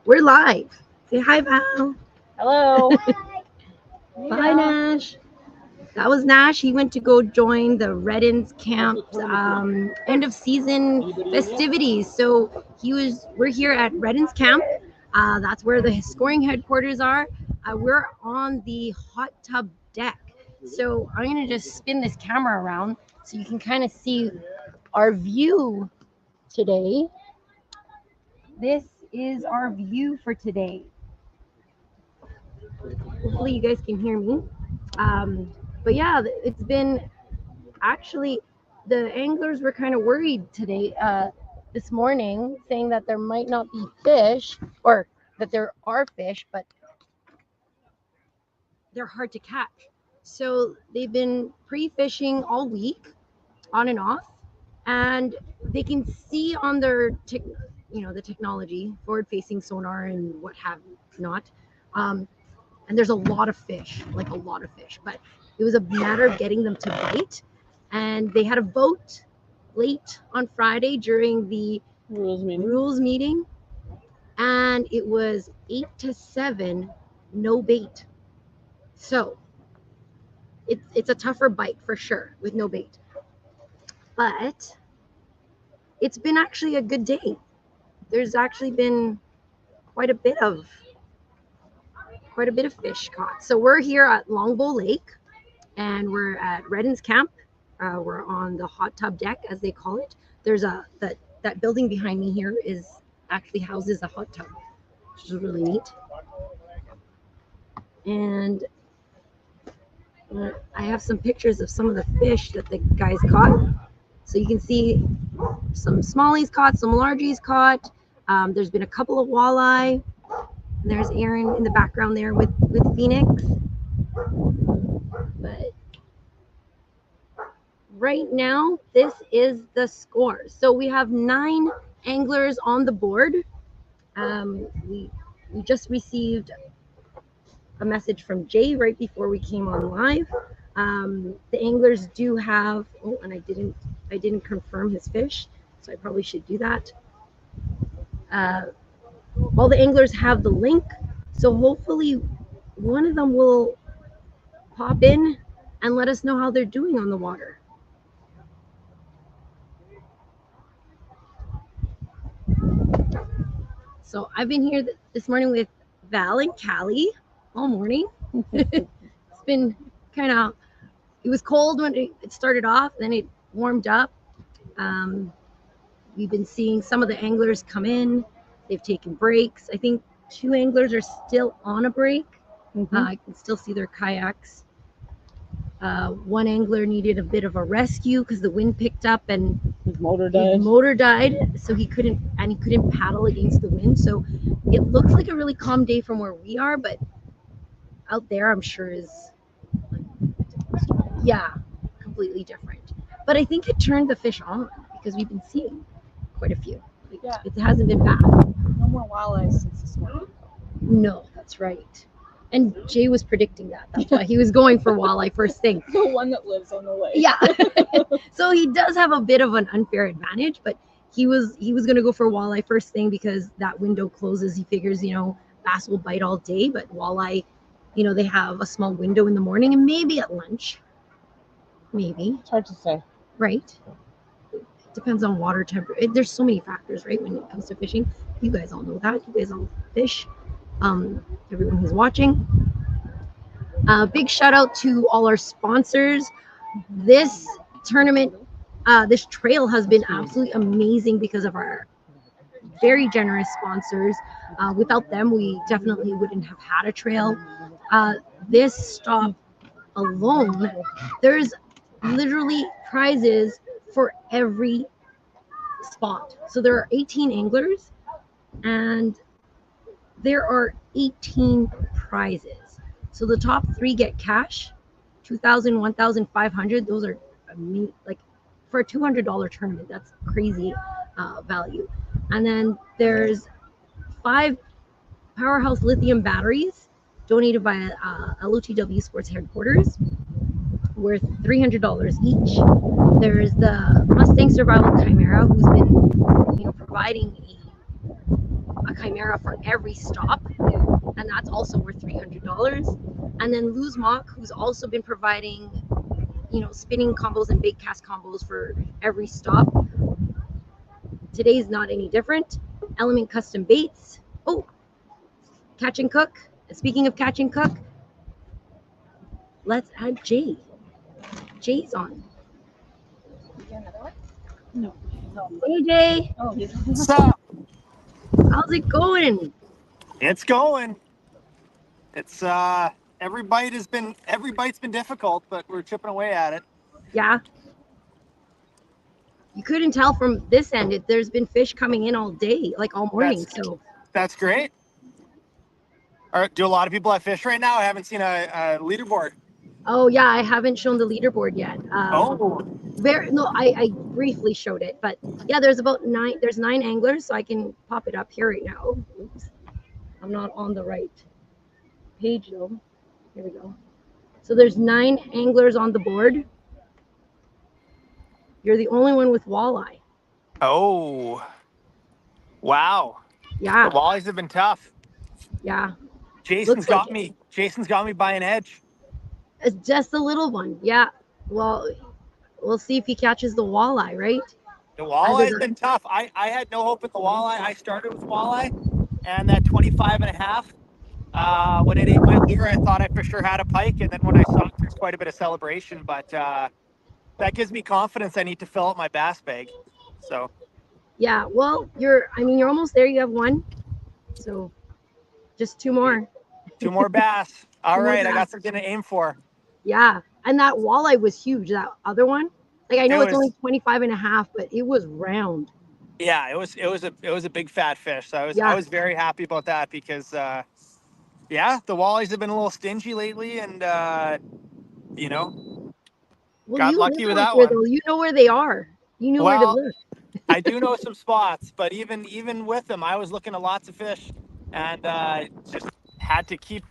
We're live. Say hi, Val. Hello. Bye, Nash. That was Nash. He went to go join the Redden's camp end of season festivities. So we're here at Redden's camp. That's where the scoring headquarters are. We're on the hot tub deck. So I'm gonna just spin this camera around so you can kind of see our view today. This is our view for today. Hopefully you guys can hear me. But yeah, it's been actually, the anglers were kind of worried today, this morning, saying that there might not be fish, or that there are fish, but they're hard to catch. So they've been pre-fishing all week, on and off, and they can see on their the technology, forward-facing sonar and what have not. And there's a lot of fish, like a lot of fish, but it was a matter of getting them to bite. And they had a vote late on Friday during the rules meeting, and it was 8-7, no bait. So it's a tougher bite for sure with no bait, but it's been actually a good day. There's actually been quite a bit of fish caught. So we're here at Longbow Lake, and we're at Redden's camp. We're on the hot tub deck, as they call it. There's that building behind me here actually houses a hot tub, which is really neat. And I have some pictures of some of the fish that the guys caught. So you can see some smallies caught, some largies caught. There's been a couple of walleye. There's Aaron in the background there with Phoenix. But right now, this is the score. So we have 9 anglers on the board. We just received a message from Jay right before we came on live. The anglers do have, and I didn't confirm his fish, so I probably should do that. All the anglers have the link, so hopefully one of them will pop in and let us know how they're doing on the water. So I've been here this morning with Val and Callie all morning. It's been it was cold when it started off, then it warmed up. We've been seeing some of the anglers come in. They've taken breaks. I think 2 anglers are still on a break. I can still see their kayaks. One angler needed a bit of a rescue because the wind picked up and his motor died, so he couldn't paddle against the wind. So it looks like a really calm day from where we are, but out there I'm sure is completely different. But I think it turned the fish on because we've been seeing quite a few. It hasn't been bad. No more walleye since this morning. No, that's right. And Jay was predicting that. That's why he was going for walleye first thing. The one that lives on the lake. Yeah. So he does have a bit of an unfair advantage, but he was going to go for walleye first thing because that window closes. He figures, bass will bite all day, but walleye, they have a small window in the morning and maybe at lunch. Maybe. It's hard to say. Right. It depends on water temperature. There's so many factors, right, when it comes to fishing. You guys all know that. You guys all fish. Everyone who's watching. Big shout out to all our sponsors. This tournament, this trail has been absolutely amazing because of our very generous sponsors. Without them, we definitely wouldn't have had a trail. This stop alone, there's literally prizes for every spot. So there are 18 anglers and there are 18 prizes. So the top 3 get cash, $2,000, $1,500. Those are like for a $200 tournament. That's crazy value. And then there's 5 Powerhouse Lithium batteries donated by LOTW Sports Headquarters, worth $300 each. There's the Mustang Survival Chimera, who's been, providing a Chimera for every stop, and that's also worth $300. And then Luz Mock, who's also been providing, you know, spinning combos and bait cast combos for every stop. Today's not any different. Element Custom Baits. Oh, Catch and Cook. Speaking of Catch and Cook, let's add Jay. Jay's on. Another one? No. Hey, Jay. Oh, What's up? How's it going? It's going. It's every bite's been difficult, but we're chipping away at it. Yeah. You couldn't tell from this end. There's been fish coming in all day, like all morning. That's great. Do a lot of people have fish right now? I haven't seen a leaderboard. Oh yeah, I haven't shown the leaderboard yet. I briefly showed it, but yeah, there's nine anglers, so I can pop it up here right now. Oops. I'm not on the right page though. Here we go. So there's 9 anglers on the board. You're the only one with walleye. Oh, wow. Yeah. The walleyes have been tough. Yeah. Jason's got me by an edge. It's just a little one. Yeah. Well, we'll see if he catches the walleye, right? The walleye's been tough. I had no hope with the walleye. I started with walleye, and that 25.5. When it ate my lure, I thought I for sure had a pike, and then when I saw it, there's quite a bit of celebration. But that gives me confidence. I need to fill up my bass bag. So. Yeah. Well, you're almost there. You have 1. So, just 2 more. 2 more bass. All right, I got something to aim for. Yeah, and that walleye was huge. That other one, like I know it's only 25.5, but it was round. Yeah, it was a big fat fish. So I was very happy about that because the walleyes have been a little stingy lately, and got lucky with that one. Though. You know where they are. You knew where to look. I do know some spots, but even with them, I was looking at lots of fish, and just had to keep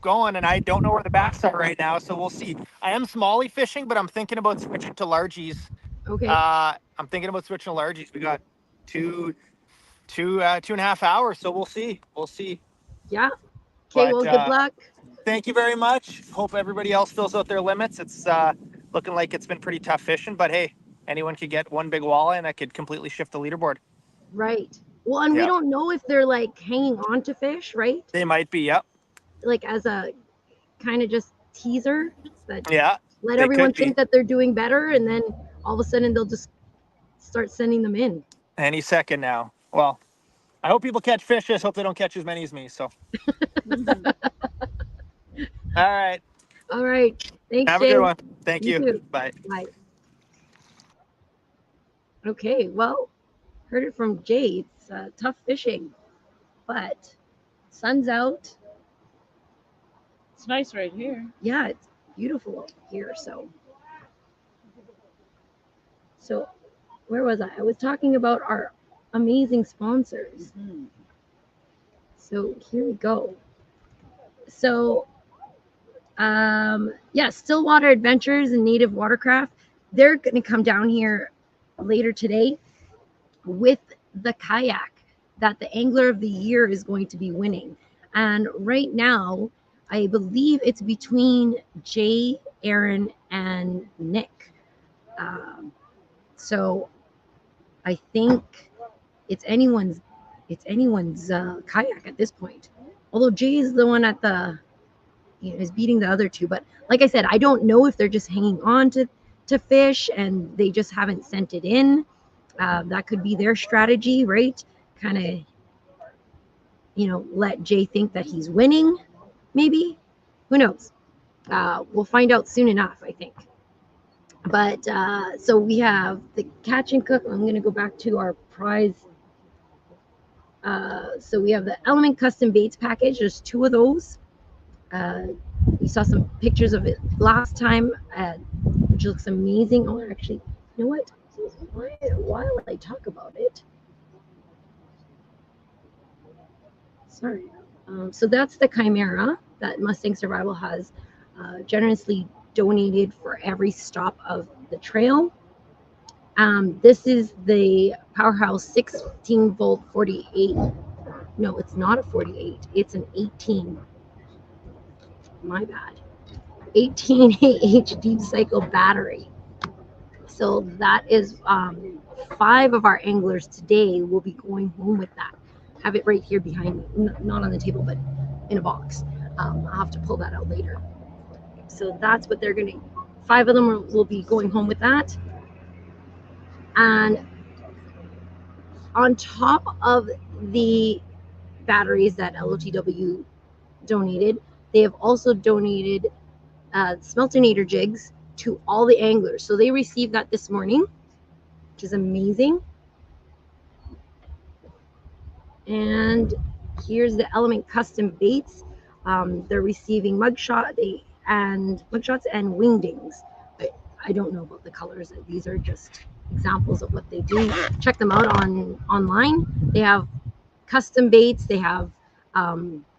going, and I don't know where the backs are right now, so we'll see. I am smallie fishing, but I'm thinking about switching to largies. Okay. I'm thinking about switching to largies. We got two and a half hours, so we'll see. Yeah. Okay, well, good luck. Thank you very much. Hope everybody else fills out their limits. It's looking like it's been pretty tough fishing, but hey, anyone could get one big walleye, and that could completely shift the leaderboard. Right. Well, and we don't know if they're like hanging on to fish, right? They might be, yep. Like as a kind of just teaser that let everyone think that they're doing better, and then all of a sudden they'll just start sending them in. Any second now. Well, I hope people catch fish. I just hope they don't catch as many as me. So. All right. Thanks, Have Jay. a good one. Thank You you. too. Bye. Okay, well, heard it from Jay. It's tough fishing, but sun's out. It's nice right here. Yeah, it's beautiful here. So where was I? I was talking about our amazing sponsors. Mm-hmm. So here we go. So Stillwater Adventures and Native Watercraft, they're going to come down here later today with the kayak that the Angler of the Year is going to be winning. And right now, I believe it's between Jay, Aaron, and Nick. So I think it's anyone's kayak at this point. Although Jay is the one is beating the other 2. But like I said, I don't know if they're just hanging on to fish and they just haven't sent it in. That could be their strategy, right? Kind of, let Jay think that he's winning, maybe. Who knows? We'll find out soon enough, I think. But so we have the Catch and Cook. I'm going to go back to our prize. So we have the Element Custom Baits package. There's 2 of those. We saw some pictures of it last time, which looks amazing. Oh, actually, you know what? While I talk about it, sorry. So that's the Chimera that Mustang Survival has generously donated for every stop of the trail. This is the Powerhouse 16-volt 48 No, it's not a 48. It's an 18. My bad. 18 AH deep cycle battery. So that is 5 of our anglers today will be going home with that. Have it right here behind me, not on the table, but in a box. I'll have to pull that out later. So that's what they're gonna. 5 of them will be going home with that. And on top of the batteries that LOTW donated, they have also donated Smeltonator jigs to all the anglers. So they received that this morning, which is amazing. And here's the Element Custom baits. They're receiving mugshots and wingdings. I don't know about the colors. These are just examples of what they do. Check them out online. They have custom baits. They have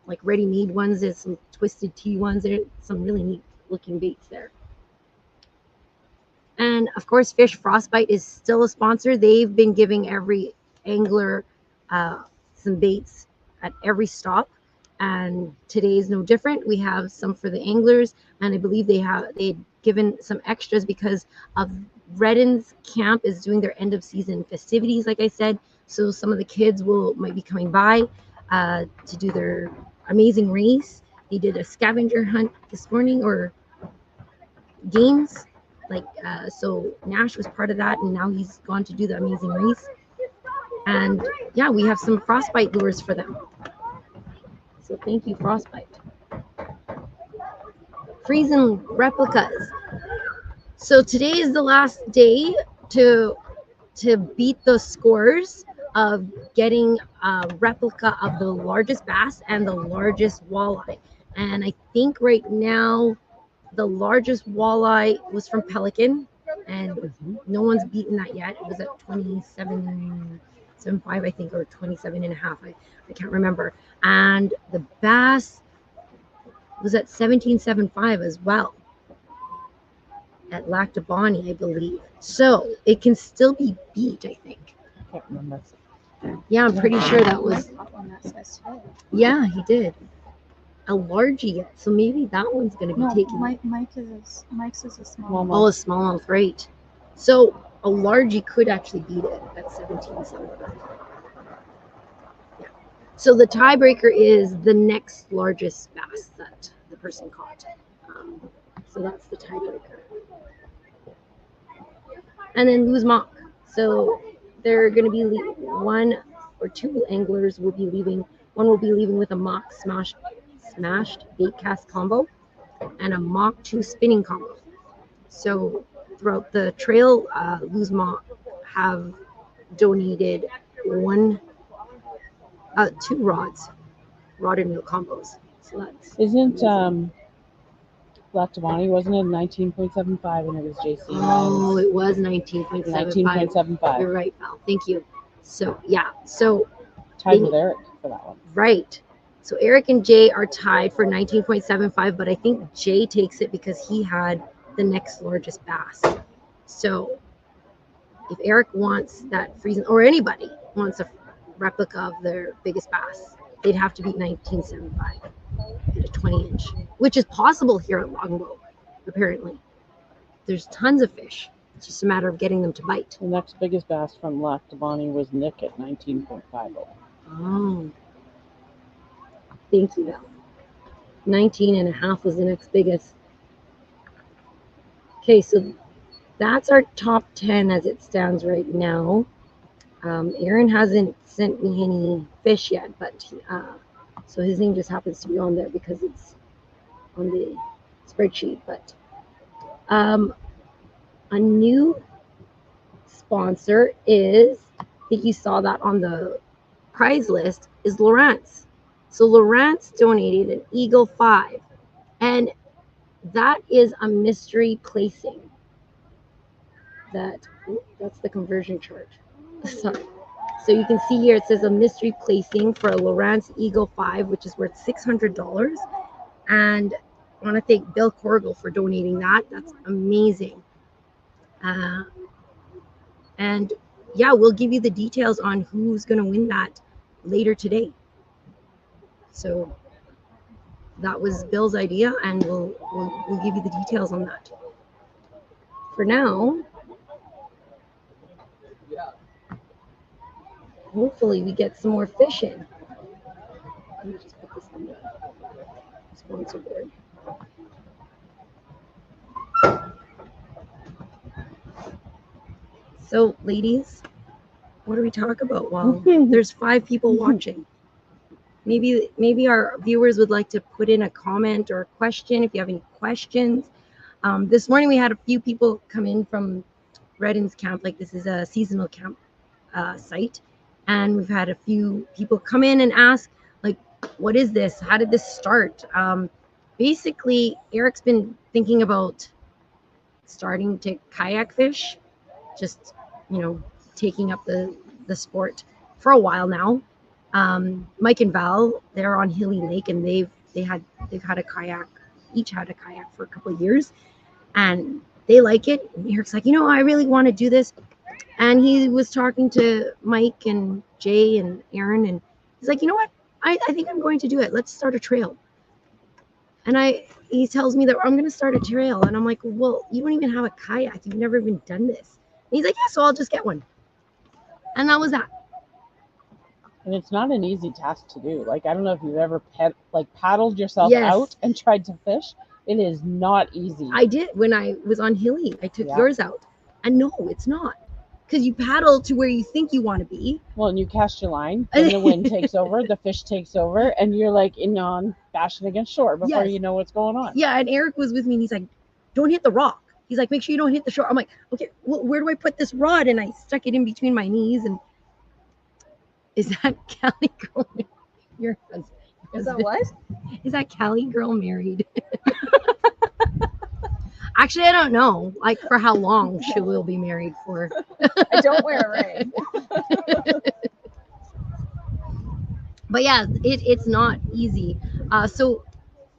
like ready-made ones. There's some twisted T ones. There's some really neat looking baits there. And of course, Fish Frostbite is still a sponsor. They've been giving every angler some baits at every stop, and today is no different. We have some for the anglers, and I believe they'd given some extras because of Redden's camp is doing their end of season festivities, like I said. So some of the kids might be coming by to do their amazing race. They did a scavenger hunt this morning, or games, like so Nash was part of that, and now he's gone to do the amazing race. And yeah, we have some Frostbite lures for them. So thank you, Frostbite. Freezing replicas. So today is the last day to beat the scores of getting a replica of the largest bass and the largest walleye. And I think right now the largest walleye was from Pelican, and no one's beaten that yet. It was at 27.75, I think, or 27.5. I can't remember. And the bass was at 17.75 as well at Lac de Bonnie, I believe. So it can still be beat, I think. I can't remember. Yeah, I'm pretty sure that was. Yeah, he did. A largie yet, so maybe that one's going to be taking. Mike's is a small. Oh, a smallmouth, right? So a largie could actually beat it at 17.75. Yeah. So the tiebreaker is the next largest bass that the person caught. So that's the tiebreaker. And then lose mock. So they're going to be 1 or 2 anglers will be leaving. One will be leaving with a mock smashed bait cast combo and a Mach 2 spinning combo. So throughout the trail, Lose Mock have donated 2 rods, rod and reel combos. So that's Isn't Lac de Bonnie, wasn't it 19.75 and it was JC? Oh, it was 19.75. 19.75. You're right, Val. Thank you. So yeah, so tied with Eric for that one. Right. So Eric and Jay are tied for 19.75, but I think Jay takes it because he had the next largest bass. So if Eric wants that freezing, or anybody wants a replica of their biggest bass, they'd have to beat 19.75 at a 20-inch, which is possible here at Longbow, apparently. There's tons of fish. It's just a matter of getting them to bite. The next biggest bass from Lac de Bonnie was Nick at 19.50. Oh. Thank you, Val. 19.5 was the next biggest. Okay, so that's our top 10 as it stands right now. Aaron hasn't sent me any fish yet, but so his name just happens to be on there because it's on the spreadsheet. But a new sponsor is, I think you saw that on the prize list, is Lawrence. So Lawrence donated an Eagle 5, and that is a mystery placing. That's the conversion chart. Sorry. So you can see here it says a mystery placing for a Lawrence Eagle 5, which is worth $600. And I want to thank Bill Corrigal for donating that. That's amazing. And yeah, we'll give you the details on who's going to win that later today. So that was Bill's idea, and we'll give you the details on that. For now, hopefully we get some more fish in. Let me just put this on the sponsor board. So, ladies, what do we talk about? Well, there's 5 people watching. Maybe our viewers would like to put in a comment or a question if you have any questions. This morning we had a few people come in from Redden's camp. Like, this is a seasonal camp site, and we've had a few people come in and ask, like, what is this? How did this start? Basically, Eric's been thinking about starting to kayak fish, just, you know, taking up the sport for a while now. Mike and Val, they're on Hilly Lake, and they've had a kayak, each had a kayak for a couple of years, and they like it. And Eric's like, you know, I really want to do this. And he was talking to Mike and Jay and Aaron, and he's like, you know what? I think I'm going to do it. Let's start a trail. And he tells me that I'm going to start a trail. And I'm like, well, you don't even have a kayak. You've never even done this. And he's like, yeah, so I'll just get one. And that was that. And it's not an easy task to do. Like, I don't know if you've ever paddled yourself Yes. out and tried to fish. It is not easy. I did when I was on Hilly. I took yours out. And no, it's not. Because you paddle to where you think you want to be. Well, and you cast your line, then the wind takes over, the fish takes over, and you're like bashing against shore before you know what's going on. Yeah, and Eric was with me, and he's like, don't hit the rock. He's like, make sure you don't hit the shore. I'm like, okay, well, where do I put this rod? And I stuck it in between my knees. And is that Cali girl? Your husband? Is that what? Is that Cali girl married? Actually, I don't know, like, for how long she will be married for. I don't wear a ring. But yeah, it's not easy. So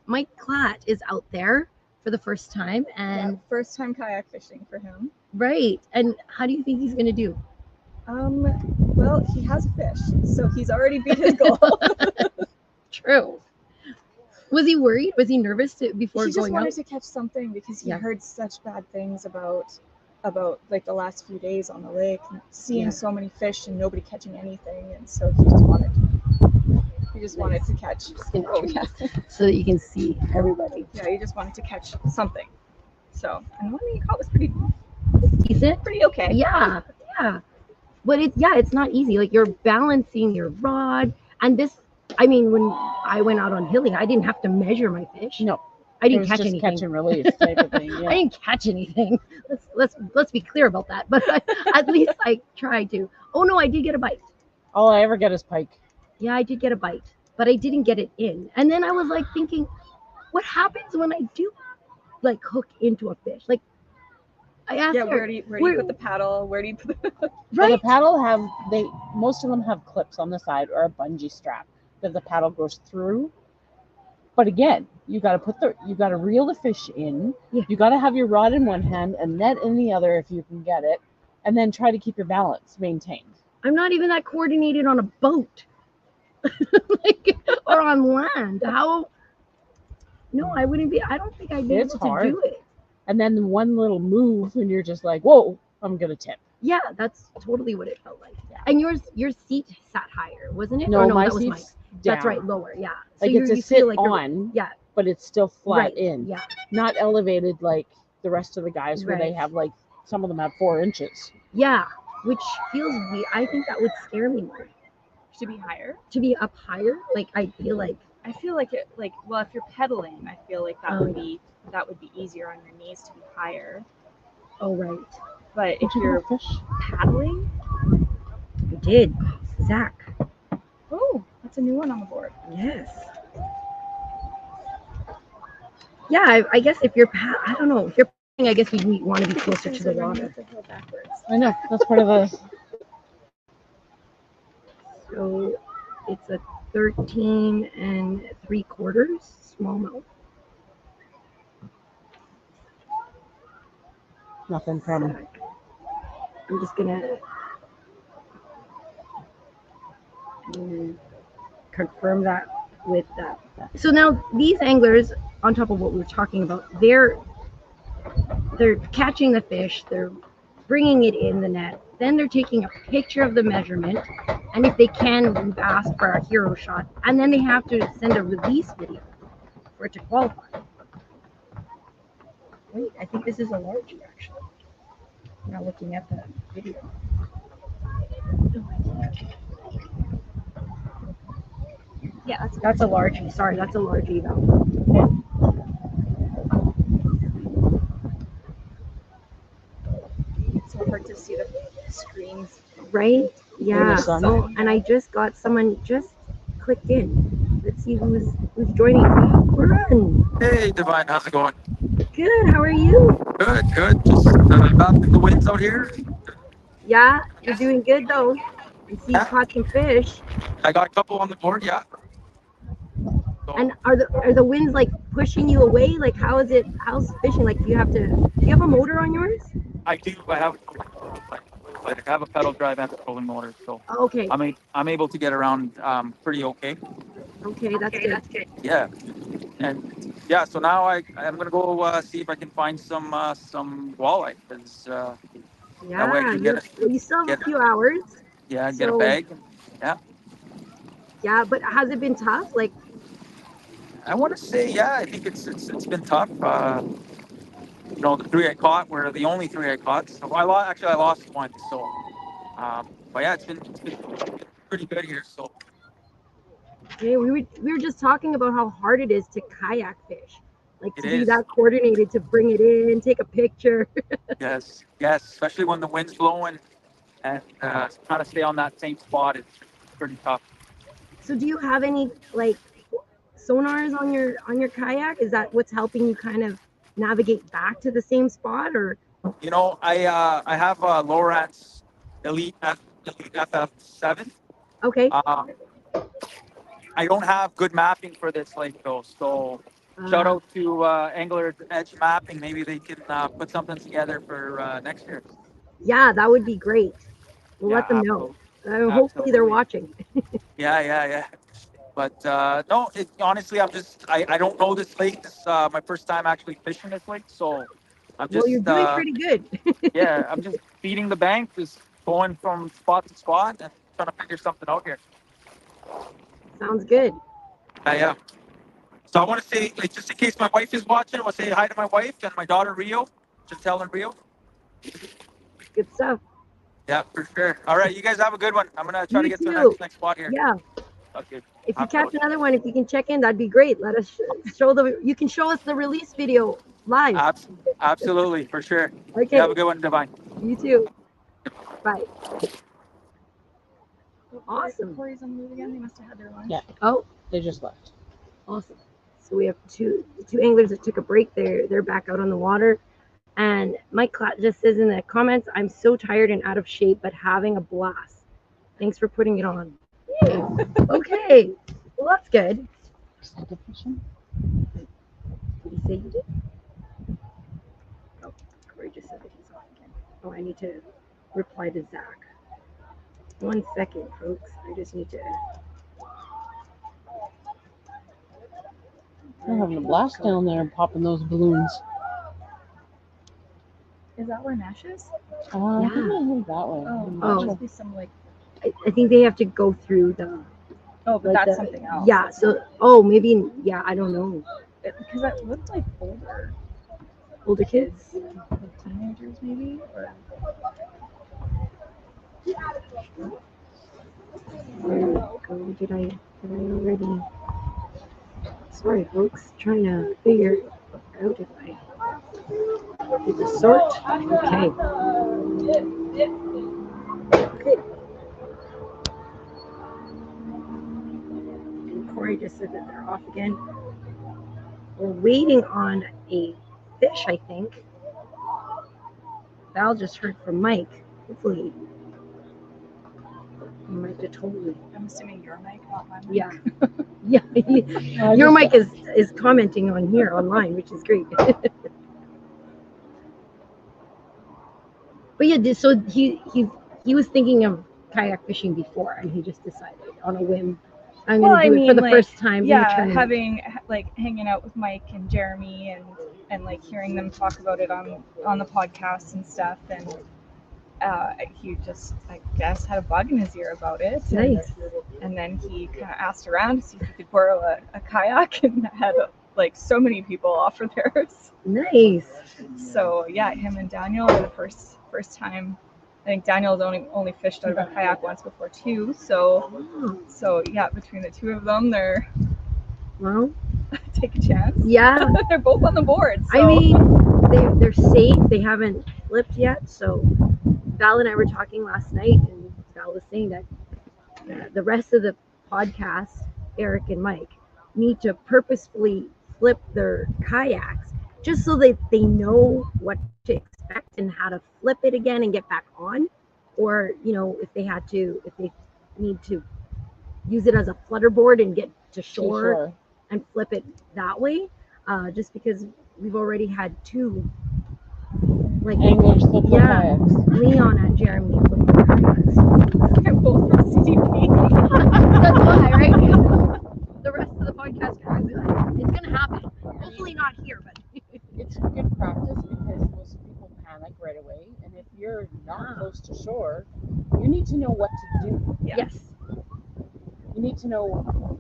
Mike Klatt is out there for the first time, and First time kayak fishing for him. right. And how do you think he's gonna do? Well, he has fish, so he's already beat his goal. True. Was he worried? Was he nervous before He just going wanted out? to catch something because he Yeah. heard such bad things about like the last few days on the lake, and seeing so many fish and nobody catching anything, and so he just wanted to catch. Oh yeah, So that you can see everybody. yeah, he just wanted to catch something. So, and the one that he caught was pretty Decent? okay. Yeah. But it's not easy. Like, you're balancing your rod, and this, I mean, when I went out on Hilly, I didn't have to measure my fish. No, I it didn't was catch just anything. catch and release type of thing. Yeah. I didn't catch anything. Let's be clear about that. But at least I tried to. Oh no, I did get a bite. All I ever get is pike. Yeah, I did get a bite, but I didn't get it in. And then I was like thinking, what happens when I do like hook into a fish? Like, I asked her, Where do you put the paddle? Where do you put the Well, right? the paddle most of them have clips on the side or a bungee strap that the paddle goes through. But again, you got to reel the fish in. Yeah. You got to have your rod in one hand and net in the other if you can get it, and then try to keep your balance maintained. I'm not even that coordinated on a boat, like, or on land. How? No, I wouldn't be. I don't think I'd be It's able hard. to do it. And then one little move, and you're just like, "Whoa, I'm gonna tip." Yeah, that's totally what it felt like. Yeah. And your seat sat higher, wasn't it? No, Or my that was seat's mine. down. That's right, lower. Yeah. So Like, you it's a feel sit like you're- on, yeah, but it's still flat right. in, Yeah. not elevated like the rest of the guys where they Right. have like some of them have 4 inches. Yeah, which feels weird. I think that would scare me more to be higher? to be up higher. Like, I feel like I feel like it well, if you're pedaling, I feel like that Oh, would be easier on your knees to be higher. oh right, But if Did you you're get a fish? paddling, I did. Zach. oh, that's a new one on the board. Yes. Yeah, I guess if you're I don't know, if you're paddling, I guess you want to be closer to the water. I know, that's part of the. So it's a 13 3/4 smallmouth. Nothing from. I'm just gonna confirm that with that. So now these anglers, on top of what we were talking about, they're catching the fish, they're bringing it in the net, then they're taking a picture of the measurement, and if they can, we've asked for a hero shot, and then they have to send a release video for it to qualify. Wait, I think this is a large actually. I'm not looking at the video. Yeah, that's a large. Sorry, that's a large eval. It's so hard to see the screens. Right? Yeah. sun. So, and I just got someone just clicked in. Let's see who's joining. Run. Hey, Divine, how's it going? Good. How are you? Good, good. Just battling the winds out here. Yeah, you're doing good though. I see you Yeah. caught some fish. I got a couple on the board, yeah. So, And are the winds like pushing you away? Like how's fishing? Like do you have a motor on yours? I do. I have a pedal drive and a trolling motor, so Oh, okay. I'm able to get around pretty okay. Okay, that's good. Yeah, and yeah. So now I'm gonna go see if I can find some walleye, because that way I Yeah, can get you still have get- a few hours. get a So- bag. Yeah, but has it been tough? Like, I want to say, yeah, I think it's been tough. You know, the three I caught were the only three I caught. So I lost one. So, but yeah, it's been pretty good here. So okay, we were just talking about how hard it is to kayak fish. Like to It be is. that coordinated, to bring it in, take a picture. yes, especially when the wind's blowing and trying to stay on that same spot, it's pretty tough. So do you have any like sonars on your kayak? Is that what's helping you kind of navigate back to the same spot, or? You know, I have a Lowrance Elite FF7. Okay. I don't have good mapping for this lake though, so shout out to Angler Edge Mapping. Maybe they can put something together for next year. Yeah, that would be great. We'll Yeah, let them know. absolutely. Hopefully they're Absolutely. watching. Yeah. But no, honestly, I don't know this lake. This is my first time actually fishing this lake, so I'm just Well, you're doing pretty good. yeah, I'm just beating the bank, just going from spot to spot and trying to figure something out here. Sounds good. Yeah. So I want to say, like, just in case my wife is watching, I want to say hi to my wife and my daughter Rio. Just tell her Rio. Good stuff. Yeah, for sure. All right, you guys have a good one. I'm gonna try to You get to too. the next spot here. Yeah. Okay. If you catch Absolutely. another one, if you can check in, that'd be great. Let us you can show us the release video live. Absolutely, for sure. Okay. You have a good one, Divine. You too. Bye. Awesome. Corey's on the move again. They must have had their lunch. Yeah. Oh, They just left. awesome. So we have two anglers that took a break. They're back out on the water. And Mike Klatt just says in the comments, I'm so tired and out of shape, but having a blast. Thanks for putting it on. Okay. Well, that's good. Excited fishing? Did he say you did? Oh, Corey just said that he's off again. Oh, I need to reply to Zach. 1 second, folks. I just need to. They're having a blast down there and popping those balloons. Is that where Nash is? I think I heard that way. Oh, Oh. that must be some like. I think they have to go through the. Oh, but like that's the- something else. Yeah. That's So, not- maybe. Yeah, I don't know. because that looked like Older kids. like teenagers maybe, or Did I already? Sorry, folks. Trying to figure out if I did the sort. Okay. Okay. And Corey just said that they're off again. We're waiting on a fish, I think. Val just heard from Mike. Hopefully, he might have told me. I'm assuming your mic, not my mic. Yeah. Yeah. Your mic is commenting on here online, which is great. But yeah, so he was thinking of kayak fishing before, and he just decided on a whim I'm Well, gonna I do it for mean, the like, first time in the yeah, tournament. having like hanging out with Mike and Jeremy and like hearing them talk about it on the podcast and stuff, and he just, I guess, had a bug in his ear about it. Nice. And then he kind of asked around to see if he could borrow a kayak, and had like so many people offer theirs. Nice. So yeah, him and Daniel are the first time. I think Daniel's only fished out of a kayak once before too. So yeah, between the two of them, they're Well, take a chance. yeah. They're both on the board. So. I mean, they're safe. They haven't flipped yet. So Val and I were talking last night, and Val was saying that the rest of the podcast, Eric and Mike, need to purposefully flip their kayaks just so that they know what to expect and how to flip it again and get back on. Or, if they need to use it as a flutter board and get to shore and flip it that way. Just because we've already had two, like, Anglers flip their kayaks. Leon and Jeremy flip their kayaks. They're both from Stevie. That's why, right? The rest of the podcast crew is like, it's gonna happen. Hopefully not here, but It's good practice because most people panic right away, and if you're not close to shore, you need to know what to do. yes. You need to know,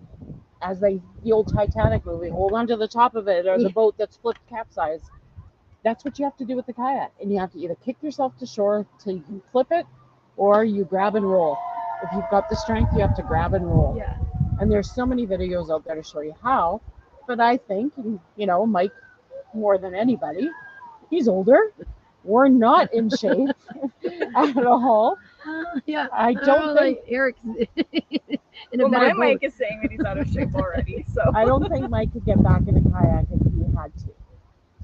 as the old Titanic movie, hold on to the top of it, or the boat that's flipped capsized. That's what you have to do with the kayak, and you have to either kick yourself to shore till you can flip it, or you grab and roll. If you've got the strength, you have to grab and roll. Yeah. And there's so many videos out there to show you how. But I think, Mike, more than anybody, he's older. We're not in shape at all. Yeah. I don't think Eric's in a Well, better my boat. Mike is saying that he's out of shape already. So I don't think Mike could get back in a kayak if he had to.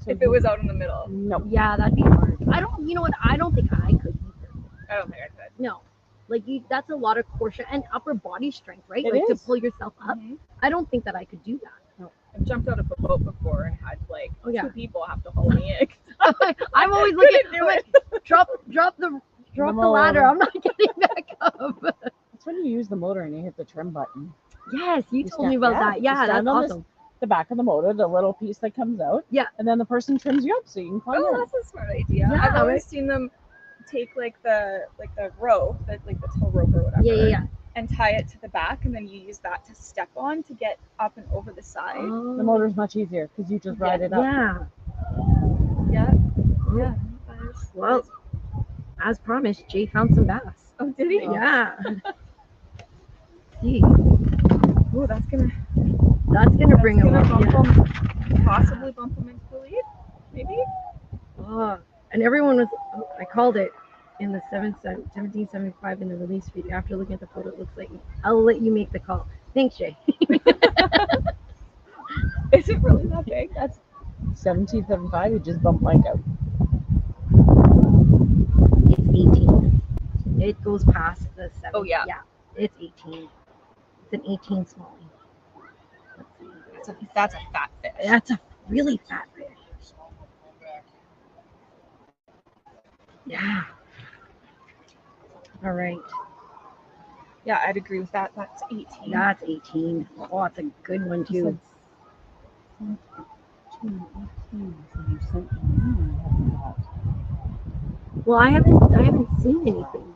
So if it was out in the middle, no. Yeah, that'd be hard. You know what? I don't think I could either. I don't think I could. No. Like, that's a lot of core and upper body strength, right? It like is. to pull yourself up. Mhm. I don't think that I could do that. I've jumped out of a boat before and had like Oh, yeah. two people have to hold me in. I'm always looking. Couldn't do I'm it. like, drop the ladder. I'm not getting back up. That's when you use the motor and you hit the trim button. Yes, you told stand- me about yeah, that. you Yeah, that's stand on awesome. The back of the motor, the little piece that comes out. Yeah. And then the person trims you up so you can climb Oh, in. that's a smart idea. Yeah, I've always right? seen them take like the rope, like the tow rope or whatever. Yeah. And tie it to the back, and then you use that to step on to get up and over the side. Oh, The motor's much easier because you just ride it up. Yeah. Yeah. Oh, Yeah. well, as promised, Jay found some bass. Oh, did he? Yeah. See, Oh, that's gonna bring him up. bump Yeah. him, possibly bump him into the lead, maybe. And everyone was. I called it in the 1775 in the release video. After looking at the photo, it looks like I'll let you make the call. Thanks, Jay. Is it really that big? That's 1775, you just bump Mike out. It's 18. It goes past the 7. Oh, yeah. Yeah, it's 18. It's an 18 smallie. Let's see. that's a fat fish. That's a really fat fish. Yeah. All right. Yeah, I'd agree with that. That's 18. That's 18. Oh, that's a good one too. Well, I haven't seen anything.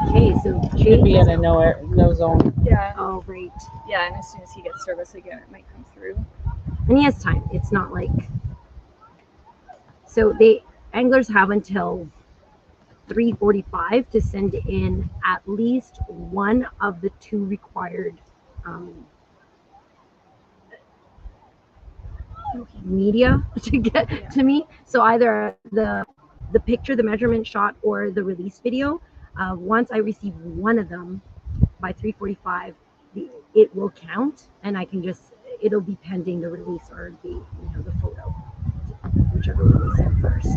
Okay, so Should be in a no zone. Yeah. Oh, right. Yeah, and as soon as he gets service again, it might come through. And he has time. It's not like. So anglers have until 3:45 to send in at least one of the two required media to get to me. So either the picture, the measurement shot, or the release video. Once I receive one of them by 3:45, it will count, and it'll be pending the release or the photo, whichever one we send first.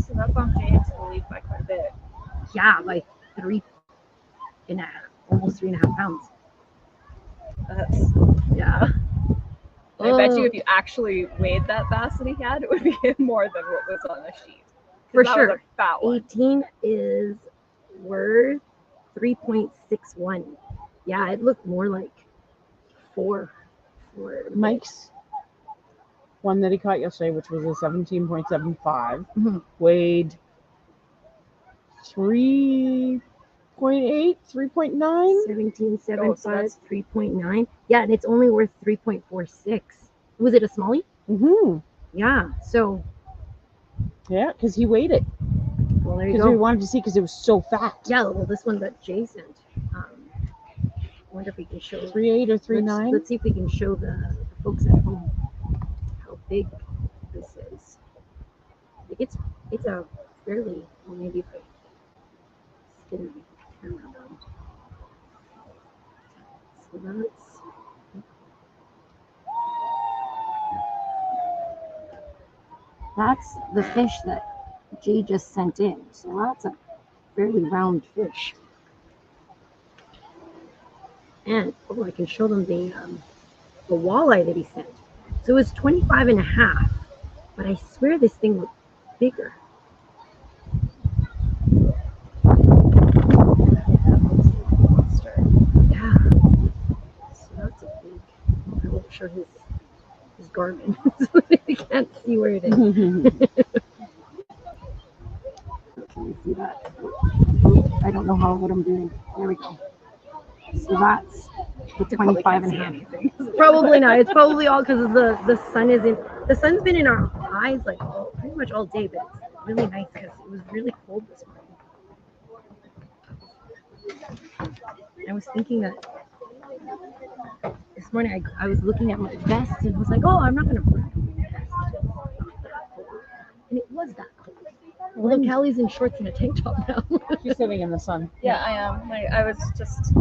So that bumped Jay into the lead by quite a bit. Yeah, by 3.5, almost 3.5 pounds. That's. Yeah. I bet you if you actually weighed that bass that he had, it would be more than what was on the sheet. 'Cause For that sure. was a fat one. 18 is worth 3.61. Yeah, it looked more like 4 for Mike's one that he caught yesterday, which was a 17.75, weighed 3.8, 3.9. 17.75, 3.9. Yeah, and it's only worth 3.46. Was it a smallie? Yeah. So. Yeah, because he weighed it. Well, there you Because go. we wanted to see because it was so fat. Yeah. Well, this one that Jay sent. I wonder if we can show 3.8 or 3.9. Let's see if we can show the folks at home how big this is. Like it's a fairly, well, maybe if I spin the camera around. So that's the fish that Jay just sent in. So that's a fairly round fish. And I can show them the walleye that he sent. So it was 25 and a half, but I swear this thing looked bigger. Yeah. So that's a big. I won't show his garment so they can't see where it is. Can you see that? I don't know what I'm doing. There we go. So that's the 25 and a half. Probably not. It's probably all because the sun is in. The sun's been in our eyes like pretty much all day, but it's really nice because it was really cold this morning. I was thinking that this morning I was looking at my vest and was like, oh, I'm not gonna bring my vest. And it was that cold. Although Callie's in shorts and a tank top now. She's sitting in the sun. Yeah, I am. I was just,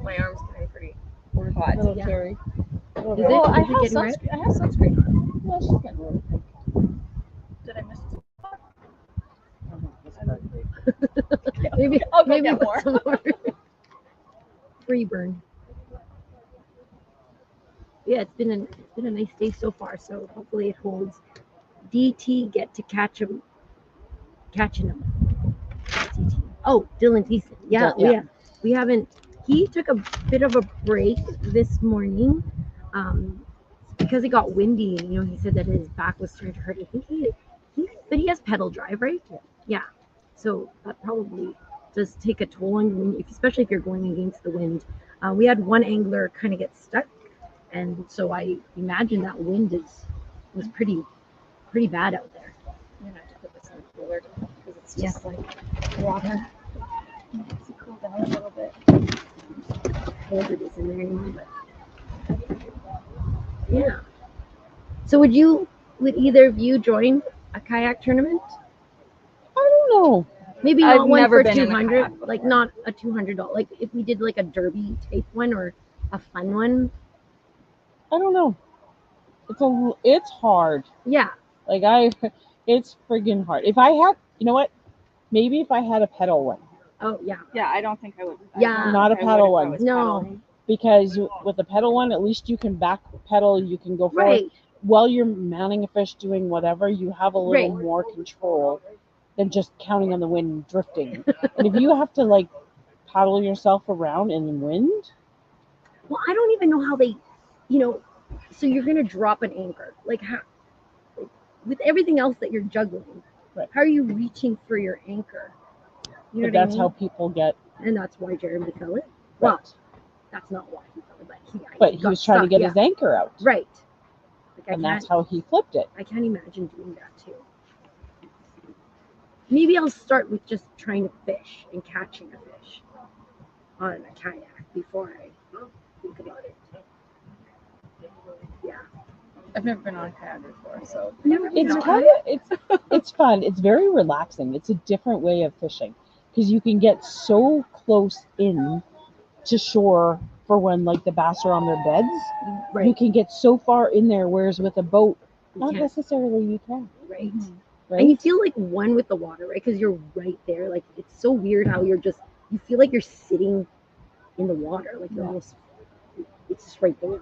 my arm's getting pretty hot. Little Yeah. cherry. Well, I have getting red? sunscreen. I have sunscreen on. Yeah, she's getting really pink. Did I miss it? maybe I'll go maybe get put more. some more. Free burn. Yeah, it's been a nice day so far. So hopefully it holds. DT get to catching him. DT. Oh, Dylan Thiessen. Yeah, Yeah. we haven't. He took a bit of a break this morning, because it got windy. And, he said that his back was starting to hurt. I think but he has pedal drive, right? Yeah. So that probably does take a toll on you, especially if you're going against the wind. We had one angler kind of get stuck, and so I imagine that wind was pretty bad out there. I'm gonna have to put this in the cooler because it's just like water. It makes it cool down a little bit. Cold it is in there anymore, but yeah. So would either of you join a kayak tournament? I don't know. Maybe I've not one never for been in a 200, kayak like before. not a $200. Like if we did like a derby type one or a fun one. I don't know. It's hard. Yeah. Like it's friggin' hard. If I had, you know what? Maybe if I had a pedal one. Oh yeah. Yeah, I don't think I would. Yeah. Not a pedal one. No. Because with the pedal one, at least you can back pedal, you can go forward. Right. While you're mounting a fish, doing whatever, you have a little Right. more control than just counting on the wind and drifting. And if you have to like paddle yourself around in the wind. Well, I don't even know how they, so you're gonna drop an anchor. Like how, with everything else that you're juggling, Right. How are you reaching for your anchor? You know But what I that's mean? how people get. And that's why Jeremy fell it. Right. Well, that's not why he fell it, But he got was trying to stuck, get yeah. his anchor out. Right. Like And that's how he flipped it. I can't imagine doing that too. Maybe I'll start with just trying to fish and catching a fish on a kayak before I think about it. Yeah. I've never been on a kayak before, so It's it's fun. It's very relaxing. It's a different way of fishing because you can get so close in to shore for when like the bass are on their beds. Right. You can get so far in there, whereas with a boat, not can't. necessarily you can. Right. Right? And you feel like one with the water, right? Because you're right there. Like it's so weird how you feel like you're sitting in the water. Like you're almost, it's just right there.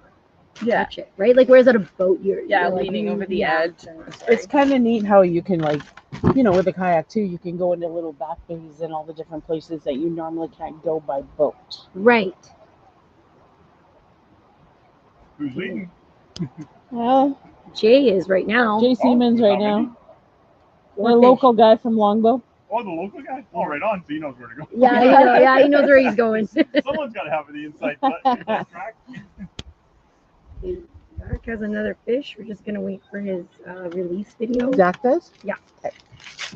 yeah, Touch it, right? Like whereas at a boat, you're like, leaning over the yeah. edge. And It's kind of neat how you can like, with a kayak too, you can go into little back bays and all the different places that you normally can't go by boat. Right. Who's leading? Well, Jay is right now. Jay Siemens right How many? now. The Four fish. local guy from Longbow. Oh, the local guy? Oh, right on. So he knows where to go. Yeah, yeah, he knows where he's going. Someone's got to have the insight track. Mark has another fish. We're just gonna wait for his release video. Zach does?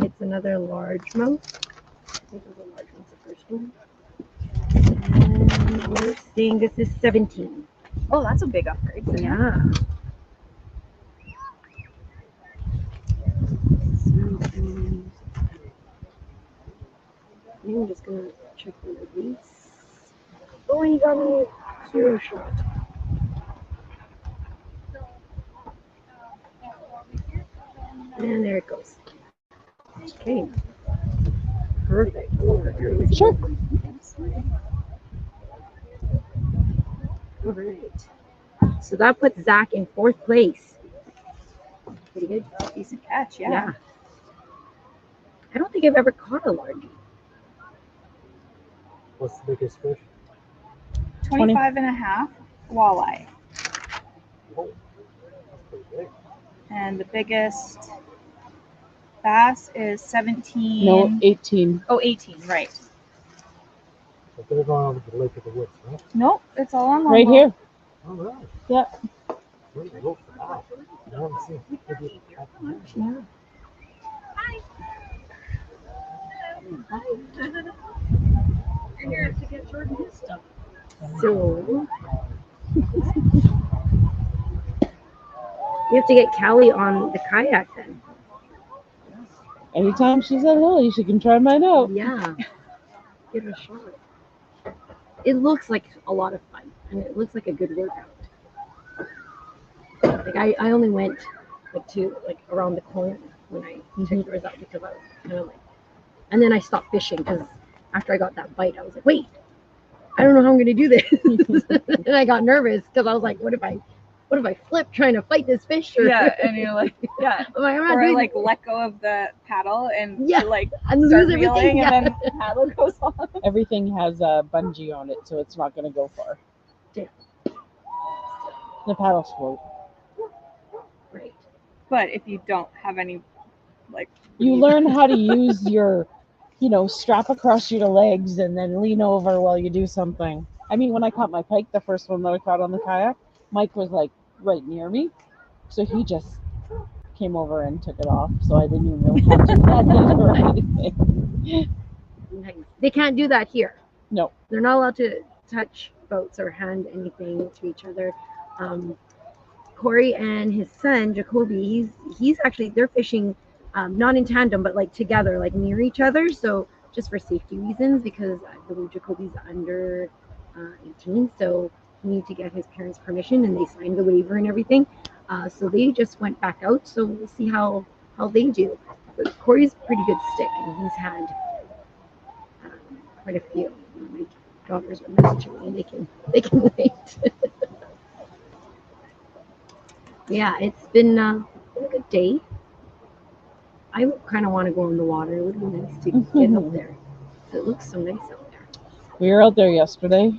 It's another largemouth. I think it was a largemouth the first one. And we're seeing this is 17. Oh, that's a big upgrade. For him. Yeah. I'm just gonna check the release. Oh, he got me 0 shot. And there it goes. Okay. Perfect. Sure. All right. So that puts Zach in 4th place. Pretty good. Decent catch, yeah. Yeah. I don't think I've ever caught a largie. What's the biggest fish? 25 and a half walleye. Oh, that's pretty big. And the biggest bass is 17. No, 18. Oh, 18, right. But they're going over to the Lake of the Woods, right? Nope, it's all on Right Longbow. here. Oh, really? Yep. Where did they go for that? I haven't seen it. Yeah. You're here to get Jordan his stuff. So you have to get Callie on the kayak then. Anytime she's at Lily, she can try mine out. Yeah. Give it a shot. It looks like a lot of fun and it looks like a good workout. Like I only went like around the corner when I took yours out because I was kind of like, and then I stopped fishing because after I got that bite, I was like, wait, I don't know how I'm gonna do this. And I got nervous because I was like, what if I flip trying to fight this fish? Or, Yeah, and you're like, yeah. I'm like, I'm not Or doing like let go of the paddle and Yeah. like and start lose everything. reeling Yeah. and then the paddle goes off. Everything has a bungee on it, so it's not going to go far. Yeah. The paddles float. Right. But if you don't have any, like, You learn how to use your, strap across your legs and then lean over while you do something. I mean, when I caught my pike, the first one that I caught on the kayak, Mike was like right near me. So he just came over and took it off. So I didn't even really have to do that or anything. Nice. They can't do that here. No. They're not allowed to touch boats or hand anything to each other. Corey and his son Jacoby, he's actually, they're fishing not in tandem but like together, like near each other, so just for safety reasons, because I believe Jacoby's under 18, so he needs to get his parents' permission and they signed the waiver and everything. So they just went back out, so we'll see how they do. But Corey's a pretty good stick and he's had quite a few. My daughters are messaging me, they can wait. Yeah, it's been a good day. I kind of want to go in the water. It would be nice to get up there. It looks so nice out there. We were out there yesterday,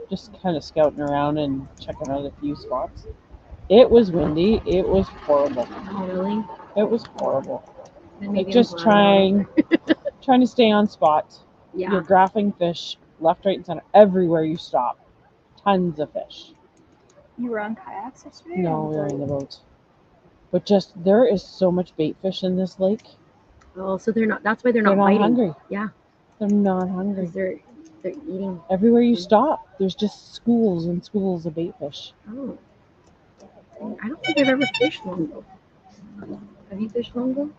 just kind of scouting around and checking out a few spots. It was windy. It was horrible. Oh, really? It was horrible. Then Like maybe just I'm glad trying to stay on spot. Yeah. You're graphing fish left, right, and center. Everywhere you stop, tons of fish. you were on kayaks yesterday? No, or we were in the boat. But just there is so much bait fish in this lake. Oh, so they're not. That's why they're They're not not biting. hungry. Yeah. They're not hungry. Because they're eating. Everywhere you stop, there's just schools and schools of bait fish. Oh. I don't think I've ever fished longbow. Have you fished longbow?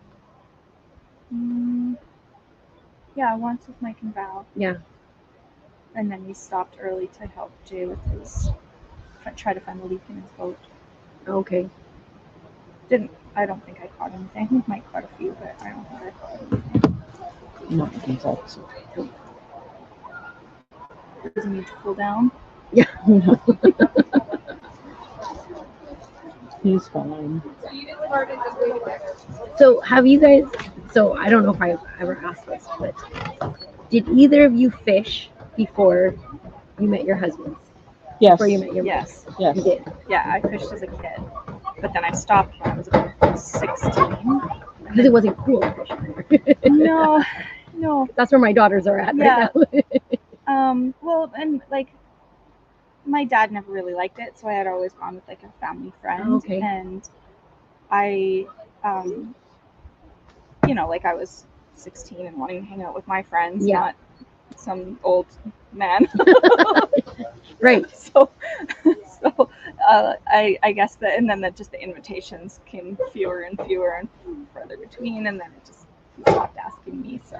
Yeah, once with Mike and Val. Yeah. And then we stopped early to help Jay with his try to find the leak in his boat. Okay. I don't think I caught anything. I think Mike caught a few, but I don't think I caught anything. Not insects. Does he need to cool down? He's fine. So have you guys? So I don't know if I've ever asked this, but did either of you fish before you met your husbands? Yes. Before you met your Yes. Yes. You did. Yeah, I fished as a kid, but then I stopped when I was about 16. Because it wasn't cool to fish. No, no. That's where my daughters are at Yeah. right now. Well, and like my dad never really liked it, so I had always gone with like a family friend. Oh, okay. And I, you know, like I was 16 and wanting to hang out with my friends, Yeah. not some old man. Right. So I guess that, and then just the invitations came fewer and fewer and further between, and then it just he stopped asking me. So,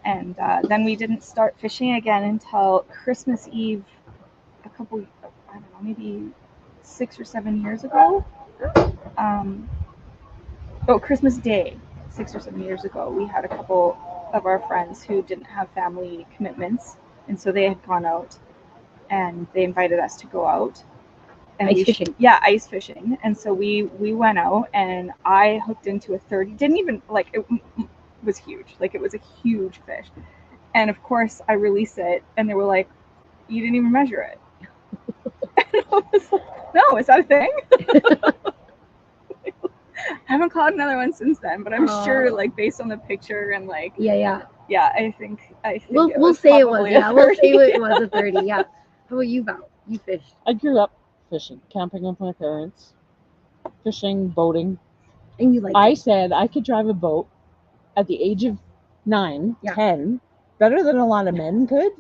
and then we didn't start fishing again until Christmas Eve, a couple, I don't know, maybe 6 or 7 years ago. Christmas Day, 6 or 7 years ago, we had a couple of our friends who didn't have family commitments, and so they had gone out, and they invited us to go out. And Ice fishing. Yeah, ice fishing. And so we went out, and I hooked into a 30. Didn't even like it was huge. Like it was a huge fish. And of course, I released it, and they were like, "You didn't even measure it." And I was like, "No, is that a thing?" I haven't caught another one since then, but I'm sure, like based on the picture and like Yeah. I think We'll say it was. Yeah, we'll say it was a 30. Yeah. How about you, Val? You fished. I grew up fishing, camping with my parents, fishing, boating. And you like I said I could drive a boat at the age of 9, Yeah. 10, better than a lot of men could.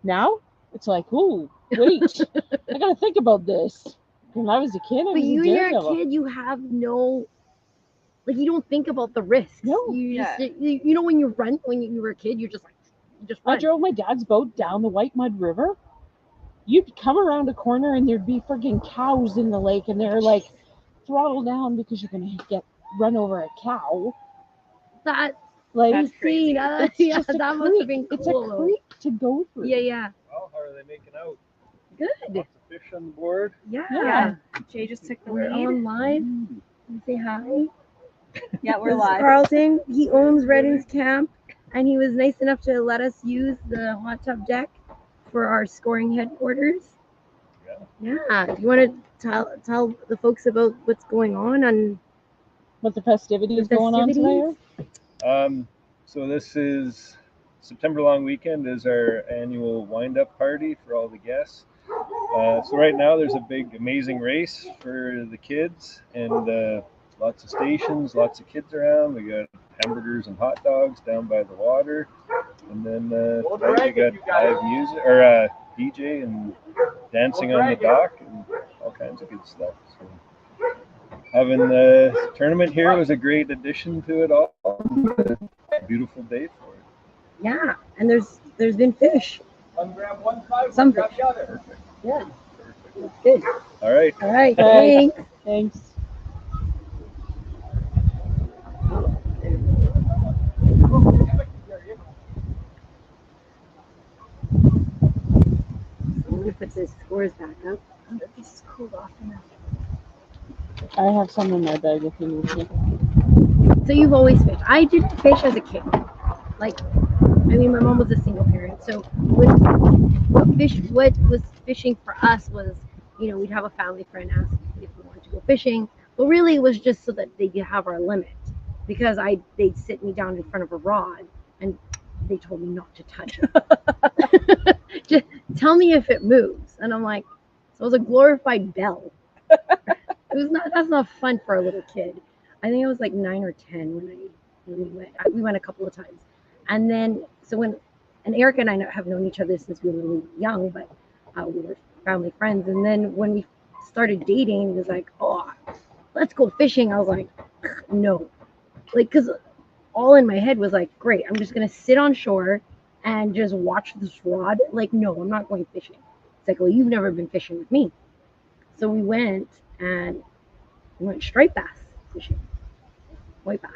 Now it's like, ooh, wait, I gotta think about this. When I was a kid, I But was you, a when you're a daredevil. kid, you have no, like, you don't think about the risks. No. You just, Yeah. you know, when you run, when you were a kid, you're just like, you just I run. drove my dad's boat down the White Mud River. You'd come around a corner and there'd be freaking cows in the lake, and they're like, throttle down because you're gonna get run over a cow. That, Like, That's crazy. it's yeah, just a that must creek. have been cool. It's a though. creek to go through. Yeah. Well, how are they making out? Good. Lots of fish on the board. Yeah. Yeah. Jay just took the We're lead. on live. Say hi. Yeah, we're This is live. Carlton. He owns Redden's camp, and he was nice enough to let us use the hot tub deck for our scoring headquarters. Yeah. Do you want to tell the folks about what's going on What the festivities The going on festivities? today? So this is September long weekend is our annual wind-up party for all the guests. So right now there's a big amazing race for the kids, and lots of stations, lots of kids around. We got hamburgers and hot dogs down by the water, and then we got live music or DJ and dancing on the dock and all kinds of good stuff. So having the tournament here was a great addition to it all. A beautiful day for it. Yeah, and there's been fish. Grab one side, Some grab fish. the other. Yeah. That's good. All right. All right. Hey. Thanks. Thanks. I'm gonna put the scores back up. This is cooled off enough. I have some in my bag if you need me. So you've always fished. I didn't fish as a kid. Like, I mean, my mom was a single parent, so what was fishing for us was, you know, we'd have a family friend ask if we wanted to go fishing, but really it was just so that they could have our limit, because they'd sit me down in front of a rod and they told me not to touch it. Just tell me if it moves, and I'm like, so it was a glorified bell. That's not fun for a little kid. I think I was like 9 or 10 when we went. We went a couple of times, and then and Erica and I have known each other since we were really young, but we were family friends. And then when we started dating, it was like, oh, let's go fishing. I was like, no, like, because all in my head was like, great, I'm just gonna sit on shore and just watch this rod. Like, no, I'm not going fishing. It's like, well, you've never been fishing with me. So we went striped bass fishing. White bass,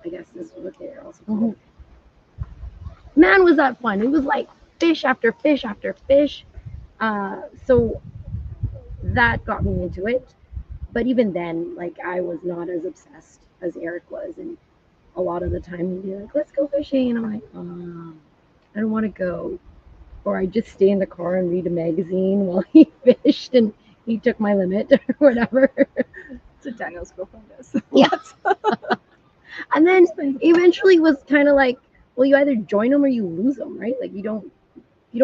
I guess is what they're also called. Man, was that fun. It was like fish after fish after fish. So that got me into it. But even then, like, I was not as obsessed as Eric was. And a lot of the time he'd be like, let's go fishing. And I'm like, I don't want to go. or I just stay in the car and read a magazine while he fished and he took my limit or whatever. That's what Daniel's girlfriend does. Yeah. And then eventually was kind of like, well, you either join them or you lose them, right? Like you don't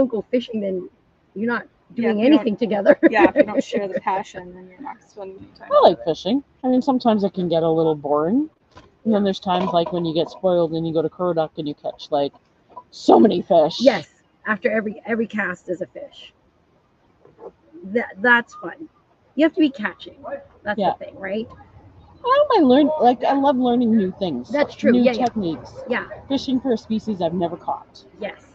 go fishing, then you're not doing if you anything together. Yeah, if you don't share the passion, then you're not spending any time. I like fishing. I mean, sometimes it can get a little boring. And then there's times like when you get spoiled and you go to Curduck and you catch like so many fish. Yes, after every cast is a fish. That's fun. You have to be catching. That's Yeah. the thing, right? I don't mind I love learning new things. That's true. New Yeah, techniques. Yeah. Fishing for a species I've never caught. Yes.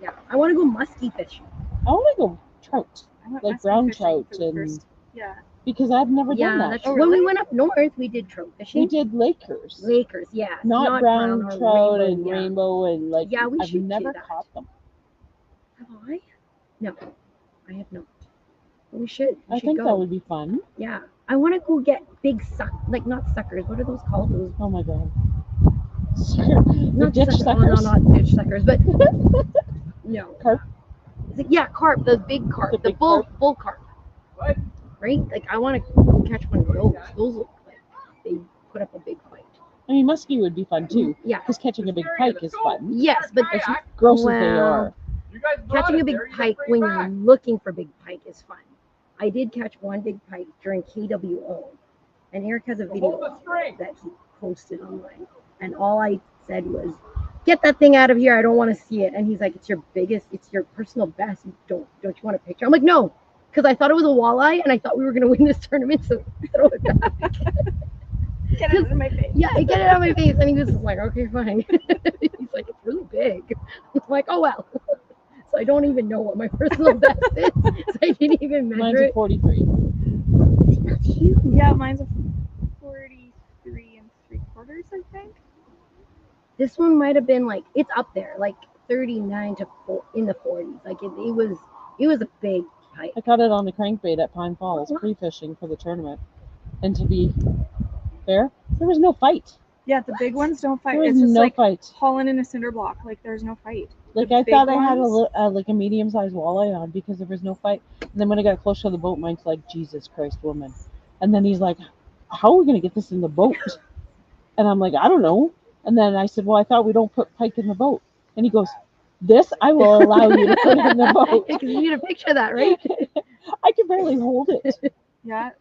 Yeah. I want to go musky fishing. I want to go trout, I went like musky brown fishing trout, for the and first- yeah. because I've never Yeah, done that. that's Oh, when we really? went up north. We did trout fishing. We did Lakers, Lakers, yeah. not brown or trout rainbow, and yeah. rainbow and like. Yeah, we I've should do never that. caught them. Have I? No, I have not. We should. I think that would be fun. Yeah, I want to go get big not suckers. What are those called? Those Oh my god. The not ditch suckers. suckers. Oh, no, not ditch suckers, but no. Carp? Yeah, carp. The big carp. The The big bull carp? bull carp. Right? Like I want to catch one of those. Those look like they put up a big fight. I mean, muskie would be fun too, Yeah. because catching a big pike is fun. Yes, but As gross as they Well, are. catching a big pike when you're looking for big pike is fun. I did catch one big pike during KWO, and Eric has a video that he posted online, and all I said was, "Get that thing out of here! I don't want to see it." And he's like, "It's your personal best. Don't you want a picture?" I'm like, "No," because I thought it was a walleye, and I thought we were gonna win this tournament, so throw it back. Get it out of my face. Yeah, get it out of my face, and he was just like, "Okay, fine." He's like, "It's really big." I'm like, "Oh well." So I don't even know what my personal best is. So I didn't even measure Mine's a it. 43. That's huge. Yeah, mine's a 43 3/4, I think. This one might have been like, it's up there, like 39 to 4 in the 40s. Like it was a big pike. I caught it on the crankbait at Pine Falls, pre-fishing for the tournament. And to be fair, there was no fight. Yeah, the big ones don't fight. There was It's just no like fight. hauling in a cinder block. Like there's no fight. Like The I thought big I had ones? like a medium-sized walleye on because there was no fight. And then when I got close to the boat, Mike's like, "Jesus Christ, woman!" And then he's like, "How are we gonna get this in the boat?" And I'm like, "I don't know." And then I said, "Well, I thought we don't put pike in the boat." And he goes, "This I will allow you to put in the boat." Because you need a picture of that, right? I could barely hold it. Yeah.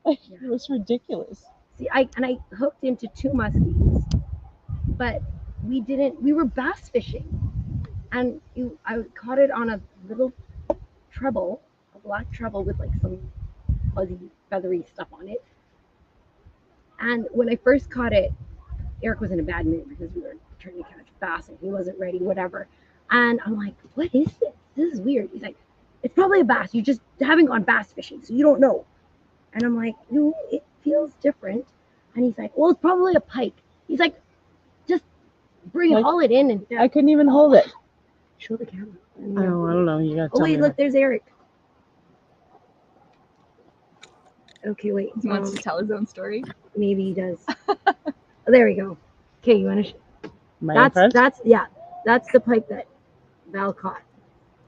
Like, it was ridiculous. See, I hooked into 2 muskies, but we were bass fishing, and I caught it on a little treble, a black treble with like some fuzzy, feathery stuff on it. And when I first caught it, Eric was in a bad mood because we were trying to catch bass and he wasn't ready, whatever. And I'm like, "What is this? This is weird." He's like, "It's probably a bass. You just haven't gone bass fishing, so you don't know." And I'm like, "No, it feels different." And he's like, "Well, it's probably a pike." He's like, "Just haul it in and I couldn't even hold it. show the camera." I don't know. You got to Oh tell wait, me. look, there's Eric. Okay, wait. He wants to tell his own story. Maybe he does. Oh, there we go. Okay, you want to? Am I impressed? That's the pike that Val caught.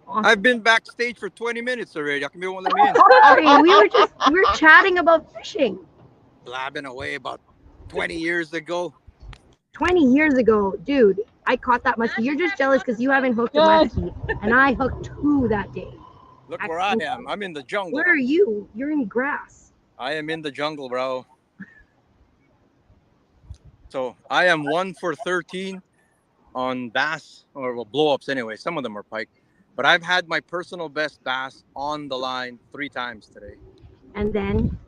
Awesome. I've been backstage for 20 minutes already. How come you won't let me in? Sorry, we were chatting about fishing. Blabbing away about 20 years ago. 20 years ago, dude, I caught that muskie. You're just jealous because you haven't hooked a Good. muskie, and I hooked 2 that day. Look where I am. I'm in the jungle. Where are you? You're in grass. I am in the jungle, bro. So I am 1 for 13 on bass, or blow-ups anyway. Some of them are pike. But I've had my personal best bass on the line 3 times today. And then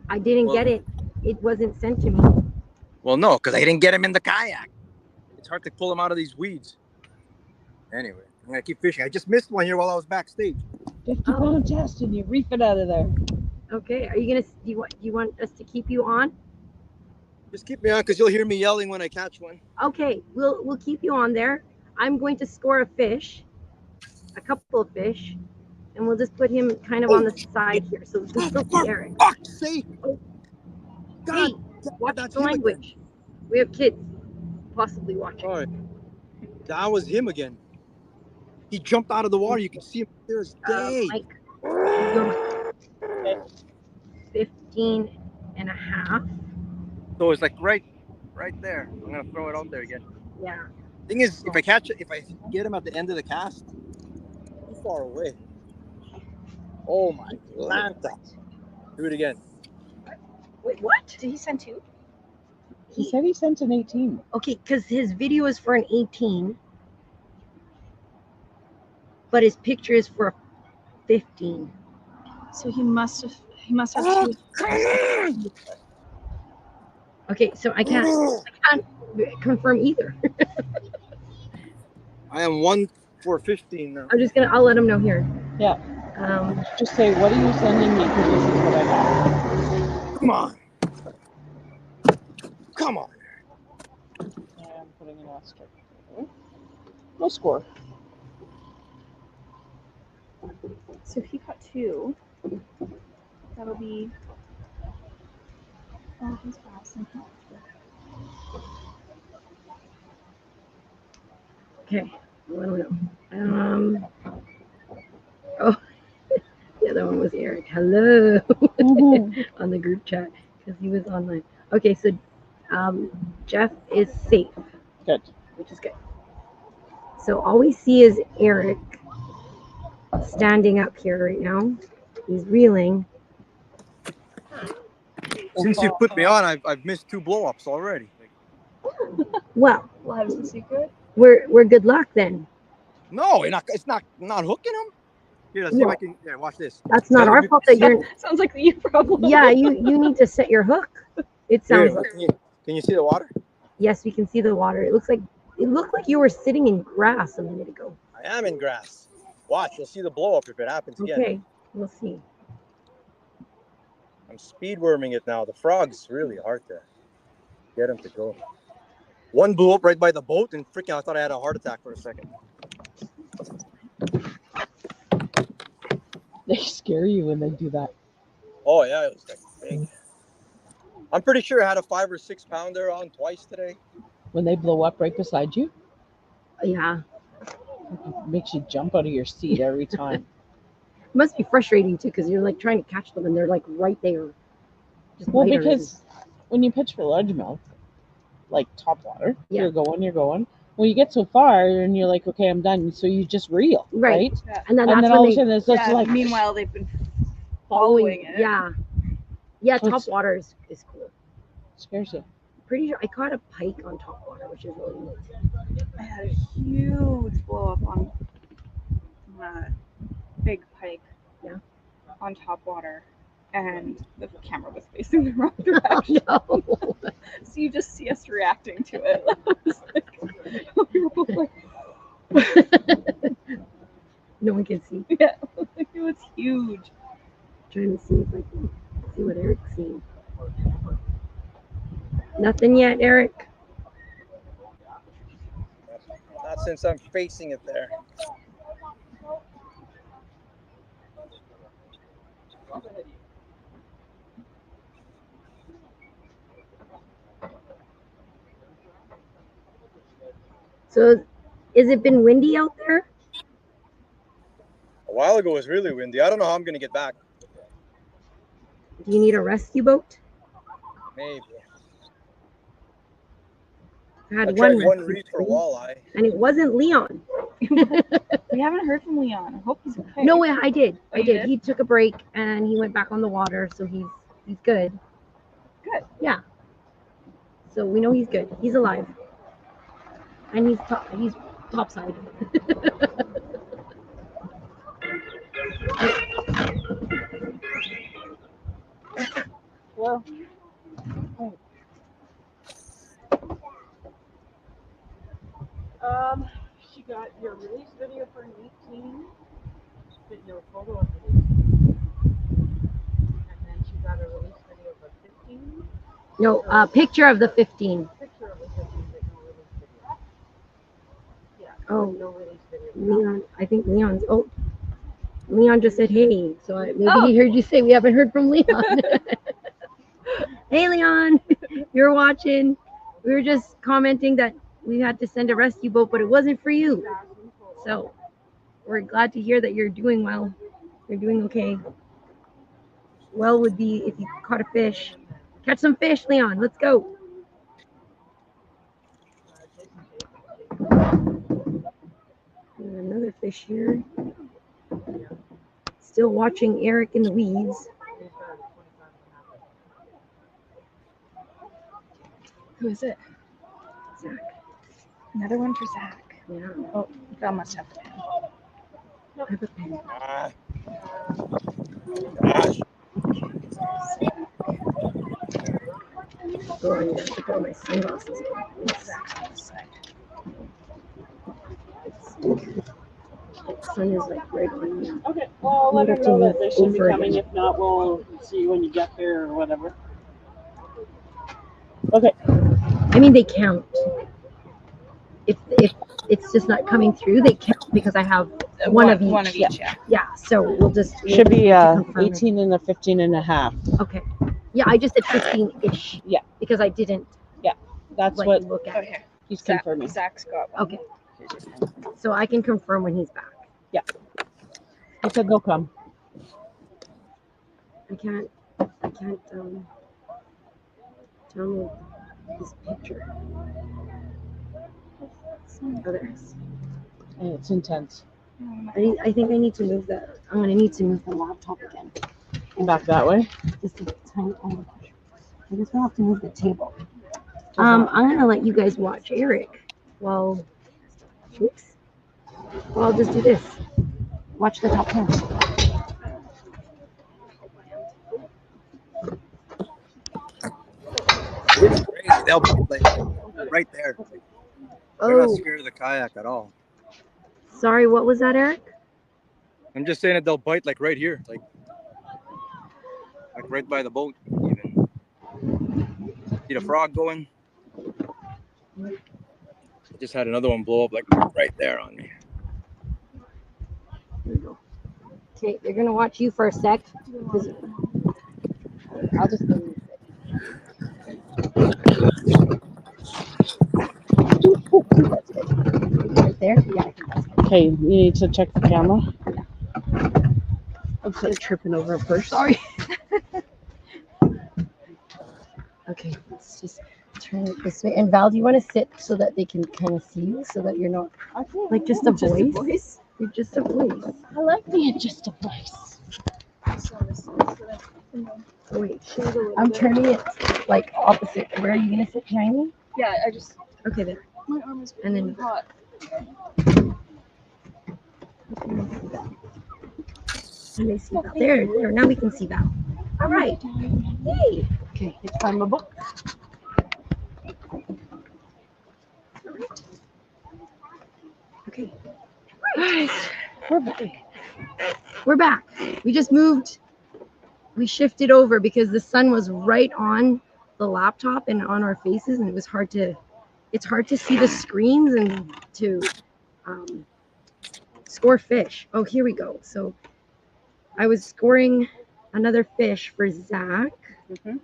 I didn't get it. It wasn't sent to me. Well, no, because I didn't get him in the kayak. It's hard to pull him out of these weeds. Anyway, I'm going to keep fishing. I just missed one here while I was backstage. 50-pound test and you reef it out of there. Okay, are you gonna? Do you want us to keep you on? Just keep me on because you'll hear me yelling when I catch one. Okay, we'll keep you on there. I'm going to score a couple of fish, and we'll just put him kind of on the side here. So we can still see Eric. Fuck's sake! Hey, watch that's the him language. We have kids possibly watching. All right. That was him again. He jumped out of the water. You can see him clear as day. Mike, you're 15 and a half. So it's like right there. I'm gonna throw it out there again. Yeah. Thing is, if I catch it, if I get him at the end of the cast, too far away. Oh my Lanta. Do it again. Wait, what? Did he send 2? He said he sent an 18. Okay, because his video is for an 18, but his picture is for a 15. So he must have Oh, 2. come on! Okay, so I can't confirm either. I am 1 for 15 now. I'll let him know here. Yeah. Just say, what are you sending me? Because this is what I got. Come on. Come on. I'm putting an asterisk. No score. So he got 2. That'll be. Oh, he's fast. Okay. I don't know. Oh, the other one was Eric. Hello on the group chat because he was online. Okay, so Jeff is safe. Good. Which is good. So all we see is Eric standing up here right now. He's reeling. Since you put me on, I've missed 2 blow-ups already. Well, Lives the secret. we're good luck then. No, it's not hooking him. Here, let's see if I can. Yeah, watch this. That's not our fault that you're. Sounds like you problem. Yeah, you need to set your hook. It sounds Here, like. can you see the water? Yes, we can see the water. It looked like you were sitting in grass a minute ago. I am in grass. Watch, you'll see the blow up if it happens again. Okay, we'll see. I'm speed worming it now. The frog's really hard to get him to go. One blew up right by the boat, and freaking, I thought I had a heart attack for a second. They scare you when they do that. Oh yeah, it was like big. I'm pretty sure I had a 5 or 6 pounder on twice today. When they blow up right beside you, Yeah, it makes you jump out of your seat every time. it must be frustrating too because you're like trying to catch them and they're like right there. Just Well, lighter. because when you pitch for largemouth, like top water, Yeah. you're going. Well, you get so far and you're like, okay, I'm done. So you just reel, Right. right? Yeah. and then And that's then when all of they a sudden it's just like, Meanwhile, they've been following it. Yeah, So top it's- water is cool. scares you. Pretty sure I caught a pike on top water, which is really neat. I had a huge blow up on big pike. Yeah. On top water, and the camera was facing the wrong direction. Oh, no. So you just see us reacting to it. We were both like, No one can see. yeah, it was huge. Trying to see if I can see what Eric's seeing. Nothing yet, Eric. Not since I'm facing it there. So, has it been windy out there? A while ago it was really windy. I don't know how I'm gonna get back. Do you need a rescue boat? Maybe. I had I one tried one rescue reef for boat, walleye. and it wasn't Leon. We haven't heard from Leon. I hope he's okay. No, I did. Oh, you did? He took a break and he went back on the water, so he's good. Good. Yeah. So we know he's good. He's alive, and he's topside. Well, she got your release video for an 18, but your photo of the 18, and then she got a release video of a 15. No, picture of the 15. Picture of the 15, but no release video. Yeah. Oh, No release video. Leon. I think Leon's. Oh, Leon just said hey. So maybe Oh. he heard you say we haven't heard from Leon. Hey, Leon, you're watching. We were just commenting that we had to send a rescue boat, but it wasn't for you. So We're glad to hear that you're doing well. You're doing okay. Well would be if you caught a fish. Catch some fish, Leon. Let's go. There's another fish here. Still watching Eric in the weeds. Who is it? Zach. Another one for Zach. Yeah. Oh, that must have been. I have a pen. Oh, I have to put on my sunglasses. The sun is like right on me. Okay, well, I'll let her know that they should be coming. again. If not, we'll see you when you get there or whatever. Okay. I mean, they count. If it's just not coming through, they count because I have one of each. One of each, yeah. Yeah, so we'll just Should be confirm it. 18 and a 15 and a half. Okay. Yeah, I just did 15-ish. Yeah. Because I didn't That's like what look at it. Okay. he's confirming. Zach's got one. Okay. So I can confirm when he's back. He said they'll come. I can't download this picture. Oh, there it is. And it's intense. I think I need to move that. I'm gonna need to move the laptop again. Back that way. Just a tiny. Oh my gosh. I guess we'll have to move the table. I'm gonna let you guys watch Eric. Well, oops. Well, I'll just do this. Watch the top hand. It's crazy. They'll be like right there. They're not Oh, scared of the kayak at all. sorry. What was that, Eric? I'm just saying that they'll bite like right here, like right by the boat. Even see the frog going. I just had another one blow up like right there on me. Here we go. Okay, they're gonna watch you for a sec. I'll just go. Right there? Yeah, I think that's good. Okay, you need to check the camera. I'm kind of tripping over a purse. Sorry. Okay, let's just turn it this way. And Val, do you want to sit so that they can kind of see you, so that you're not like just a voice? You're just a voice. I like being just a voice. Oh, wait, I'm turning it like opposite. Where are you gonna sit behind me? Yeah, I just, Okay, there. my arm is And then hot. can they see Val? There. Now we can see Val. All right. Yay. Okay, it's find my book. Okay. Right. We're back. We just moved. We shifted over because the sun was right on the laptop and on our faces, and it was hard to. It's hard to see the screens and to score fish. Oh, here we go. So I was scoring another fish for Zach. Mhm.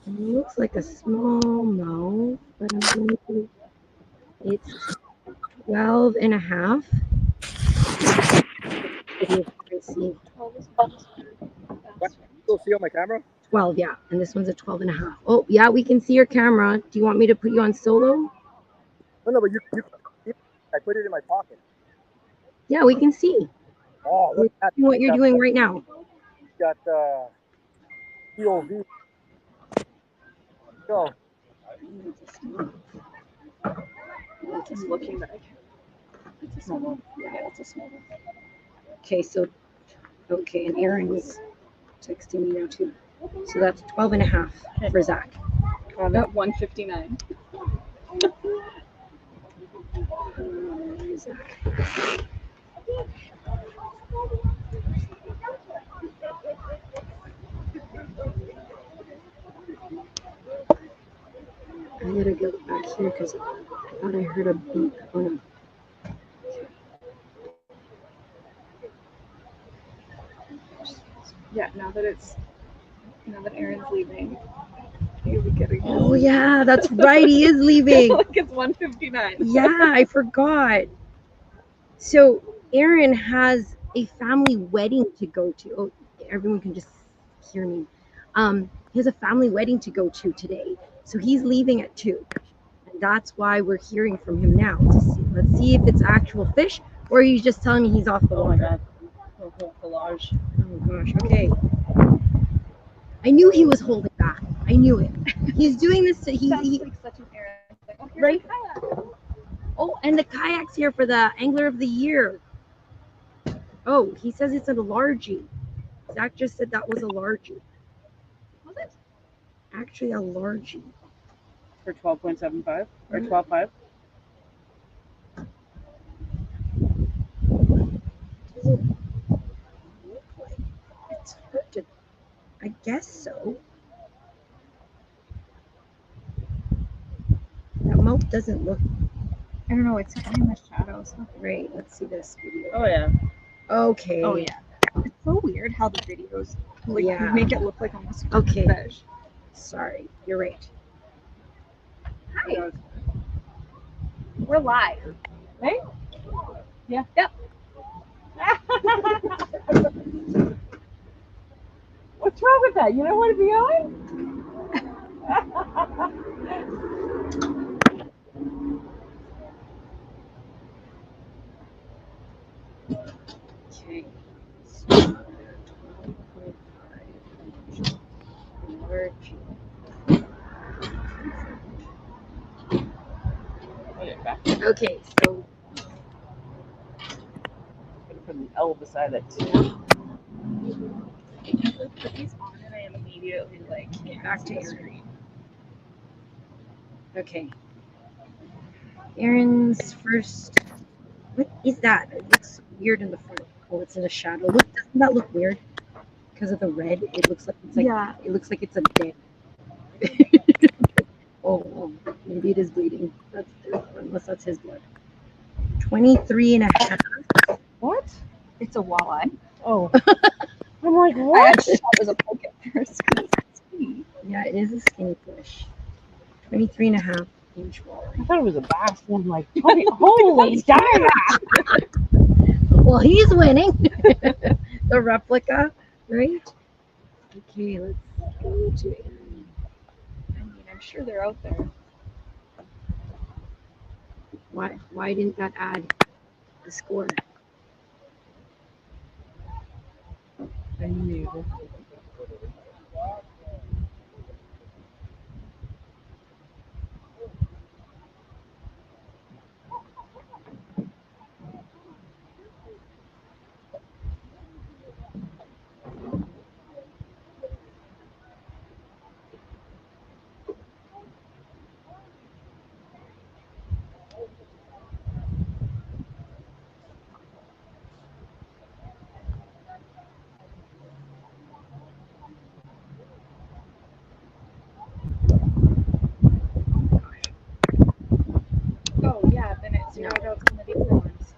It looks like a small mouth, but I'm going to. It's 12 and a half. See. Still see on my camera? 12, yeah. And this one's a 12 and a half. Oh, yeah, we can see your camera. Do you want me to put you on solo? No, but you I put it in my pocket. Yeah, we can see Oh, look at that. what you're doing right now. Got POV. So Just looking back. It's a small one. Yeah, it's a small one. Okay, so, okay, and Aaron is texting me now too. So that's 12 and a half for Zach. At 159. I gotta go back here because I thought I heard a beep. Oh no. Yeah, now that Aaron's leaving, you'll be getting. Oh yeah, that's right. He is leaving. Look, it's 159. Yeah, I forgot. So Aaron has a family wedding to go to. Oh, everyone can just hear me. He has a family wedding to go to today. So he's leaving at 2. And that's why we're hearing from him now. Let's see if it's actual fish or he's just telling me he's off the Oh my water. god. The whole collage. Oh gosh, okay. I knew he was holding back. I knew it. He's doing this to Sounds like such an Aaron. Like, oh, here's Right? a kayak. Oh, and the kayak's here for the Angler of the Year. Oh, he says it's a largie. Zach just said that was a largie. Was it? Actually, a largie. For 12.75 or 12.5. Does it look like it's hard to? I guess so. That mouth doesn't look I don't know. It's in the shadows. right. Let's see this video. Oh yeah. Okay. Oh yeah. It's so weird how the videos like Yeah. make it look like almost a Okay. fish. Sorry, you're right. Hi. We're live. Hey? Yeah. Yep. What's wrong with that? You don't want to be on? Okay. Okay, so Gonna put an L beside it. Put these on and I immediately like back to the Aaron. screen. Okay. Aaron's first. What is that? It looks weird in the front. Oh, it's in a shadow. Look, doesn't that look weird? Because of the red, it looks like it's like Yeah. it looks like it's a dead. oh, maybe it is bleeding. That's unless that's his blood. 23 and a half. What? It's a walleye. Oh. I'm like, I what? actually thought it was a poke at first because it's skinny. Yeah, it is a skinny fish. 23 and a half inch I walleye. thought it was a bass. And I'm like, holy cow! Well, he's winning. The replica, right? Okay, let's go to Aaron. I mean, I'm sure they're out there. Why didn't that add the score? I knew. Oh yeah, then it zeroed out some of the other ones.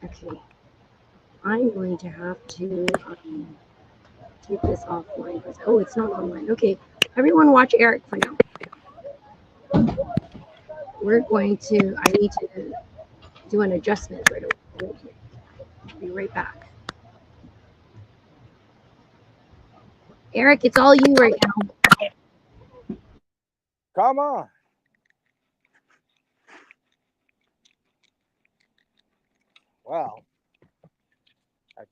Okay, I'm going to have to take this offline. Oh, it's not online. Okay, everyone watch Eric for now. We're going to, I need to do an adjustment right away. Be right back. Eric, it's all you right now. Come on. Wow. I've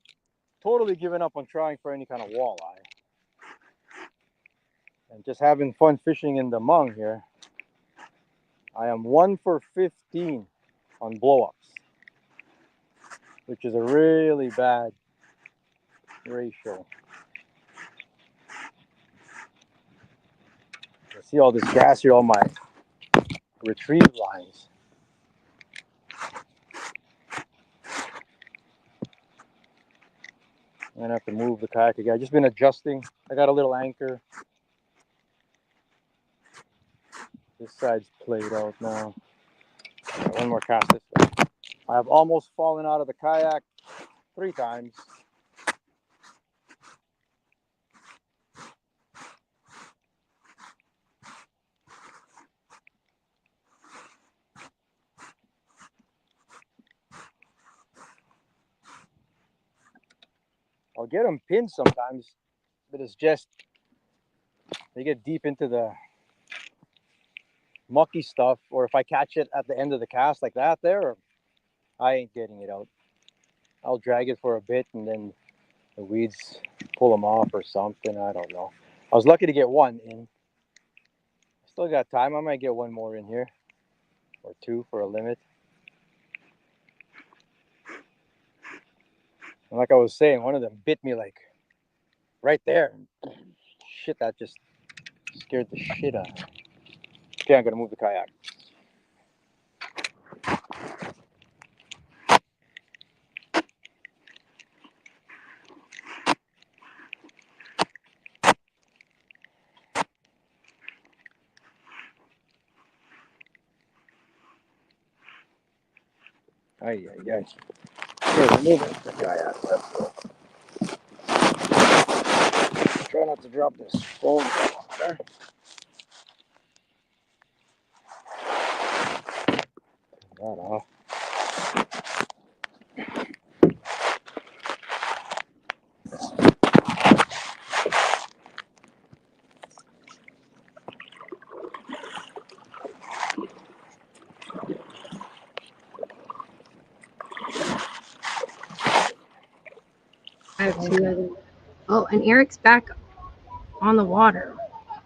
totally given up on trying for any kind of walleye. And just having fun fishing in the mung here. I am 1 for 15 on blow-ups, which is a really bad ratio. I see all this grass here on my retrieve lines. I'm gonna have to move the kayak again. I've just been adjusting. I got a little anchor. This side's played out now. One more cast this way. I have almost fallen out of the kayak 3 times. I'll get them pinned sometimes, but it's just they get deep into the mucky stuff, or if I catch it at the end of the cast like that there, I ain't getting it out. I'll drag it for a bit and then the weeds pull them off or something. I don't know. I was lucky to get one in. Still got time. I might get one more in here or two for a limit. And like I was saying, one of them bit me like right there. Shit, that just scared the shit out of me. Okay, I'm gonna move the kayak. Ay, ay, ay. Okay, we're moving the kayak. Let's go. Try not to drop this phone there. That off. I have two other. Oh, and Eric's back on the water.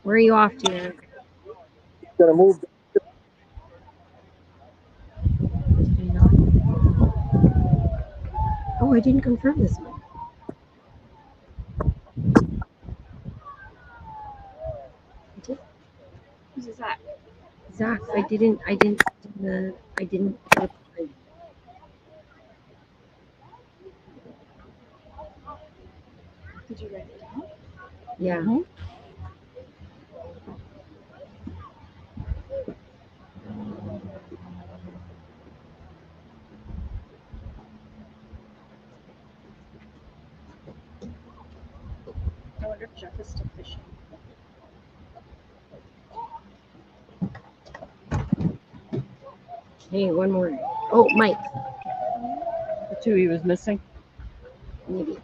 Where are you off to, Eric? Gonna move. Oh, I didn't confirm this one. Who's that? Zach, I didn't. Did you write it down? Yeah. I wonder if Jeff is still fishing. Hey, one more. Oh, Mike. The two he was missing. Maybe.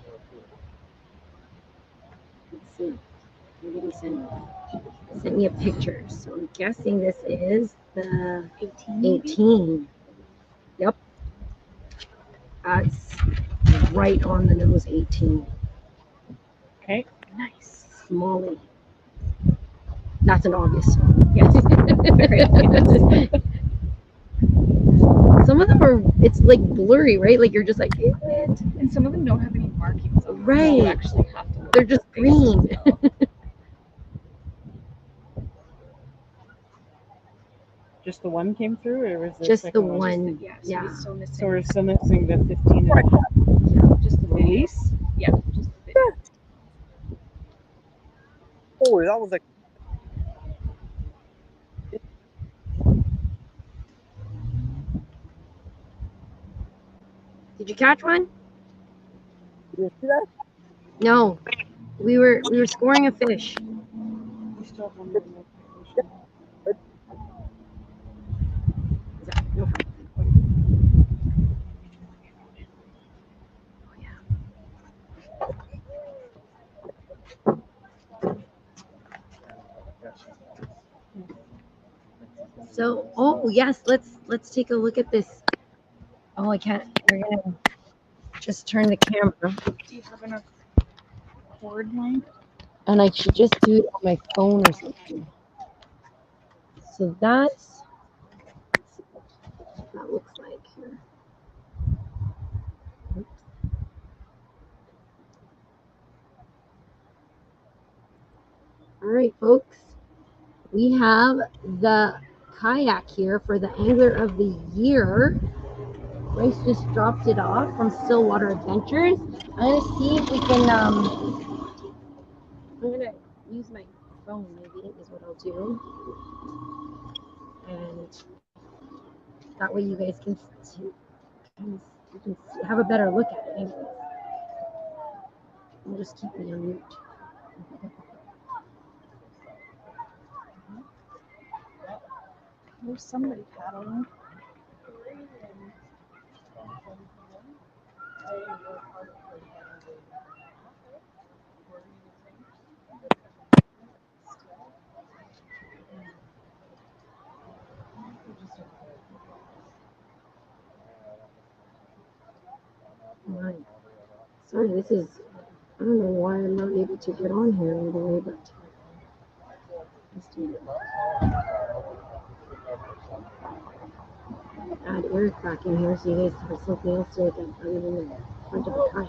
Let's see. Maybe he sent me a picture. So I'm guessing this is the 18. Yep. That's right on the nose, 18. Okay. Nice. Smally. That's an obvious one. Yes. Very obvious. Some of them are, it's like blurry, right? Like you're just like, is it? And some of them don't have any markings on them. Right. So you actually have to look They're at just the face green. as well. Just the one came through, or was it Just the second one. Yeah, so Yeah. he's still missing. So we're still missing the 15 Yeah, just the one. release. Yeah, just the video. Oh, that was like. Did you catch one? Did you see that? No. We were scoring a fish. We still have one more notification. No. So, oh yes, let's take a look at this. Oh, I can't. We're gonna just turn the camera, Do you have enough cord line? and I should just do it on my phone or something. So that's what that looks like here. Oops. All right, folks. We have the kayak here for the Angler of the Year. Bryce just dropped it off from Stillwater Adventures. I'm gonna see if we can. I'm gonna use my phone. Maybe is what I'll do, and that way you guys can have a better look at it. Anyways, I'll just keep me on mute. There's somebody paddling. Right. Sorry, this is, I don't know why I'm not able to get on here right away, but let's do it. Add Eric back in here so you guys have something else to look at other than the front of the kayak.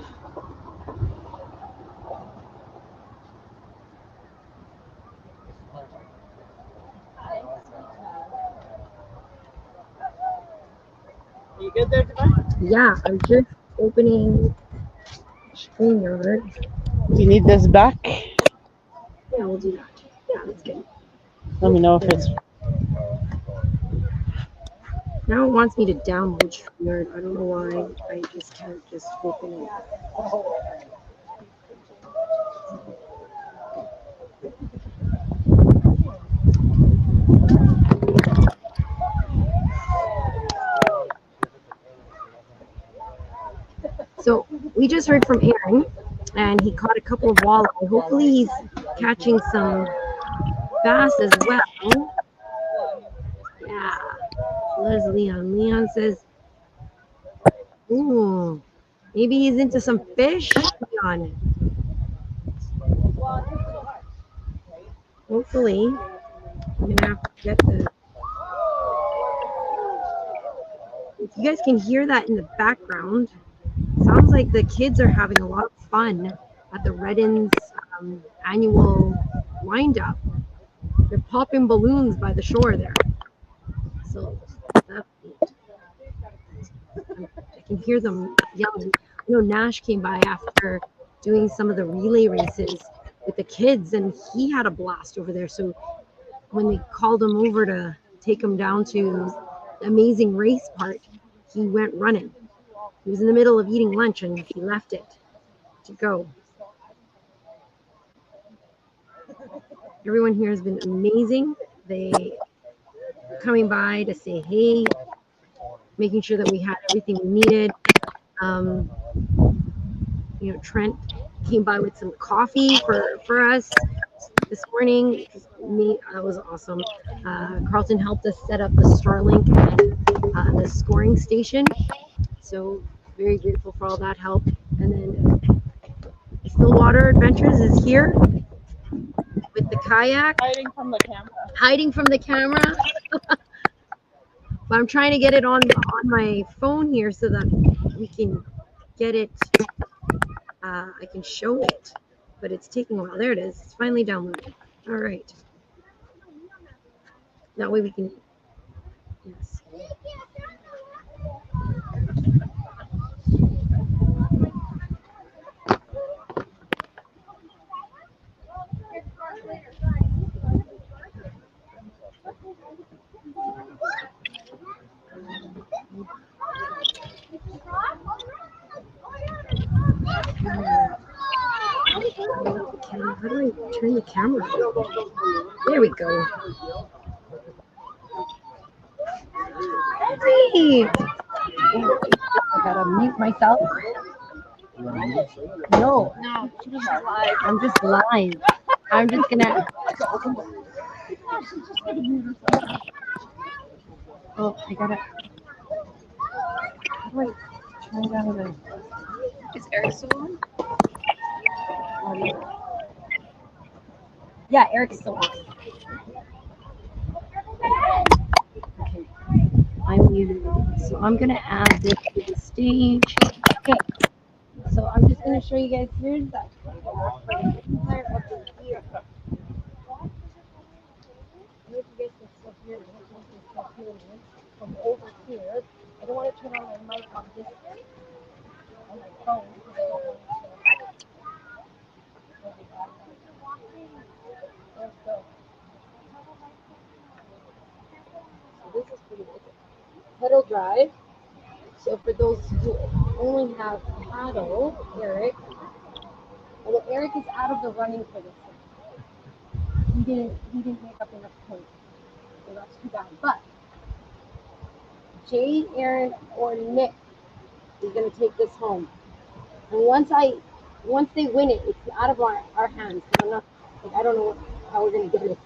You good there, Devon? Yeah, I'm just opening StreamYard. Do you need this back? Yeah, we'll do that. Yeah, that's good. Let me know if it's. Now it wants me to download StreamYard. I don't know why. I just can't just open it. So we just heard from Aaron, and he caught a couple of walleye. Hopefully he's catching some bass as well. Yeah. There's Leon. Leon says, ooh, maybe he's into some fish, Leon. Hopefully. I'm gonna have to get the. If you guys can hear that in the background, sounds like the kids are having a lot of fun at the Redden's annual wind-up. They're popping balloons by the shore there. So that's neat. I can hear them yelling. I know Nash came by after doing some of the relay races with the kids, and he had a blast over there. So when they called him over to take him down to the amazing race part, he went running. He was in the middle of eating lunch and he left it to go. Everyone here has been amazing. They coming by to say hey, making sure that we had everything we needed. Trent came by with some coffee for us this morning. That was awesome. Carlton helped us set up the Starlink and the scoring station. So very grateful for all that help. And then Stillwater Adventures is here with the kayak. Hiding from the camera. Hiding from the camera. But I'm trying to get it on my phone here so that we can get it. I can show it, but it's taking a while. There it is. It's finally downloaded. All right. That way we can. Yes. How do I turn the camera on? There we go. Great. I gotta mute myself. No, she's live. I'm just live. I'm just gonna. Oh, I gotta. How do I turn down the? Is Eric still on? Yeah, Eric's still on. Okay, I'm muted. So I'm gonna add this to the stage. Okay, so I'm just gonna show you guys. Here's that. From over here, I don't want to turn on my mic on this on my phone. Let's go. So this is pretty good. Pedal drive. So for those who only have paddle, Eric, although Eric is out of the running for this one. He didn't make up enough points. So that's too bad. But Jay, Aaron, or Nick is gonna take this home. And once they win it, it's out of our hands. I don't know how we're gonna get it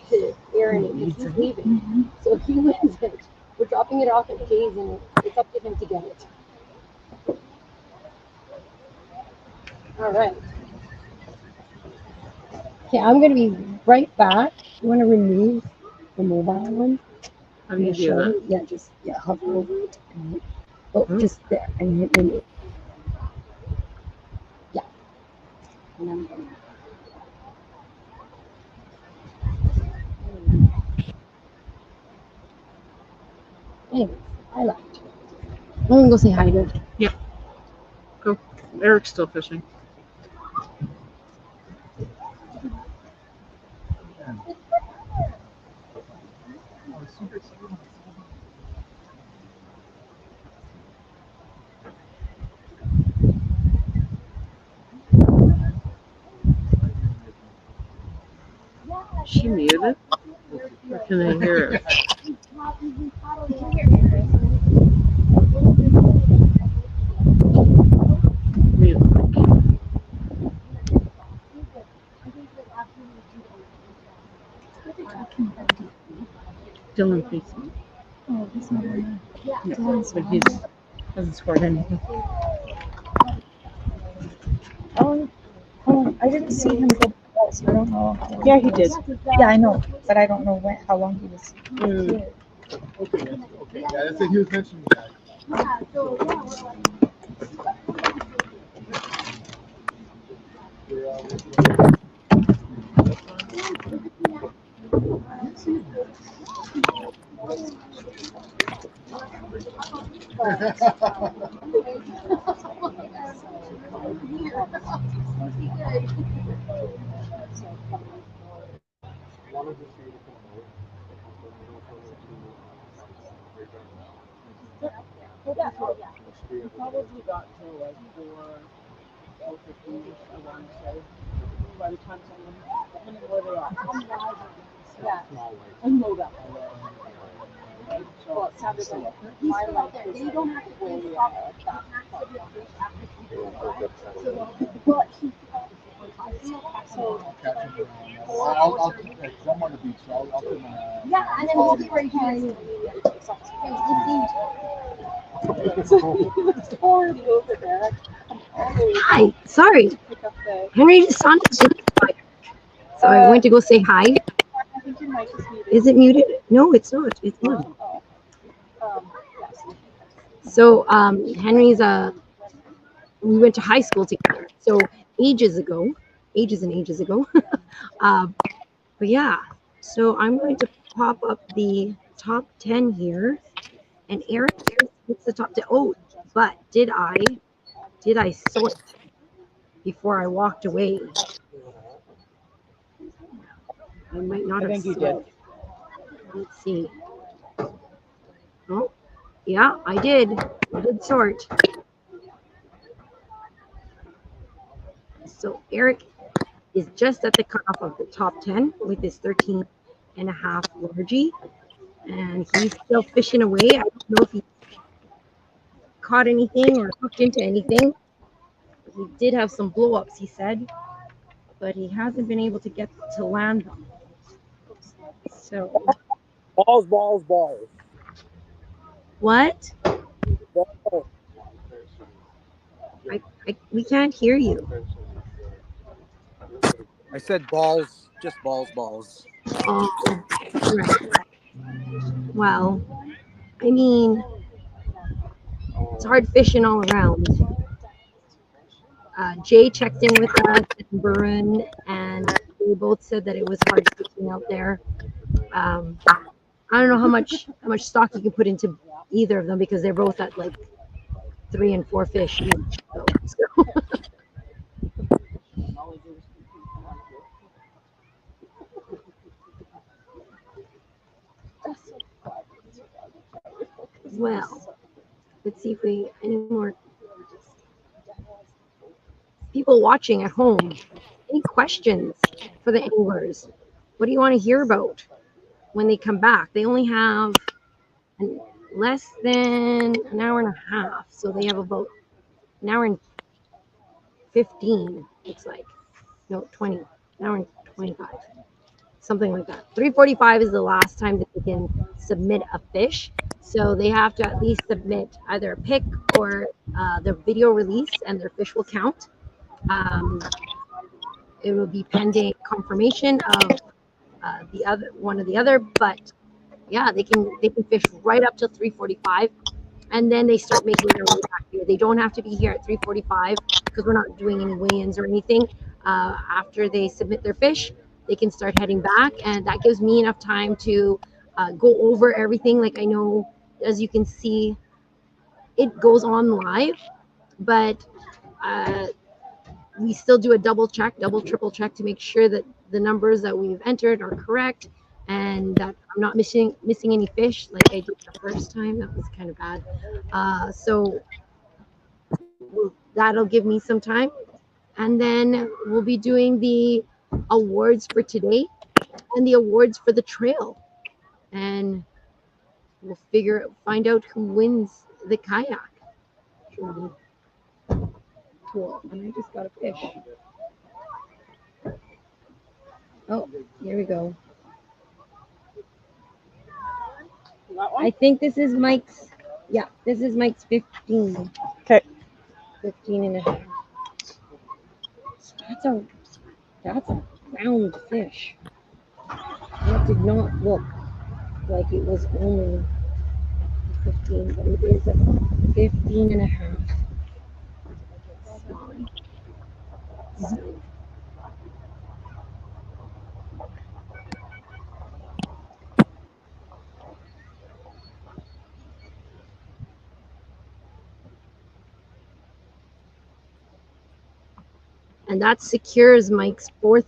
to Aaron because he's leaving. So if he wins it, we're dropping it off at Jay's and it's up to him to get it. All right. Okay, I'm going to be right back. You want to remove the mobile one? How do you do that? Yeah, just hover over it. And just there and hit remove. Yeah. And I'm going Anyways, I liked it. I'm going to go say hi to her. Yeah. Go. Eric's still fishing. She muted? Or can I hear her? Mute. Dylan, please. Oh, he's not on Yeah, but he hasn't scored anything. Oh, I didn't see him go ball, so I don't know. Yeah, he did. Yeah, I know, but I don't know how long he was here. Okay, yeah, that's it. He was mentioning that. Probably got to like 4:15, I want to say. By the time someone, depending where they are. Yeah, and load up. So it sounded like my life was way I'll because I'm on the beach, so I'll put my Yeah, and then we'll be right here. Hi, sorry. Henry just sounded really quiet. So I went to go say hi. Is it muted? No, it's not. It's not. So Henry's we went to high school together. So ages and ages ago. But yeah, so I'm going to pop up the top 10 here. And Eric, it's the top 10. Oh, but did I sort before I walked away? I might not have. think you did. Let's see. Oh, yeah, I did. I did sort. So Eric is just at the cutoff of the top 10 with his 13 and a half largie. And he's still fishing away. I don't know if he caught anything or hooked into anything. He did have some blow-ups, he said, but he hasn't been able to get to land them. So Balls. what? Balls. We can't hear you. I said balls, just balls. Oh, right. Well, I mean, it's hard fishing all around. Jay checked in with us and Burren, and they both said that it was hard fishing out there. I don't know how much stock you can put into either of them because they're both at like 3 and 4 fish each. So. Well, let's see if we any more people watching at home. Any questions for the anglers? What do you want to hear about when they come back? They only have less than an hour and a half, so they have about an hour and 15. Looks like 20, an hour and 25, something like that. 3:45 is the last time that they can submit a fish. So they have to at least submit either a pic or the video release, and their fish will count. It will be pending confirmation of one or the other, but yeah, they can fish right up till 3:45, and then they start making their way back here. They don't have to be here at 3:45 because we're not doing any weigh-ins or anything. After they submit their fish, they can start heading back, and that gives me enough time to go over everything. Like I know, as you can see, it goes on live, but we still do a double, triple check to make sure that the numbers that we've entered are correct and that I'm not missing any fish like I did the first time. That was kind of bad. So that'll give me some time. And then we'll be doing the awards for today and the awards for the trail. And we'll find out who wins the kayak. Cool. And I just got a fish. Oh, here we go. I think this is Mike's. Yeah, this is Mike's 15. Okay. 15 and a half. That's a round fish. That did not look like it was only 15, but it is a 15 and a half. And that secures Mike's 4th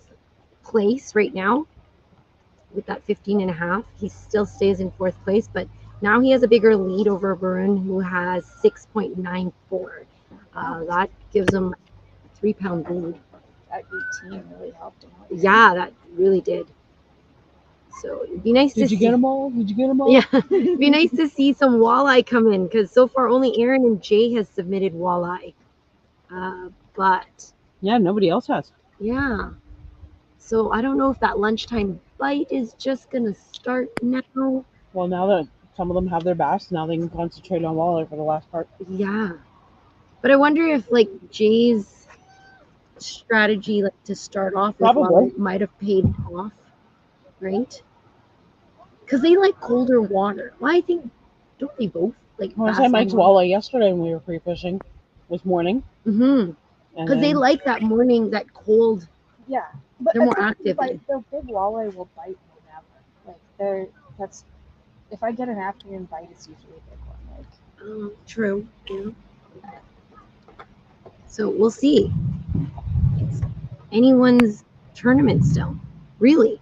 place right now with that 15 and a half. He still stays in 4th place, but now he has a bigger lead over Barun, who has 6.94. That gives him a 3-pound lead. That 18 really helped him out. Yeah, that really did. So it'd be nice to see. Did you get them all? Yeah, it'd be nice to see some walleye come in, because so far only Aaron and Jay has submitted walleye. But yeah, nobody else has. yeah. So I don't know if that lunchtime bite is just gonna start now. Well, now that some of them have their bass, now they can concentrate on walleye for the last part. Yeah. But I wonder if like Jay's strategy, like to start off with walleye, might have paid off, right? Because they like colder water. Well, I think, don't they both like? I said Mike's walleye yesterday when we were free fishing was morning. Mm-hmm. Because they like that morning, that cold. Yeah, but they're more active. Like the big walleye will bite whenever. Like that's if I get an afternoon bite, it's usually a big one. Like true. Yeah. So we'll see. It's anyone's tournament still, really.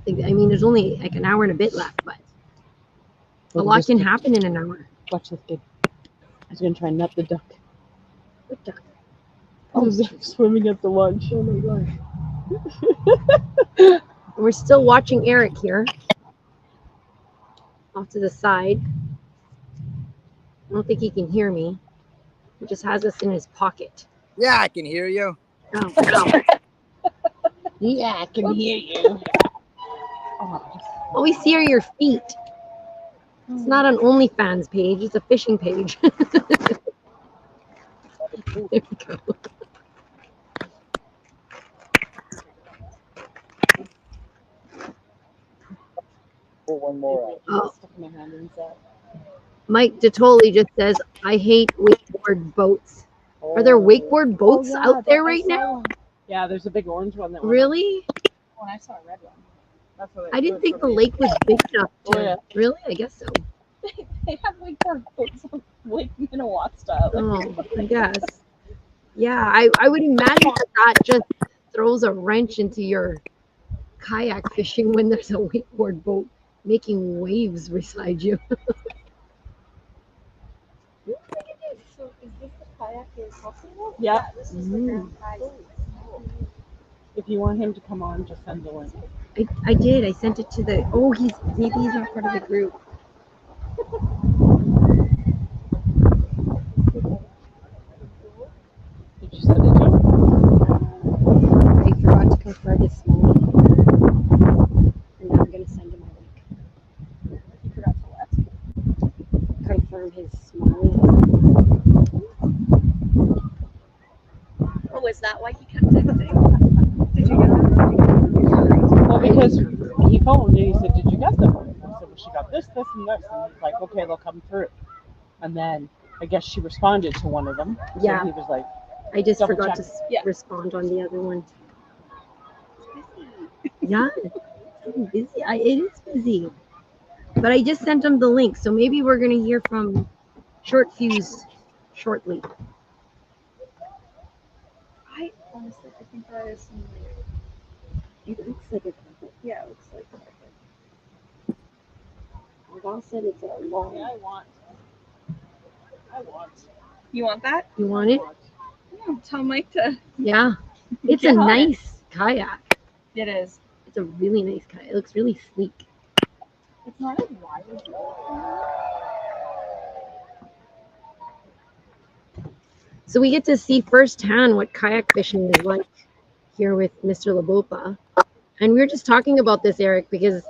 I mean, there's only like an hour and a bit left, but a lot can happen in an hour. Watch this kid. I was gonna try and nut the duck. What duck? Oh, swimming at the lunch. Oh my gosh. We're still watching Eric here. Off to the side. I don't think he can hear me. He just has us in his pocket. Yeah, I can hear you. Oh, no. Yeah, I can hear you. All we see are your feet. It's not an OnlyFans page. It's a fishing page. There we go. One more. Oh. Mike DeToli just says, I hate wakeboard boats. Are there wakeboard boats out there right now? Yeah, there's a big orange one. That really? When I saw a red one. That's what I didn't think the lake was big enough to. Oh, yeah. Really? I guess so. They have wakeboard boats on Lake Minnewatt style. Oh, I guess. Yeah, I would imagine that just throws a wrench into your kayak fishing when there's a wakeboard boat making waves beside you. So is this the kayak you're talking about? Yeah. This is the Grand Kayak. If you want him to come on, just send the link. I did. I sent it to the. Oh, maybe he's not part of the group. Did you send it to him? I forgot to confirm his small. And now I'm going to send him a link. You forgot to what? Confirm his small. Oh, is that well, she got this, this, and this. And he's like, okay, they'll come through. And then I guess she responded to one of them. So Yeah. he was like, I just double forgot check. to Yeah. respond on the other one. Yeah, it's really busy. It is busy. But I just sent him the link, so maybe we're gonna hear from Short Fuse shortly. I honestly, I think that is some like, It looks like a carpet. yeah, it looks like carpet. My boss said it's a long. I want. You want that? You want it? Yeah, tell Mike to. Yeah. It's a Get on it. nice kayak. It is. It's a really nice kayak. It looks really sleek. It's not as wide as So we get to see firsthand what kayak fishing is like here with Mr. Labopa. And we were just talking about this, Eric, because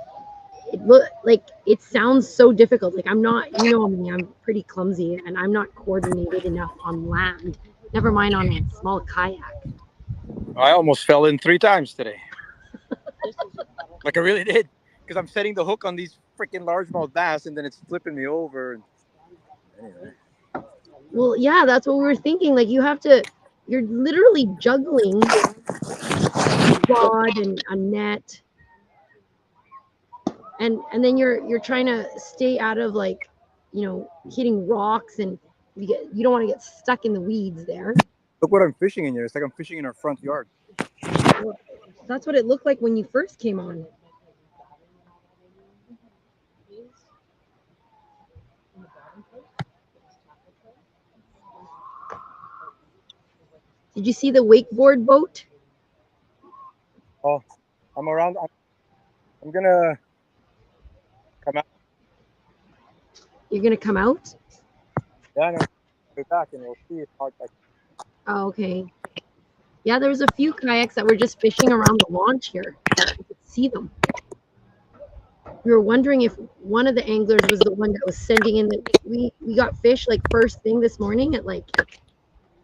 it sounds so difficult. Like I'm not, you know me, I'm pretty clumsy and I'm not coordinated enough on land. Never mind on a small kayak. I almost fell in 3 times today. Like I really did. Because I'm setting the hook on these freaking largemouth bass and then it's flipping me over. Anyway. Well, yeah, that's what we were thinking. Like you're literally juggling a rod and a net. And then you're trying to stay out of like, hitting rocks and you don't want to get stuck in the weeds there. Look what I'm fishing in here. It's like I'm fishing in our front yard. That's what it looked like when you first came on. Did you see the wakeboard boat? Oh, I'm around. I'm gonna come out. You're gonna come out? Yeah, no, go back and we'll see how it's like. Oh, okay. Yeah, there was a few kayaks that were just fishing around the launch here. You could see them. We were wondering if one of the anglers was the one that was sending in we got fish like first thing this morning at like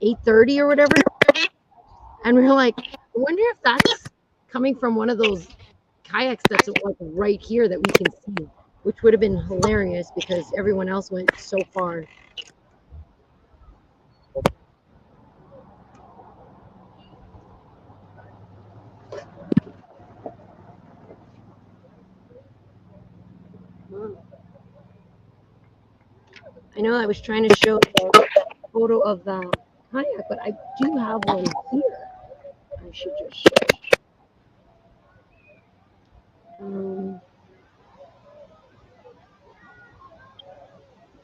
8:30 or whatever. And we were like, I wonder if that's coming from one of those kayaks that's like right here that we can see, which would have been hilarious because everyone else went so far. I know I was trying to show the photo of the kayak, but I do have one here. I should just show.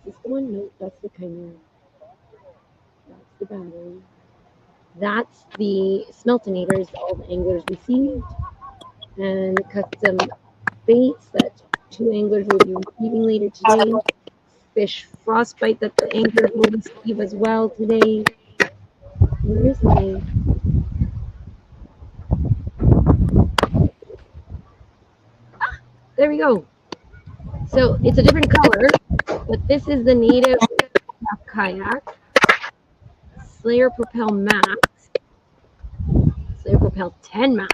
Is this the one? No, that's the Chimera. That's the battery. That's the smeltinators all the anglers received. And custom baits that 2 anglers will be receiving later today. Fish frostbite that the anglers will receive as well today. Where is my... There we go. So it's a different color, but this is the native kayak. Slayer Propel Max. Slayer Propel 10 Max.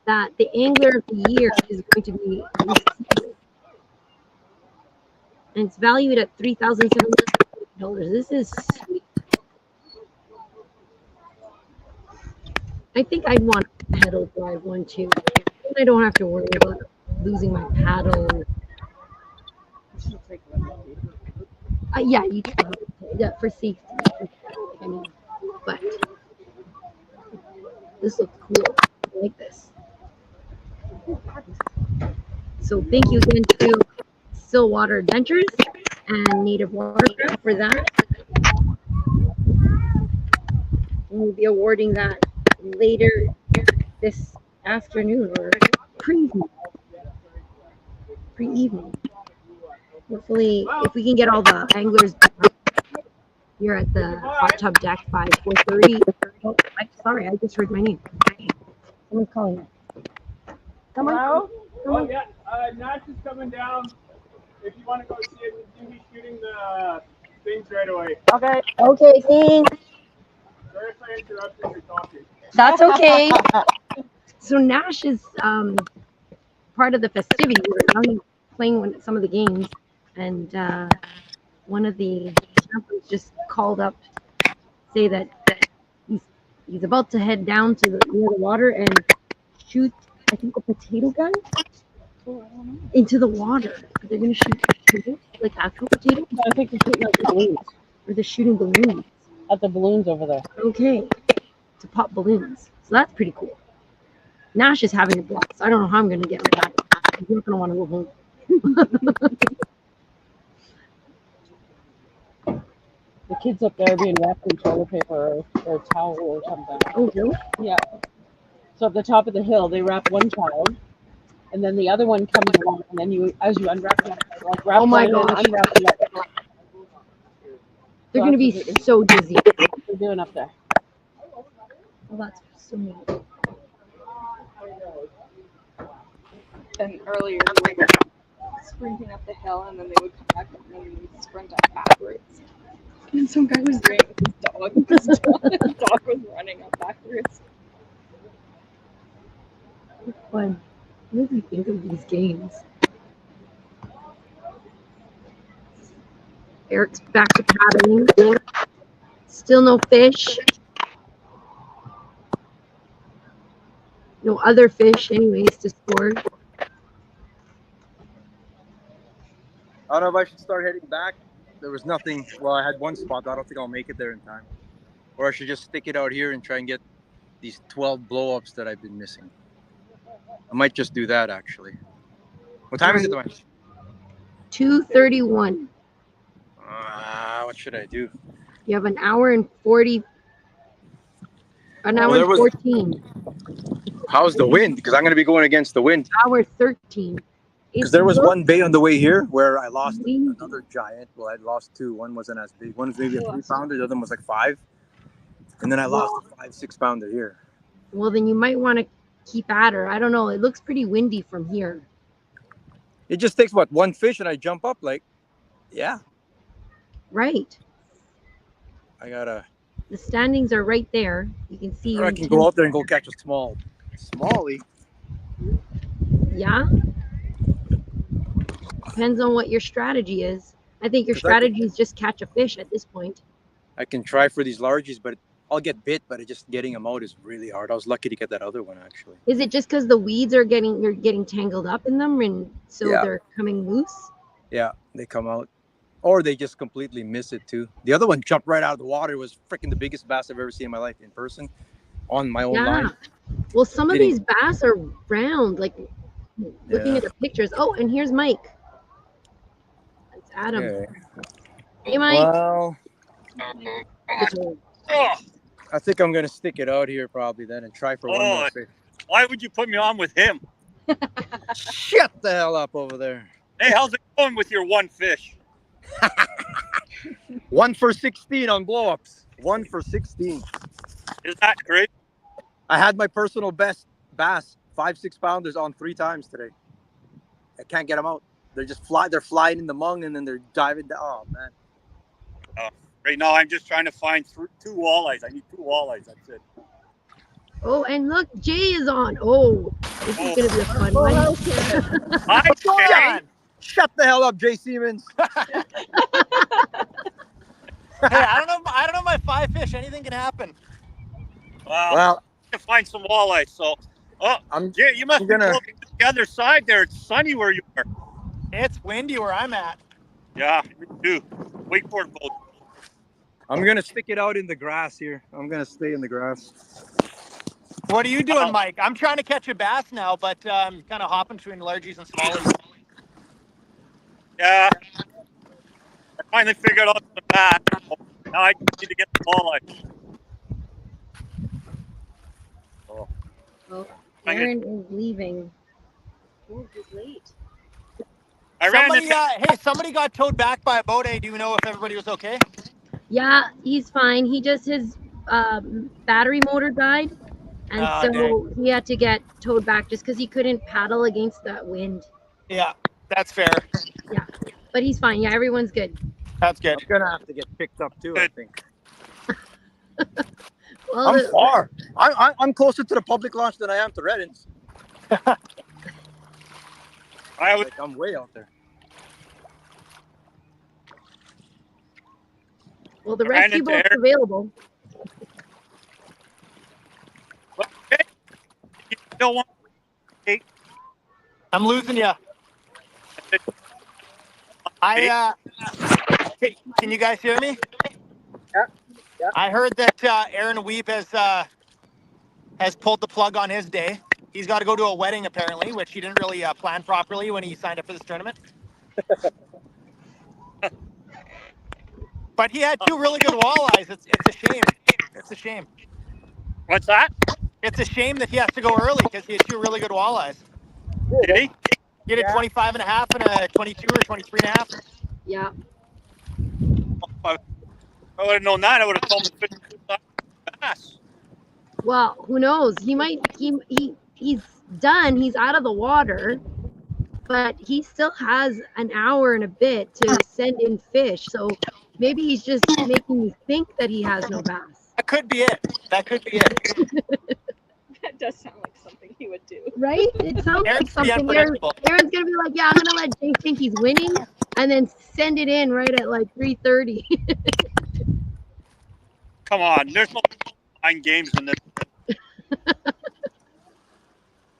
That the angler of the year is going to be receiving. And it's valued at $3,700. This is sweet. I think I'd want a pedal drive one too. I don't have to worry about losing my paddle. Yeah, you do. Yeah, for safety. I mean, but this looks cool. I like this. So thank you again to Stillwater Adventures and Native Watercraft for that. And we'll be awarding that later this afternoon or pre-evening. Hopefully, if we can get all the anglers here at the hot tub deck by 4:30. Oh, sorry, I just heard my name. Someone's calling me. Come on. Hello? Come on. Oh, yeah. Nash is coming down. If you want to go see it, he'll be shooting the things right away. Okay. Okay, thanks. Sorry if I interrupted your talking. That's okay. So Nash is part of the festivity. playing some of the games, and one of the campers just called up, say that he's about to head down to near the water and shoot, I think, a potato gun into the water. They're gonna shoot potatoes, like actual potatoes. I think they're shooting at balloons. Or they're shooting balloons. At the balloons over there. Okay, to pop balloons. So that's pretty cool. Nash is having a blast. I don't know how I'm gonna get with that. I'm not gonna want to go home. The kids up there being wrapped in toilet paper or towel or something. Oh, really? Yeah. So at the top of the hill, they wrap one child, and then the other one comes along, and then as you unwrap it, like wrap Oh my one and gosh. unwrap the other. They're gonna be so dizzy. They're doing up there. Oh, that's so neat. And earlier, they were sprinting up the hill, and then they would come back and then they would sprint up backwards. And some guy was doing it with his dog. His dog was running up backwards. Fun. What do you think of these games? Eric's back to paddling. Still no fish. No other fish, anyways, to score. I don't know if I should start heading back. There was nothing. Well, I had one spot. I don't think I'll make it there in time. Or I should just stick it out here and try and get these 12 blow-ups that I've been missing. I might just do that, actually. What time is it, Dwayne? 2:31. What should I do? You have an hour and 40. An hour and 14. How's the wind? Because I'm going to be going against the wind. Hour 13. Because there was one bay on the way here where I lost another giant. Well, I lost two. One wasn't as big. One was maybe a 3-pounder. The other one was like 5. And then I lost a 5-6-pounder here. Well, then you might want to keep at her. I don't know. It looks pretty windy from here. It just takes, what, one fish and I jump up? Like, yeah. Right. I got to... The standings are right there. You can see. Or I can go out there and go catch a smallie. Yeah. Depends on what your strategy is. I think your strategy is just catch a fish at this point. I can try for these largies, but I'll get bit. But just getting them out is really hard. I was lucky to get that other one, actually. Is it just because the weeds are you're getting tangled up in them, and so they're coming loose? Yeah, they come out. Or they just completely miss it, too. The other one jumped right out of the water. It was freaking the biggest bass I've ever seen in my life in person on my own line. Well, some of these bass are round, like looking at the pictures. Oh, and here's Mike. That's Adam. Okay. Hey, Mike. Well, I think I'm going to stick it out here probably then and try for one more fish. Why would you put me on with him? Shut the hell up over there. Hey, how's it going with your one fish? 1 for 16 on blow-ups. 1 for 16. Is that great? I had my personal best bass, 5-6-pounders on 3 times today. I can't get them out. They're just they're flying in the mung and then they're diving down. Oh, man. Right now, I'm just trying to find 2 walleyes. I need 2 walleyes. That's it. Oh, and look, Jay is on. Oh, this is going to be a fun one. Hi, Jay. Shut the hell up, Jay Siemens. Hey, I don't know my 5 fish. Anything can happen. Well, I can find some walleyes. So, you must be looking to the other side there. It's sunny where you are. It's windy where I'm at. Yeah, me too. Wakeboard boat. I'm going to stick it out in the grass here. I'm going to stay in the grass. What are you doing, Mike? I'm trying to catch a bass now, but I'm kind of hopping between largies and smallies. Yeah. I finally figured out the bat. Now I need to get the walleye. Oh, Aaron is leaving. Oh, he's late. Somebody got towed back by a boat. Hey, do you know if everybody was okay? Yeah, he's fine. His battery motor died, and so he had to get towed back just because he couldn't paddle against that wind. Yeah, that's fair. Yeah, but he's fine. Yeah, everyone's good. That's good. I'm gonna have to get picked up too, I think. Well, I'm far. I'm closer to the public launch than I am to Redden's. I'm way out there. Well, the rescue boat's available. You don't want. I'm losing you. Can you guys hear me? Yeah. I heard that Aaron Weeb has pulled the plug on his day. He's got to go to a wedding apparently, which he didn't really plan properly when he signed up for this tournament. But he had 2 really good walleyes. It's a shame. It's a shame. What's that? It's a shame that he has to go early because he had 2 really good walleyes. Did he? He had a 25 and a half and a 22 or 23 and a half. Yeah. I would have known that. I would have told him to fish bass. Well, who knows? He might. He's done. He's out of the water, but he still has an hour and a bit to send in fish. So maybe he's just making you think that he has no bass. That could be it. That does sound like something he would do. Right? It sounds like something. Aaron's gonna be like, yeah, I'm gonna let Jake think he's winning, and then send it in right at like 3:30. Come on, there's no mind games in this.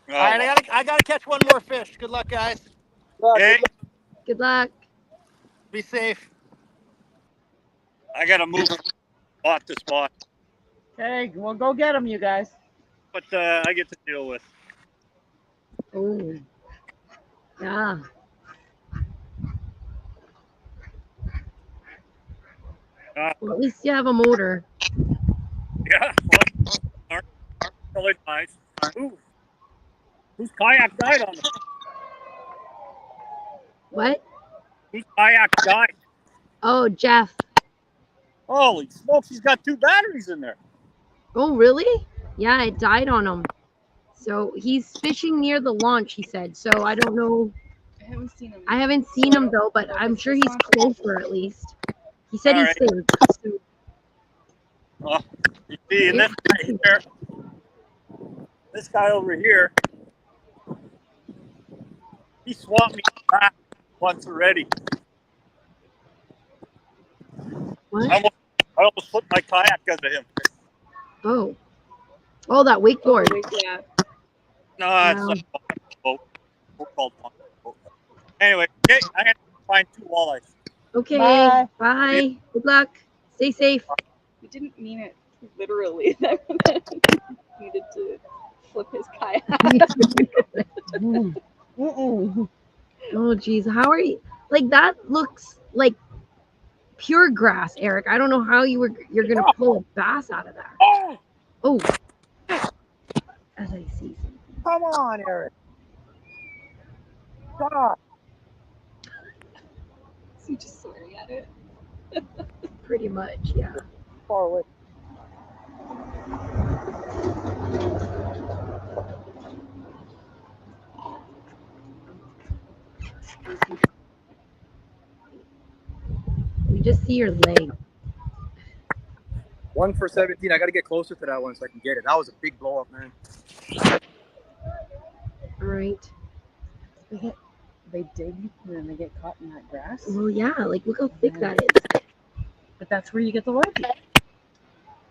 All right, I gotta catch one more fish. Good luck, guys. Hey, Good luck. Be safe. I gotta move spot to spot. Okay, well, go get them, you guys. But I get to deal with. Oh, yeah. Well, at least you have a motor. Yeah, well, really nice. Ooh. Whose kayak died on it? What? Whose kayak died? Oh, Jeff. Holy smokes, he's got 2 batteries in there. Oh, really? Yeah, it died on him. So he's fishing near the launch, he said. So I don't know. I haven't seen him. I haven't seen him though, but I'm sure he's closer at least. He said he's safe. So. Well, you see, and this guy here, this guy over here, he swamped me back once already. What? I almost flipped my kayak because of him. Oh. Oh, that wakeboard. Yeah. No, it's a boat. We're called boat. Anyway, okay, I have to find 2 walleyes. Okay. Bye. Bye. Good luck. Stay safe. We didn't mean it literally. That he needed to flip his kayak. Oh, geez. How are you? Like, that looks like pure grass, Eric. I don't know how you're going to pull a bass out of that. Oh. As I see something. Come on, Eric. Stop. So you just swearing at it. Pretty much, yeah. Far away. We just see your leg. 1 for 17. I got to get closer to that one so I can get it. That was a big blow up, man. All right. They dig and then they get caught in that grass. Well, yeah. Like, look how thick that is. But that's where you get the largies.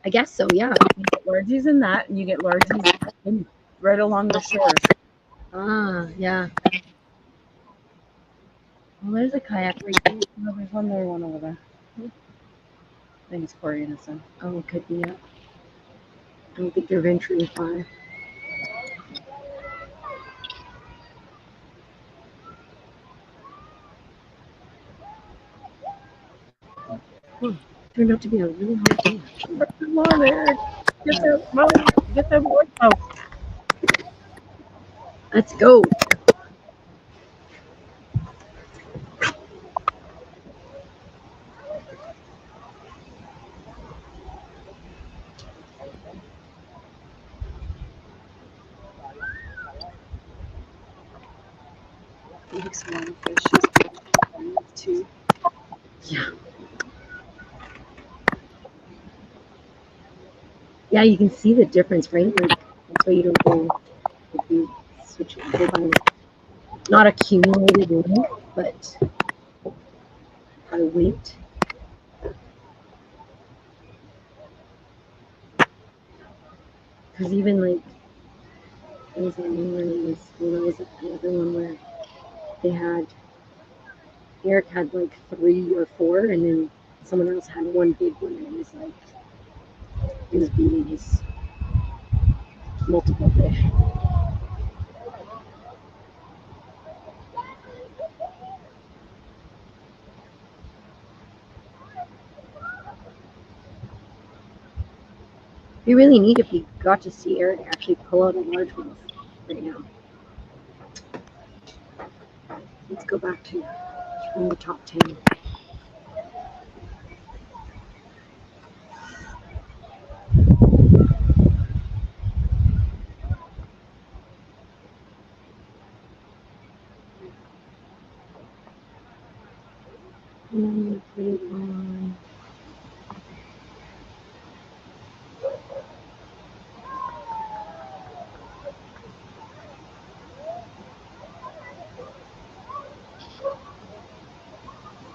I guess so, yeah. You get largies in that, and you get largies in, right along the shore. Ah, yeah. Well, there's a kayak right there. No, there's one there, one over there. I think it's Corey and his son. Oh, it could be, yeah. I don't think they're venturing far. Turned out to be a really hard day. Come on, Eric. Get them boys out. Let's go. Big small fish. Two. Yeah. Yeah, you can see the difference, right? Like, that's why you don't go if you switch it. not accumulated length, but by weight. Because even like, there was that one where when I was at the other one where they had, Eric had like 3 or 4, and then someone else had one big one, and it was like, he was beating his multiple fish. It'd be really neat if you got to see Eric actually pull out a largemouth right now. Let's go back to from the top 10. And I'm going to put it on.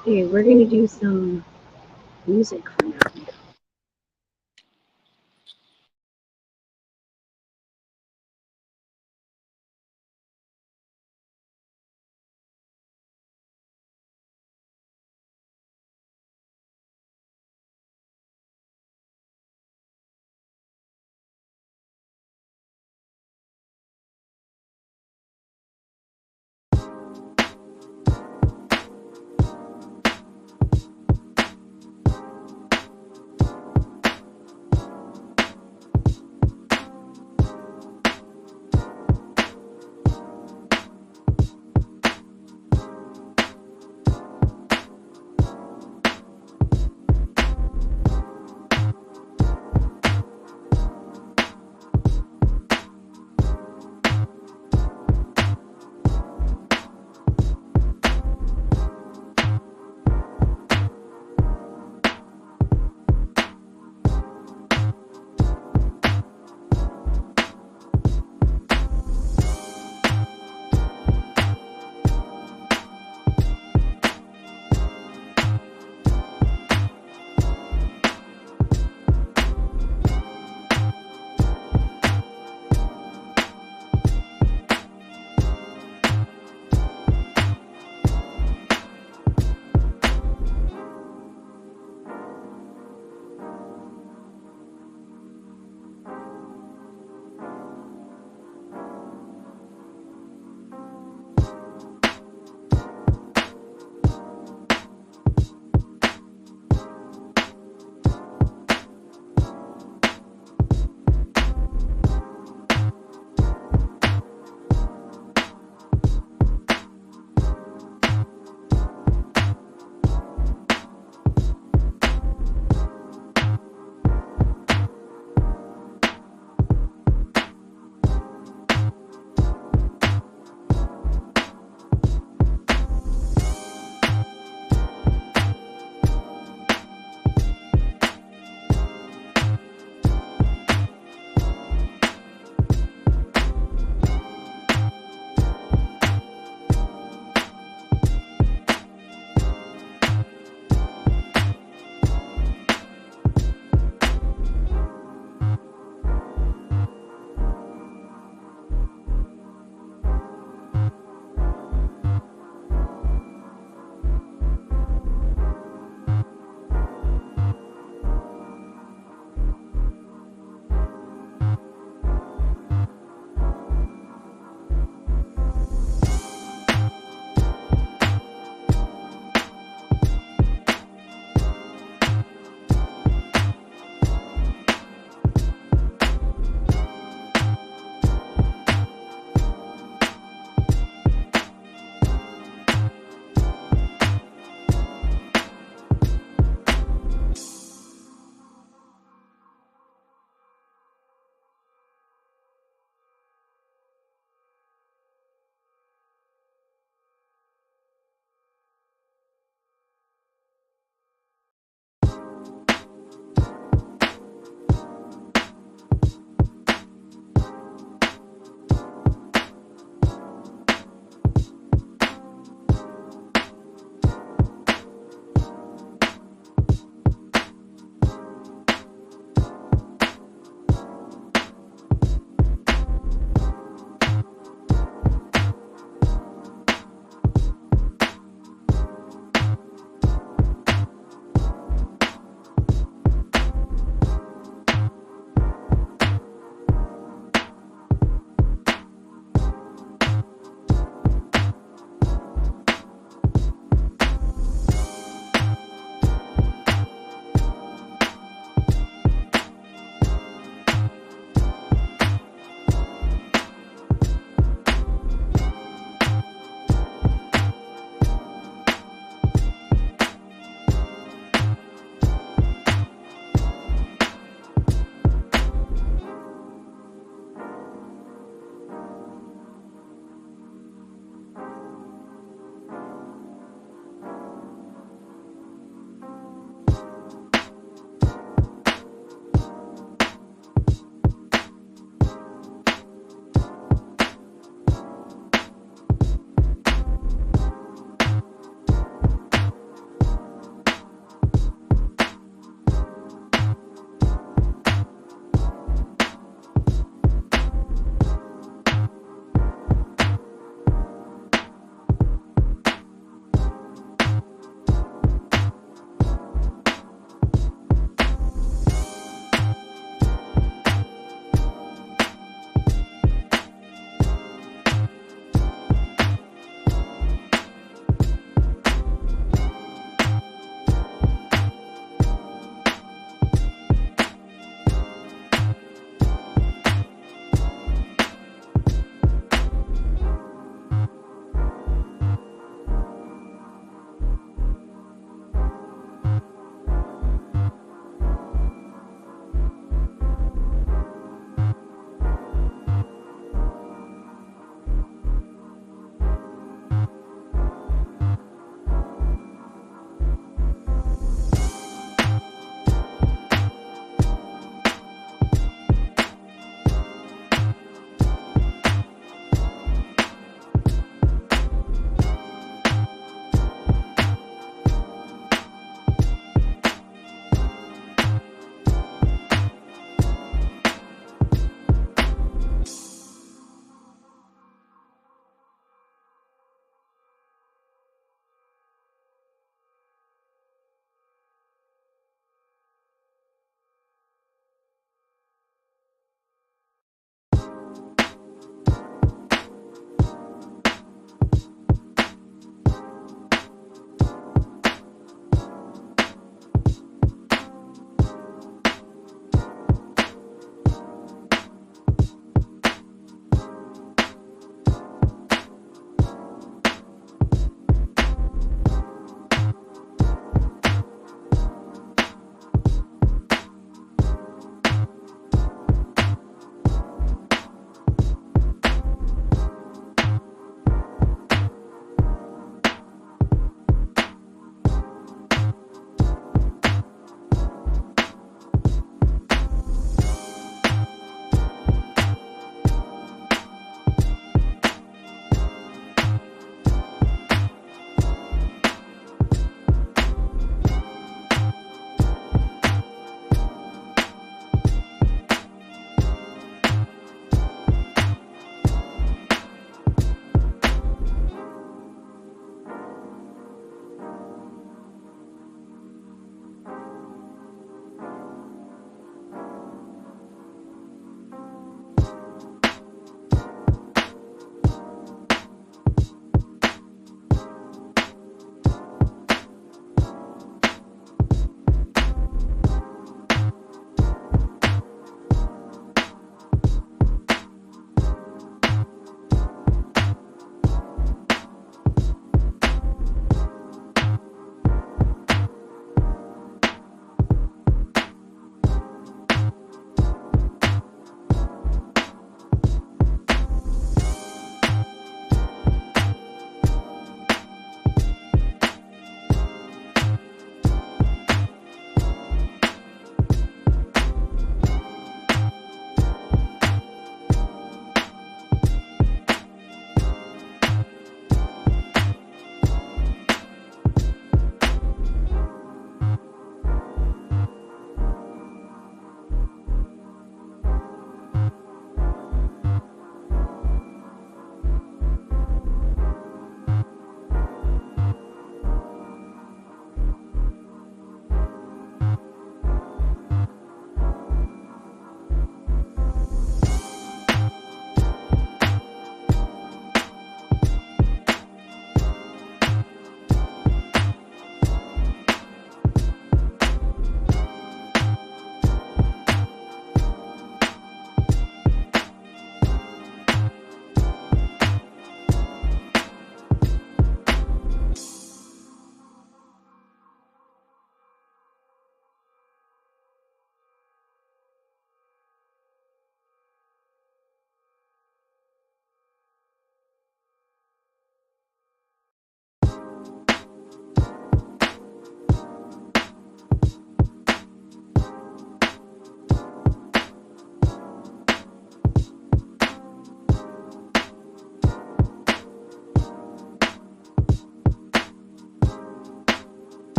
Okay, we're going to do some music for now.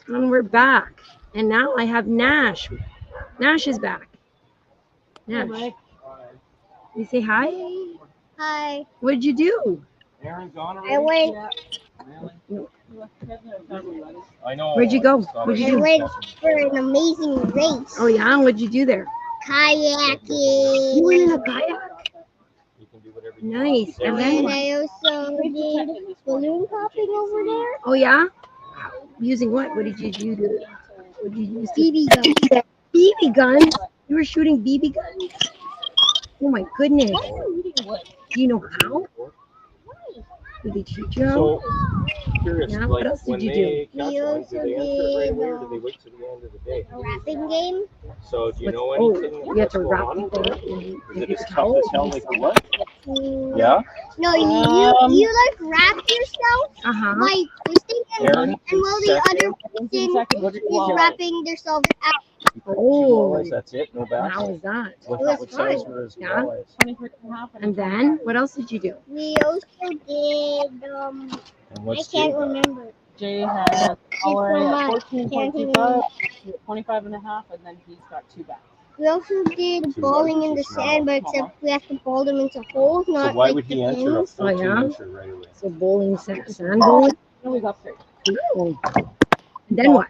And we're back. And now I have Nash. Nash is back. Nash. You say hi? Hi. What'd you do? I went. I know. Where'd you go? What'd you I do? went for an amazing race. Oh yeah, what'd you do there? Kayaking. You went in a kayak? Nice. And then And what? I also did balloon popping over there. Oh yeah? Using what? What did you do to? What did you use? BB gun. BB guns? You were shooting BB guns? Oh my goodness. Do you know how? Did they teach you how? So, curious, Yeah, like, what else did when you they do? catch We one, do they answer it right away or do also they wait till the end of the day? a wrapping game. So, do you know Oh, anything you have that's to going wrap on people over up there? in Is it paper as tough towels. as hell like the what? Yeah? No, you like wrap yourself Uh-huh. by twisting Aaron, and while the other person is wrapping themselves out. Oh, Walleyes, that's it? No bass? how was that? What size were his Yeah. walleyes? And then, what else did you do? We also did And I what's can't Jay got? remember. Jay has Power at Can't 14.25, 25 and a half, and then he's got 2 back. We also did bowling in the sand, but except we have to bowl them into holes, So not why like would the he enter a pins. 14 Oh, yeah? incher right away? So bowling, sand bowling. No, we got 3. Oh. And then what?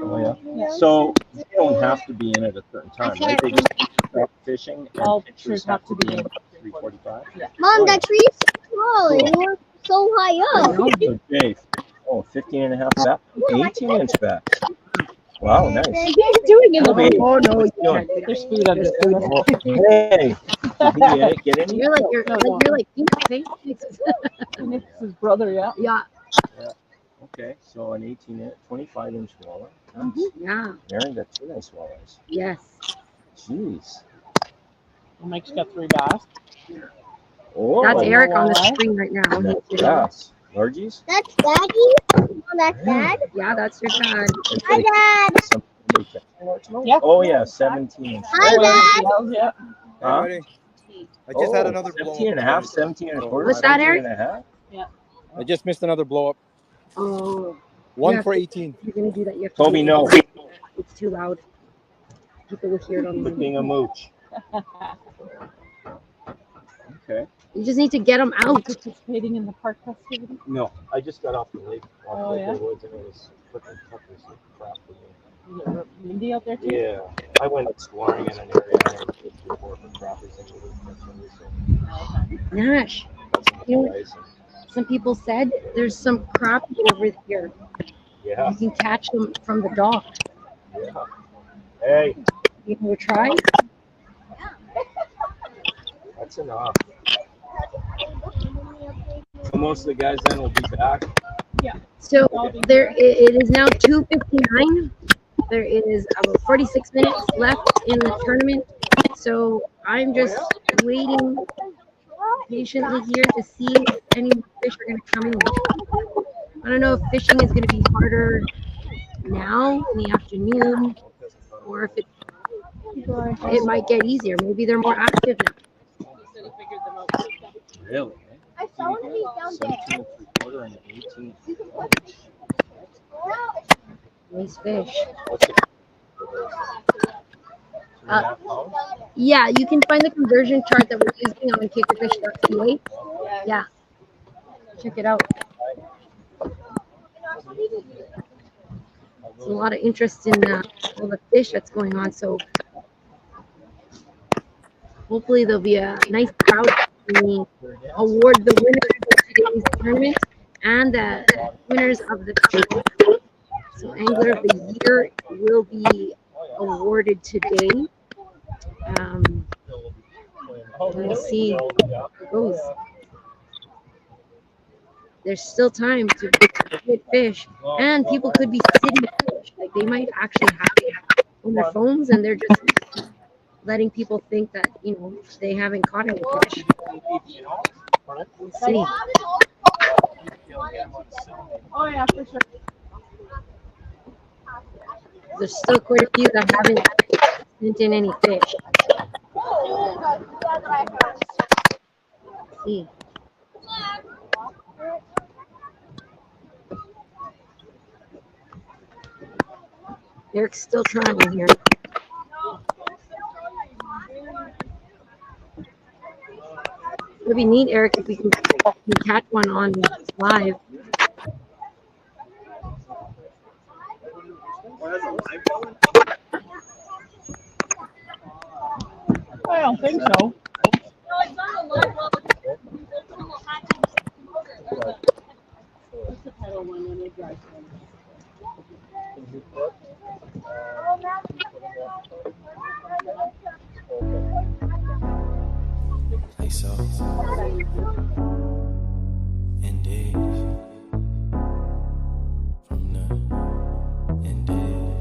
Oh, yeah. So, you don't have to be in at a certain time, right? They just start fishing and All pitchers pictures have have to to be be in at 3:45? Mom, that tree is so tall and we're so high up. So, Jay, 15 and a half back, 18-inch back. Wow, nice. What are you doing in the Hey, video? Oh no, what's you doing? can't do that. There's food under Oh, there. hey, did he get any? You're like Phoenix, It's his brother, yeah. Yeah. Okay, so an 25-inch walleye. Nice. Yeah. Aaron got 2 nice walleyes. Yes. Jeez. Mike's got 3 bass. Oh, That's Eric on the walleye. screen right now. and that's He's- bass. Largies? That's Daddy? Oh, that's Dad? Yeah, that's your dad. Hi, Dad. Yeah. Oh, yeah, 17-inch. Hi, Dad. Yeah. Huh? Hey, I just had another blow 17 and a half, 17 and a quarter. What's that, 17 Eric? and a half? I just missed another blow up. Oh. One Yeah, for 18. You're gonna do that. You have to Toby, do it. no. It's too loud. People will hear it on the Being a mooch. Okay. You just need to get them out. Participating in the park festivity. No, I just got off the lake. Oh, yeah? Woods and it was freaking tough as crap for me. Is it windy out there too? Yeah, I went exploring in an area I never been before for crappers and Nash, you know what some people said? There's some crappie over here. Yeah. You can catch them from the dock. Yeah. Hey, You want to try? that's enough. So most of the guys then will be back. So there, it is now 2:59. There is about 46 minutes left in the tournament. So I'm just waiting patiently here to see if any fish are going to come in. I don't know if fishing is going to be harder now in the afternoon, or if it might get easier. Maybe they're more active now. Really? I saw one of these down 17 and 3/4 and 18. Nice fish. What's it? 3.5 pounds? Yeah, you can find the conversion chart that we're using on kickerfish.ca. Yeah, check it out. There's a lot of interest in all the fish that's going on, so hopefully there'll be a nice crowd when we award the winners of today's tournament and the winners of the tournament. So Angler of the Year will be awarded today. We'll see how it goes. There's still time to hit fish, and people could be sitting fish. Like they might actually have it on their phones, and they're just letting people think that they haven't caught any fish. We'll see. Oh yeah, for sure. There's still quite a few that haven't sent in any fish. Let's see. Let's Eric's still trying here. It'd be neat, Eric, if we can catch one on live. I don't think so. Like so. Indeed. From the indeed.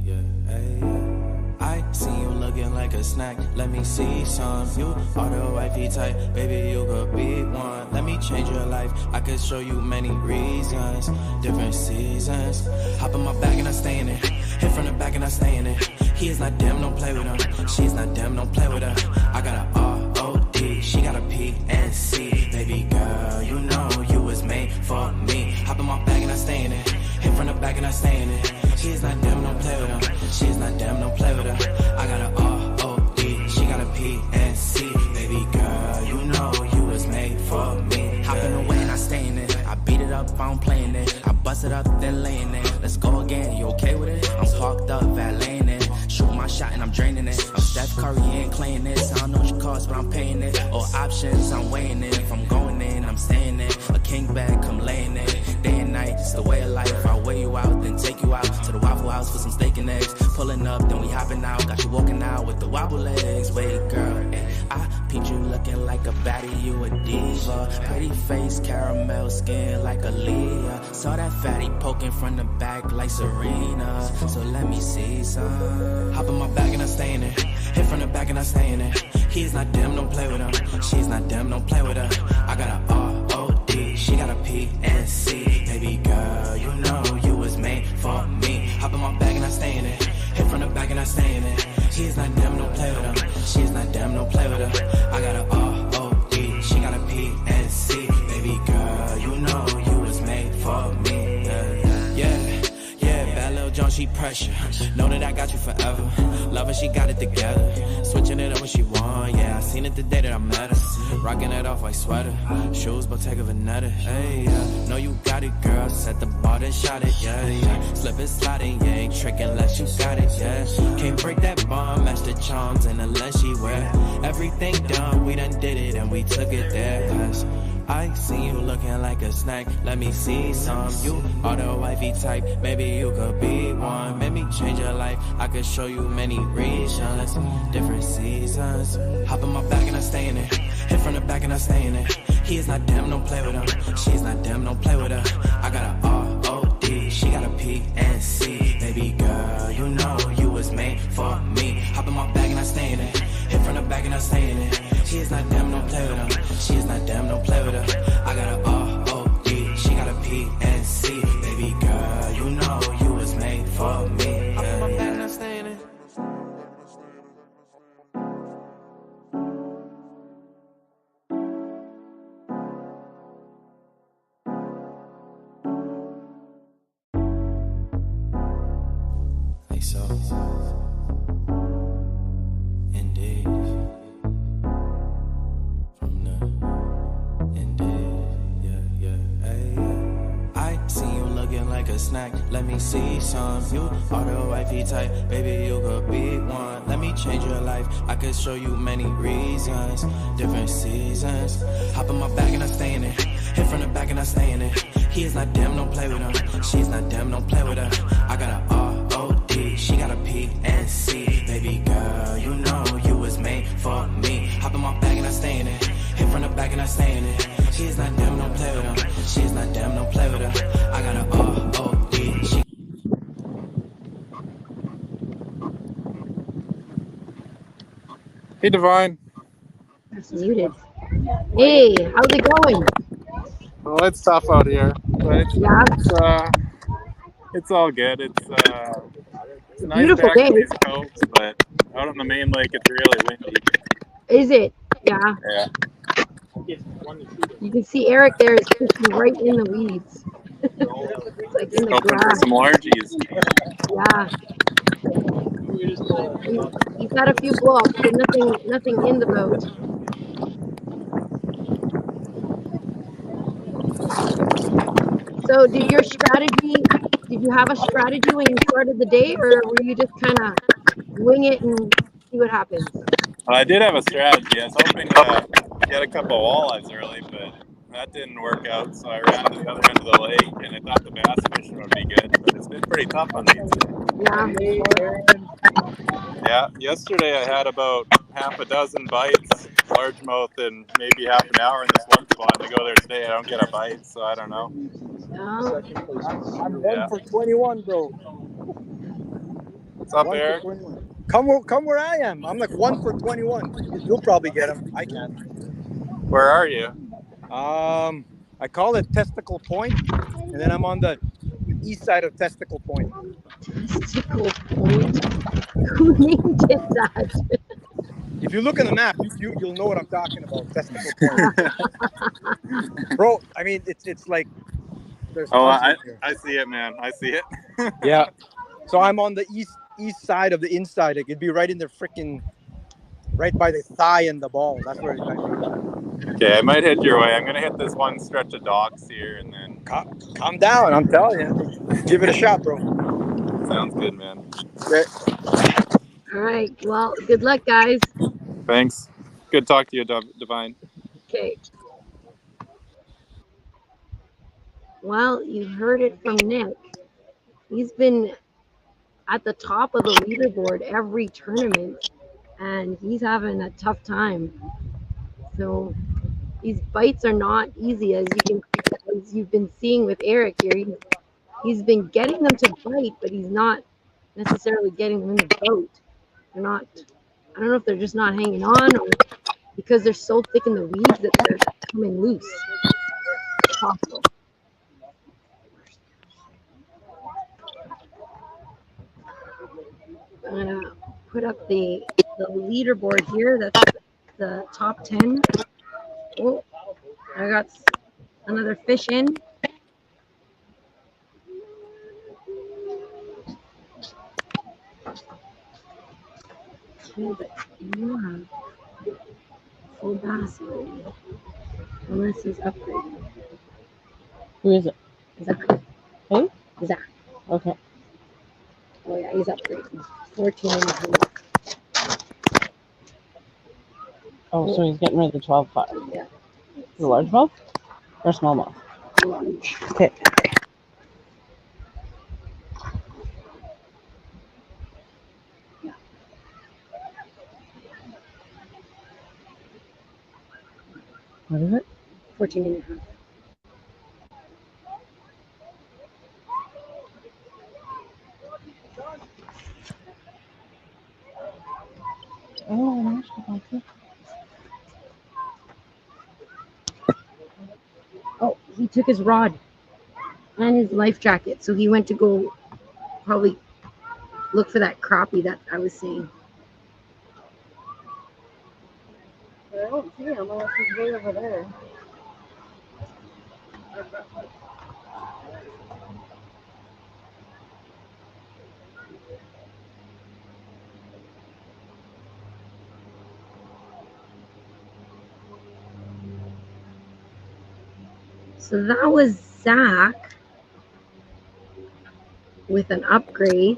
Yeah. Hey, yeah. I see you looking like a snack. Let me see some. You are the wifey type. Baby, you could be one. Let me change your life. I could show you many reasons. Different seasons. Hop in my bag and I stay in it. Hit from the back and I stay in it. He is not damn, don't play with him. She's not damn, don't play with her. I got a R-O-D, she got a P-N-C. Baby girl, you know you was made for me. Hop in my bag and I stay in it. Hit from the back and I stay in it. She's not damn, don't play with her. She's not damn, don't play with her. I got a R-O-D, she got a P-N-C. Baby girl, you know you was made for me. Hopping away and I stay in it. I beat it up, I don't play in it. I bust it up, then lay in it. Let's go again, you okay with it? I'm parked up, valeting it. Shoot my shot and I'm draining it. I'm Steph Curry, ain't playing this. I don't know what you cost, but I'm paying it. All options, I'm weighing it. If I'm going in, I'm staying in. A king bag, come laying it. Day and night, it's the way of life. I'll weigh you out, then take you out to the Waffle House for some steak and eggs. Pulling up, then we hopping out. Got you walking out with the wobble legs. Wait, girl, I peeped you looking like a baddie, you a diva. Pretty face, caramel skin like a Leah. Saw that fatty poking from the back like Serena. So let me see some. Hop in my bag and I stay in it. Hit from the back and I stay in it. He's not damn, don't play with him. She's not damn, don't play with her. I got a R-O-D, she got a P-N-C. Baby girl, you know you was made for me. Hop in my bag and I stay in it. Hit from the back and I stay in it. She's not damn, don't play with him. She's not damn, don't play with her. I got a R-O-D, she got a P-N-C. Baby girl, you know you was made for me. Yeah, bad little John, she pressure. Know that I got you forever. Love her, she got it together. Switching it up when she want, yeah. I seen it the day that I met her. Rocking it off like sweater. Shoes, Bottega Veneta. Hey, yeah. Know you got it, girl. Set the bar, then shot it, yeah. Slip it, sliding, yeah. Ain't tricking unless you got it, yeah. Can't break that bond, match the charms, and unless she wear everything done, we done did it and we took it there. Cause I see you looking like a snack. Let me see some. You are the wifey type. Maybe you could be one. Maybe change your life. I could show you many reasons, different seasons. Hop in my bag and I stay in it. Hit from the back and I stay in it. He is not damn, don't play with him. She's not damn, don't play with her. I got a R-O-D, she got a P-N-C. Baby girl, you know you was made for me. Hop in my bag and I stay in it. Hit from the back and I stay in it. She is not damn, don't play with him. She is not damn, don't play with her. I got a R-O-D, she got a P-N-C. Baby girl, you know you was made for me. Hop in my bag and I stay in it. Like so. Indeed. From the indeed. Yeah. Hey, yeah. I see you looking like a snack. Let me see some. You are the wifey type. Baby, you could be one. Let me change your life. I could show you many reasons, different seasons. Hop in my bag and I stay in it. Hit from the back and I stay in it. He is not damn, don't play with him. She's not damn, don't play with her. I got a R-O-D, she got a P-N-C. Baby girl, you know you was made for me. Hop in my bag and I stay in it. Hit from the back and I stay in it. She's not damn, don't play with him. She's not damn, don't play with her. I got a R-O-D, she. Hey, Divine. Muted. Hey, how's it going? Well, it's tough out here, but it's all good. It's a nice Beautiful back on day. these coasts, but out on the main lake, it's really windy. Is it? Yeah. Yeah. You can see Eric there is fishing right in the weeds. It's like in the Hoping for grass. some largies. Yeah. You've had a few blow-ups, but nothing in the boat. So did you have a strategy when you started the day, or were you just kind of wing it and see what happens? I did have a strategy. I was hoping to get a couple walleyes early, but that didn't work out. So I ran to the other end of the lake, and I thought the bass fishing would be good, but it's been pretty tough on these. Yeah, yesterday I had about half a dozen bites, largemouth, in maybe half an hour in this one spot. And to go there today, I don't get a bite, so I don't know. I'm 1 for 21, bro. What's up, Eric? Come where I am. I'm like 1 for 21. You'll probably get him. I can't. Where are you? I call it Testicle Point, and then I'm on the east side of Testicle Point. Testicle Point? Who named it that? If you look at the map, you'll know what I'm talking about. Testicle Point, bro. I mean, it's like there's. Oh, I see it, man. I see it. Yeah. So I'm on the east side of the inside. It could be right in the freaking, right by the thigh and the ball. That's where I think. Okay, I might head your way. I'm gonna hit this one stretch of docks here, and then calm down. I'm telling you, give it a shot, bro. Sounds good, man. Okay. All right. Well, good luck, guys. Thanks. Good talk to you, Divine. Okay. Well, you heard it from Nick. He's been at the top of the leaderboard every tournament, and he's having a tough time. So these bites are not easy, as you've been seeing with Eric here. He's been getting them to bite, but he's not necessarily getting them in the boat. They're not. I don't know if they're just not hanging on, or because they're so thick in the weeds that they're coming loose. It's possible. I'm gonna put up the leaderboard here. That's the top 10. Oh, I got another fish in. But you have full bass already, unless he's upgraded. Who is it? Zach. Who? Zach. Okay. Oh yeah, he's upgraded. 14 and a half. Oh, so he's getting rid of the 12.5. Yeah. The largemouth or smallmouth? Large. Okay. What is it? 14 and a half. Oh, Oh, he took his rod and his life jacket, so he went to go probably look for that crappie that I was seeing. I don't see him unless he's way over there. So that was Zach with an upgrade.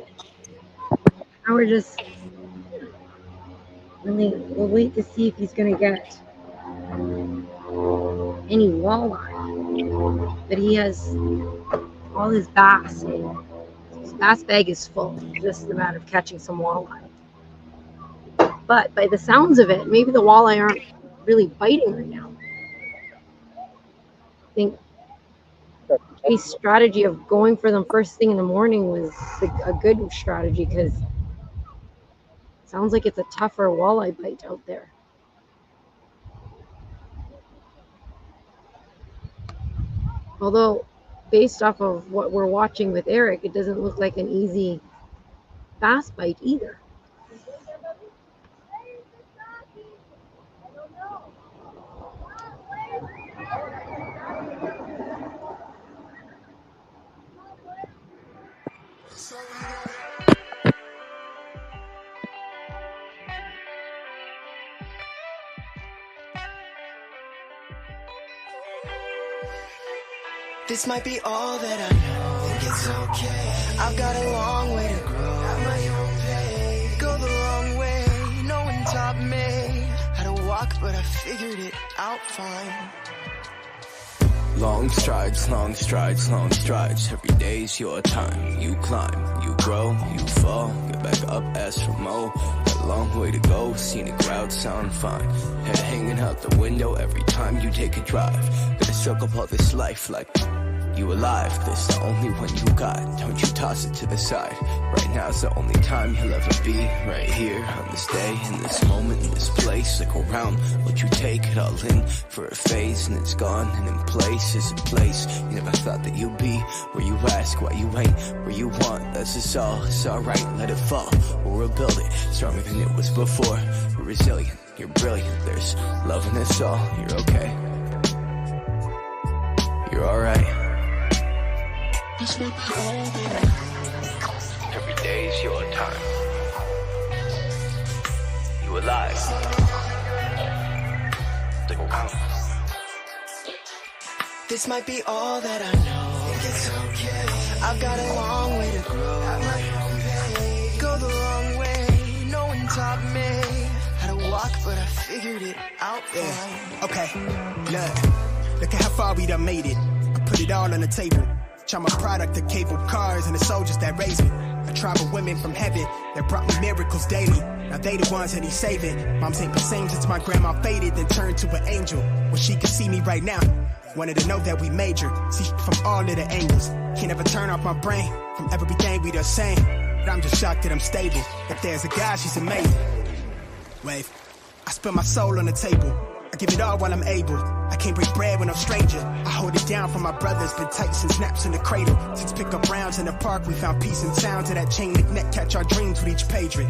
Now we're just we'll wait to see if he's gonna get any walleye. But he has all his bass. His bass bag is full. It's just a matter of catching some walleye. But by the sounds of it, maybe the walleye aren't really biting right now. I think his strategy of going for them first thing in the morning was a good strategy, because it sounds like it's a tougher walleye bite out there. Although, based off of what we're watching with Eric, it doesn't look like an easy bass bite either. This might be all that I know. Think it's okay. I've got a long way to grow. At my own pace. Go the long way. No one taught me how to walk, but I figured it out fine. Long strides, long strides, long strides. Every day's your time. You climb, you grow, you fall. Get back up, ask for more. Got a long way to go. Scenic route sound fine. Head hanging out the window every time you take a drive. Gotta soak up all this life like you alive. This the only one you got. Don't you toss it to the side. Right now's the only time you'll ever be. Right here on this day, in this moment, in this place. Look around, what you take it all in for a phase, and it's gone. And in place is a place you never thought that you'd be. Where you ask why you ain't where you want. That's just all. It's alright, let it fall. We'll rebuild it stronger than it was before. You're resilient, you're brilliant. There's love in us all. You're okay. You're alright. Every day's your time. You alive. This might be all that I know. Think it's okay. I've got a long way to grow. At my own pace. Go the long way. No one taught me how to walk, but I figured it out fine. Okay, look at how far we done made it. I put it all on the table. I'm a product of cable cars and the soldiers that raised me. A tribe of women from heaven that brought me miracles daily. Now they the ones that he's saving. Moms ain't the same since my grandma faded, then turned to an angel. When she could see me right now, wanted to know that we major. See from all of the angles. Can't ever turn off my brain from everything we done saying. But I'm just shocked that I'm stable. If there's a God, she's amazing. Wave. I spill my soul on the table. I give it all while I'm able. I can't break bread when I'm stranger. I hold it down for my brothers. Been tight since naps in the cradle. Since pick-up rounds in the park, we found peace and sounds of that chain link net. Catch our dreams with each page ring.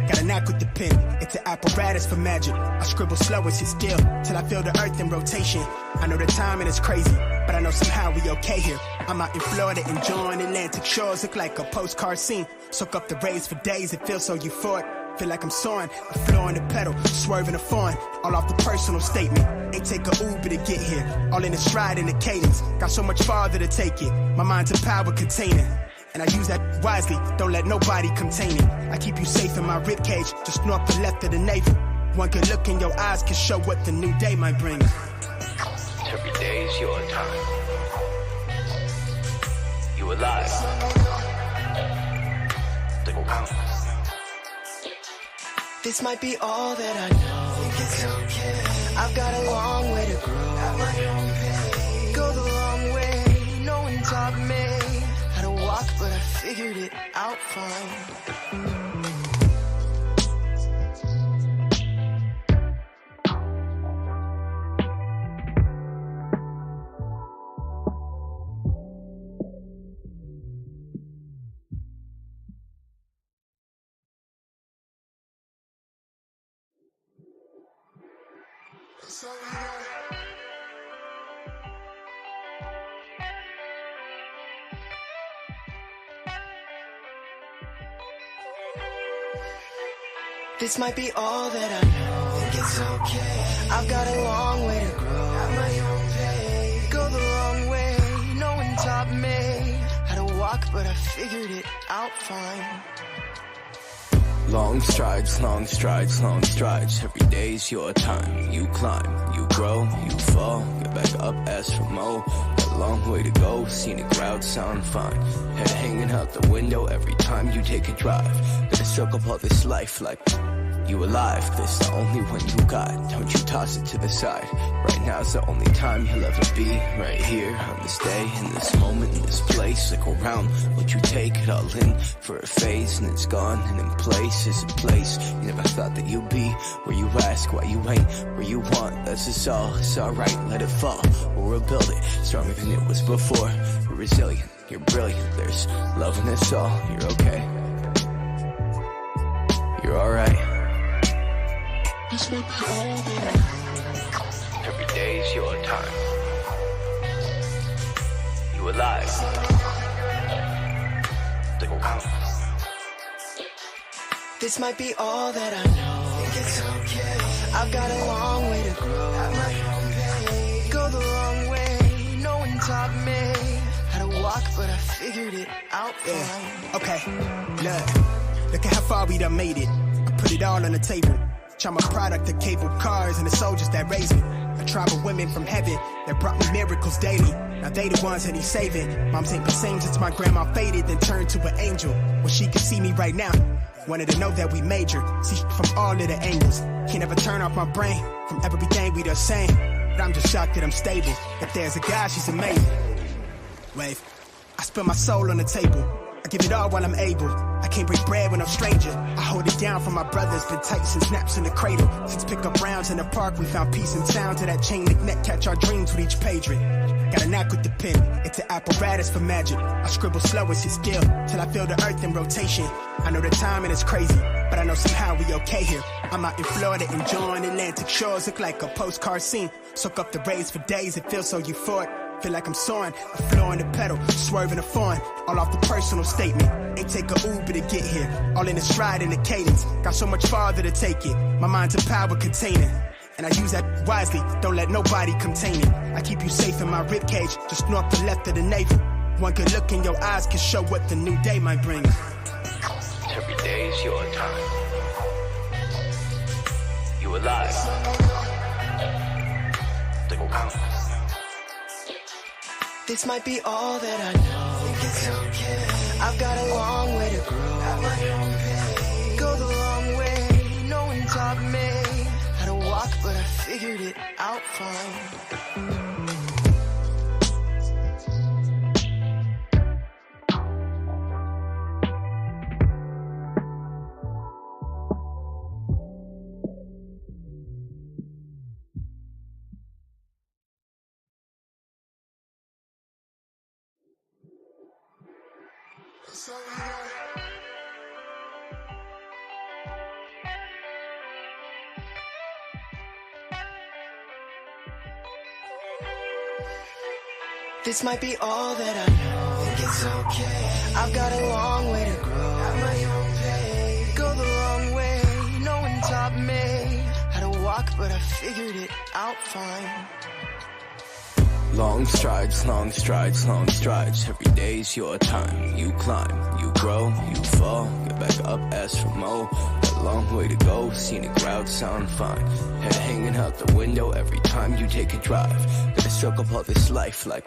Got a knack with the pen. It's an apparatus for magic. I scribble slow and sit still till I feel the earth in rotation. I know the timing is crazy, but I know somehow we okay here. I'm out in Florida enjoying Atlantic shores. Look like a postcard scene. Soak up the rays for days. It feels so euphoric. Feel like I'm soaring, I'm flooring the pedal, swerving the foreign, all off the personal statement. Ain't take a Uber to get here, all in the stride and the cadence. Got so much farther to take it, my mind's a power container. And I use that wisely, don't let nobody contain it. I keep you safe in my ribcage, just north and left of the navel. One good look in your eyes can show what the new day might bring. Every day's your time. You alive. This might be all that I know. Think it's okay. I've got a long way to grow. At my own pace. Go the long way. No one taught me how to walk, but I figured it out fine. This might be all that I know. Think it's okay. I've got a long way to grow. At my own pace. Go the long way. No one taught me how to walk, but I figured it out fine. Long strides, long strides, long strides. Every day's your time. You climb, you grow, you fall. Get back up, ask for more. Got a long way to go. Scenic routes sound fine. Head hanging out the window every time you take a drive. Gotta soak up all this life like you alive. This the only one you got. Don't you toss it to the side. Right now's the only time you'll ever be. Right here on this day, in this moment, in this place. Look around, what you take it all in for a phase, and it's gone. And in place is a place you never thought that you'd be. Where you ask why you ain't where you want. That's just all. It's alright, let it fall. We'll rebuild it stronger than it was before. You're resilient, you're brilliant. There's love in us all. You're okay. You're alright. Every day's your time. You alive. This might be all that I know. Think it's okay. I've got a long way to grow. At my own pace. Go the long way. No one taught me walk, but I figured it out fine. Okay, look at how far we done made it. I put it all on the table. I'm a product of cable cars and the soldiers that raised me. A tribe of women from heaven that brought me miracles daily. Now they the ones that he's saving. Moms ain't the same since my grandma faded, then turned to an angel. Well, she can see me right now. Wanted to know that we major. See from all of the angles. Can't ever turn off my brain from everything we done saying. But I'm just shocked that I'm stable. If there's a God, she's amazing. Wave. I spill my soul on the table. I give it all while I'm able. I can't break bread with no stranger. I hold it down for my brothers. Been tight since naps in the cradle. Since pick up rounds in the park, we found peace and sound to that chain link net. Catch our dreams with each page ring. Got a knack with the pen. It's an apparatus for magic. I scribble slow as his skill till I feel the earth in rotation. I know the timing is crazy, but I know somehow we okay here. I'm out in Florida enjoying Atlantic shores. Look like a postcard scene. Soak up the rays for days. It feels so euphoric. Feel like I'm soaring, a floor in the pedal, swerving a foreign, all off the personal statement. Ain't take a Uber to get here, all in the stride and the cadence. Got so much farther to take it, my mind's a power container. And I use that wisely, don't let nobody contain it. I keep you safe in my ribcage, just north to left of the navel. One good look in your eyes can show what the new day might bring. Every day's your time. You alive. This might be all that I know. It's okay. I've got a long way to grow. At my own pace. Go the long way. No one taught me how to walk, but I figured it out fine. This might be all that I know. It's okay. I've got a long way to grow. At my own pace. Go the long way. No one taught me how to walk, but I figured it out fine. Long strides, long strides, long strides. Every day's your time. You climb, you grow, you fall. Get back up, ask for more. Got a long way to go, scenic route sound fine. Head hanging out the window every time you take a drive. Gotta struggle all this life like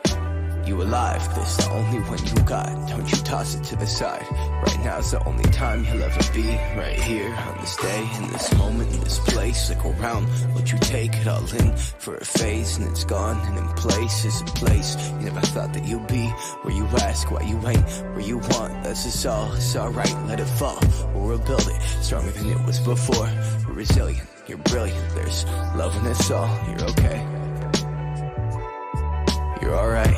you alive. This the only one you got. Don't you toss it to the side. Right now's the only time you'll ever be. Right here on this day, in this moment, in this place. Look around, what you take it all in for a phase, and it's gone. And in place is a place you never thought that you'd be. Where you ask why you ain't where you want. That's just all. It's alright, let it fall. We'll rebuild it stronger than it was before. We're resilient, you're brilliant. There's love in us all. You're okay. You're alright.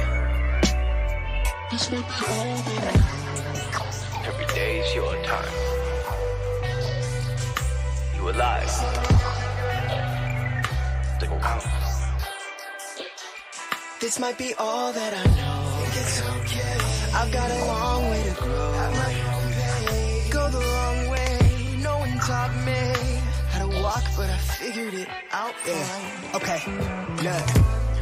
Every day's your time. You alive. This might be all that I know. It's okay. I've got a long way to grow. At my own pace. Go the long way. No one taught me how to walk, but I figured it out fine. Okay,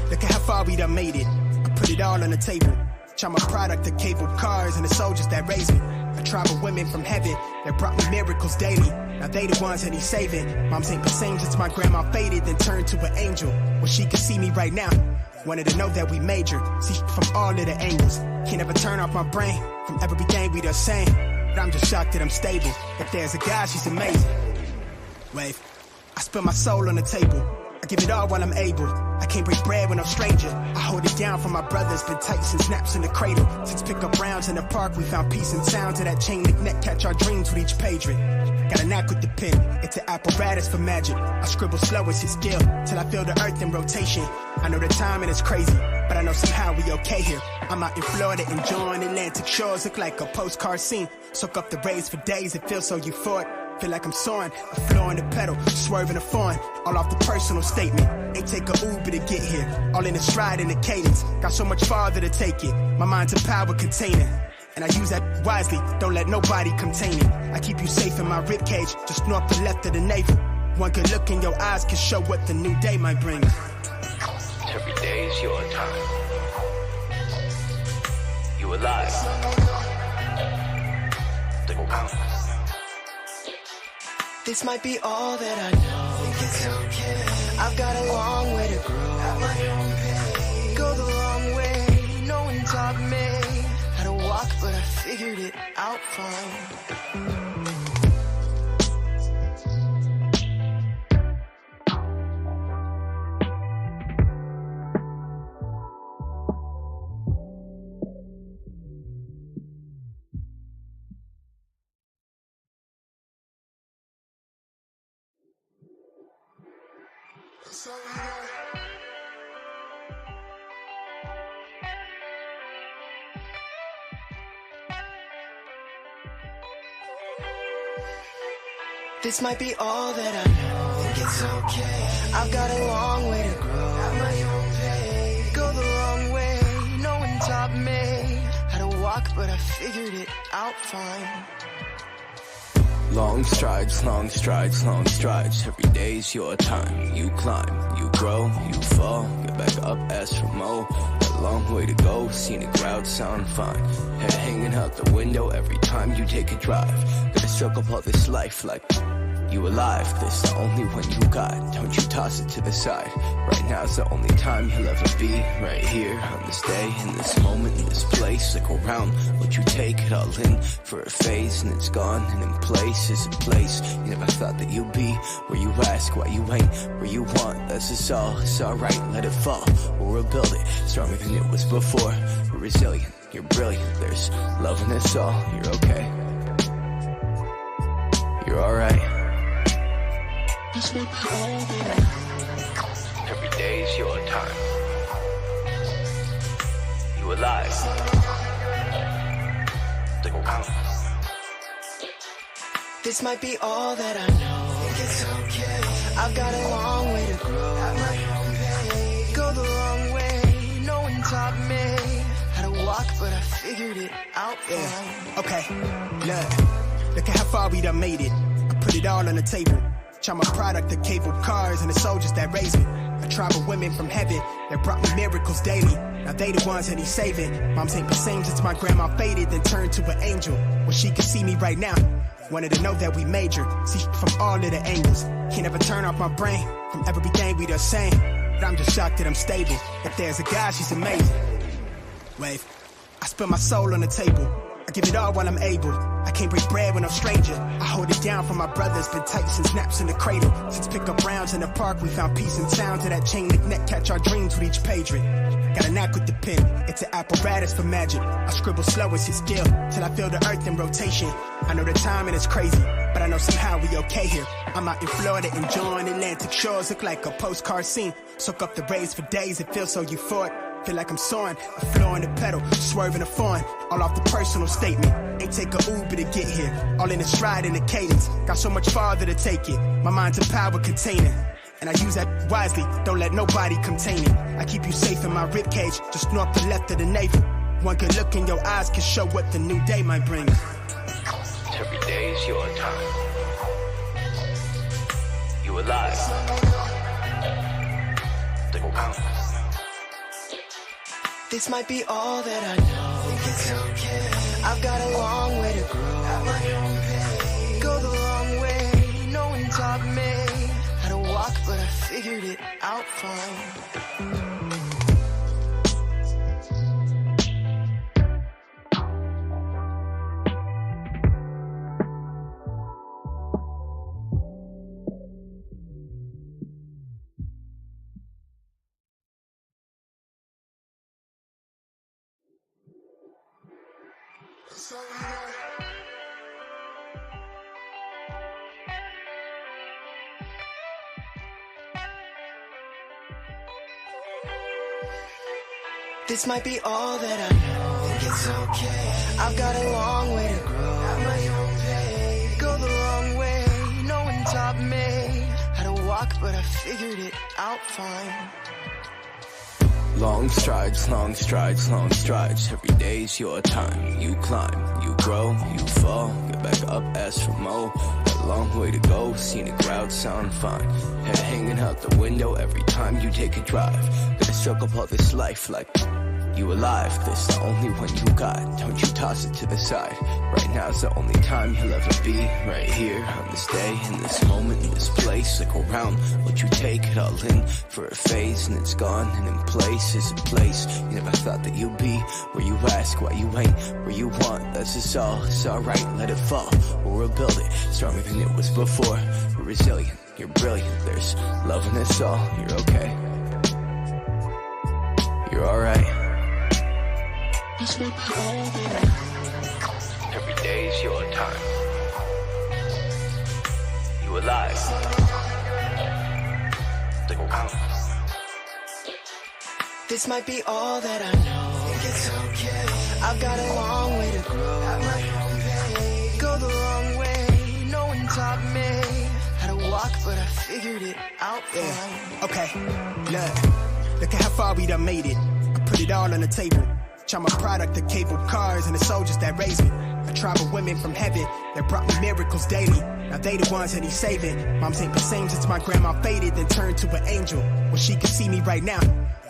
look at how far we done made it. I put it all on the table. I'm a product of cable cars and the soldiers that raised me. A tribe of women from heaven that brought me miracles daily. Now they the ones that he's saving. Moms ain't the same since my grandma faded, then turned to an angel. Well, she can see me right now. Wanted to know that we major. See from all of the angles. Can't ever turn off my brain from everything we done saying. But I'm just shocked that I'm stable. If there's a God, she's amazing. Wave. I spill my soul on the table. I give it all while I'm able. I can't break bread with no stranger. I hold it down for my brothers. Been tight since naps in the cradle. Since pick up rounds in the park, we found peace and sound to that chain link net. Catch our dreams with each page ring. Got a knack with the pen. It's an apparatus for magic. I scribble slow as his skill till I feel the earth in rotation. I know the timing is crazy, but I know somehow we okay here. I'm out in Florida enjoying Atlantic shores. Look like a postcard scene. Soak up the rays for days. It feels so euphoric. Feel like I'm soaring, a floor in the pedal, swerving a foreign, all off the personal statement. Ain't take a Uber to get here, all in the stride and the cadence. Got so much farther to take it, my mind's a power container. And I use that wisely, don't let nobody contain it. I keep you safe in my ribcage, just north to left of the navel. One good look in your eyes can show what the new day might bring. Every day's your time. You You alive. This might be all that I know. It's okay. I've got a long way to grow. At my own pace. Go the long way. No one taught me how to walk, but I figured it out fine. This might be all that I know. Think it's okay. I've got a long way to grow. At my own pace. Go the long way. No one taught me how to walk, but I figured it out fine. Long strides, long strides, long strides. Every day's your time. You climb, you grow, you fall. Get back up, ask for more. A long way to go, scenic route sound fine. Head hanging out the window every time you take a drive. Gotta soak up all this life like you alive. This the only one you got. Don't you toss it to the side. Right now's the only time you'll ever be. Right here on this day, in this moment, in this place. Look around, what you take it all in for a phase, and it's gone. And in place is a place you never thought that you'd be. Where you ask why you ain't where you want. That's just all. It's alright, let it fall. We'll rebuild it stronger than it was before. We're resilient, you're brilliant. There's love in us all. You're okay. You're alright. Every day's your time. You alive. This might be all that I know. Think it's okay. I've got a long way to grow. At my own pace. Go the long way. No one taught me how to walk, but I figured it out fine. Okay, look at how far we done made it. I put it all on the table. Try my product, the cable cars and the soldiers that raised me. A tribe of women from heaven that brought me miracles daily. Now they the ones that he's saving. Moms ain't the same since my grandma faded, then turned to an angel. Well, she can see me right now. Wanted to know that we majored. See from all of the angles. Can't ever turn off my brain from everything we done saying. But I'm just shocked that I'm stable. If there's a God, she's amazing. Wave. I spill my soul on the table. I give it all while I'm able. I can't break bread with no stranger. I hold it down for my brothers. Been tight since naps in the cradle. Since pick up rounds in the park, we found peace and sound to that chain link net. Catch our dreams with each page ring. Got a knack with the pen. It's an apparatus for magic. I scribble slow and sit still till I feel the earth in rotation. I know the timing is crazy, but I know somehow we okay here. I'm out in Florida enjoying Atlantic shores. Look like a postcard scene. Soak up the rays for days. It feels so euphoric. Feel like I'm soaring, a floor in the pedal, swerving a foreign, all off the personal statement. Ain't take a Uber to get here, all in the stride and the cadence. Got so much farther to take it, my mind's a power container. And I use that wisely, don't let nobody contain it. I keep you safe in my ribcage, just north and left of the navel. One good look in your eyes can show what the new day might bring. Every day's your time. You alive. This might be all that I know. Think it's okay. I've got a long way to grow. At my own pace. Go the long way. No one taught me how to walk, but I figured it out fine. This might be all that I know. Think it's okay. I've got a long way to grow. At my own pace. Go the long way. No one taught me how to walk, but I figured it out fine. Long strides, long strides, long strides. Every day's your time. You climb, you grow, you fall. Get back up, ask for more. A long way to go, scenic route sound fine. Head hanging out the window every time you take a drive. Gotta soak up all this life like You alive, this the only one you got. Don't you toss it to the side. Right now's the only time you'll ever be. Right here, on this day, in this moment, in this place. Look around, what you take it all in for a phase, and it's gone. And in place is a place you never thought that you'd be. Where you ask why you ain't where you want. That's just all, it's alright, let it fall. We'll rebuild it, stronger than it was before. We're resilient, you're brilliant. There's love in us all, you're okay. You're alright. Every day's your time. You alive. This might be all that I know. It's okay. I've got a long way to grow. At my own pace. Go the wrong way. No one taught me how to walk, but I figured it out fine. Okay, look at how far we done made it. I put it all on the table. I'm a product of cable cars and the soldiers that raised me. A tribe of women from heaven that brought me miracles daily. Now they the ones that he's saving. Moms ain't the same since my grandma faded, then turned to an angel. Well, she can see me right now.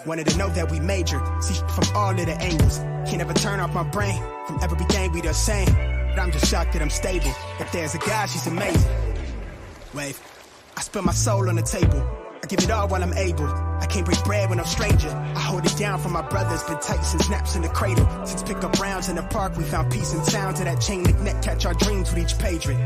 Wanted to know that we majored. See from all of the angles. Can't ever turn off my brain from everything we done saying. But I'm just shocked that I'm stable. If there's a God, she's amazing. Wave. I spill my soul on the table. I give it all while I'm able. I can't break bread when I'm stranger. I hold it down for my brothers. Been tight since naps in the cradle. Since pick-up rounds in the park, we found peace and sound to that chain link net. Catch our dreams with each page ring.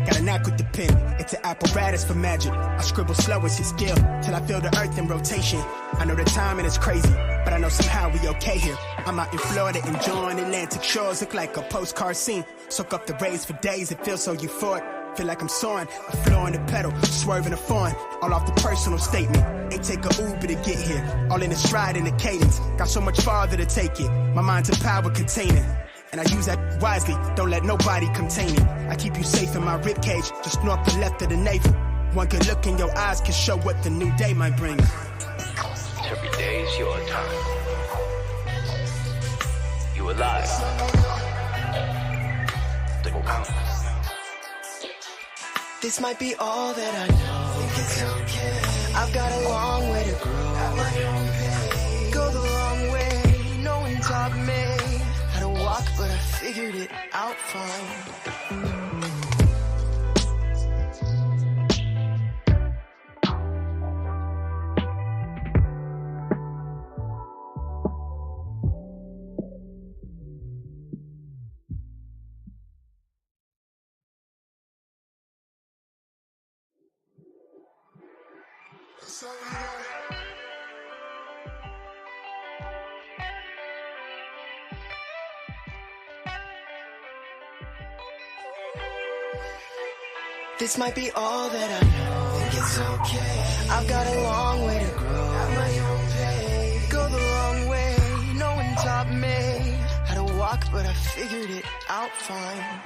Got a knack with the pen. It's an apparatus for magic. I scribble slow as his skill till I feel the earth in rotation. I know the timing is crazy, but I know somehow we okay here. I'm out in Florida enjoying Atlantic shores. Look like a postcard scene. Soak up the rays for days. It feels so euphoric. Feel like I'm soaring, I'm flooring the pedal, swerving the foreign, all off the personal statement. Ain't take a Uber to get here, all in the stride and the cadence. Got so much farther to take it, my mind's a power container. And I use that wisely, don't let nobody contain it. I keep you safe in my ribcage, just north and left of the navel. One good look in your eyes can show what the new day might bring. Every day's your time. You alive. This might be all that I know. It's okay. I've got a long way to grow. At my own pace. Go the wrong way. No one taught me how to walk, but I figured it out fine. This might be all that I know. It's okay. I've got a long way to grow. At my own pace. Go the wrong way. No one taught me how to walk, but I figured it out fine.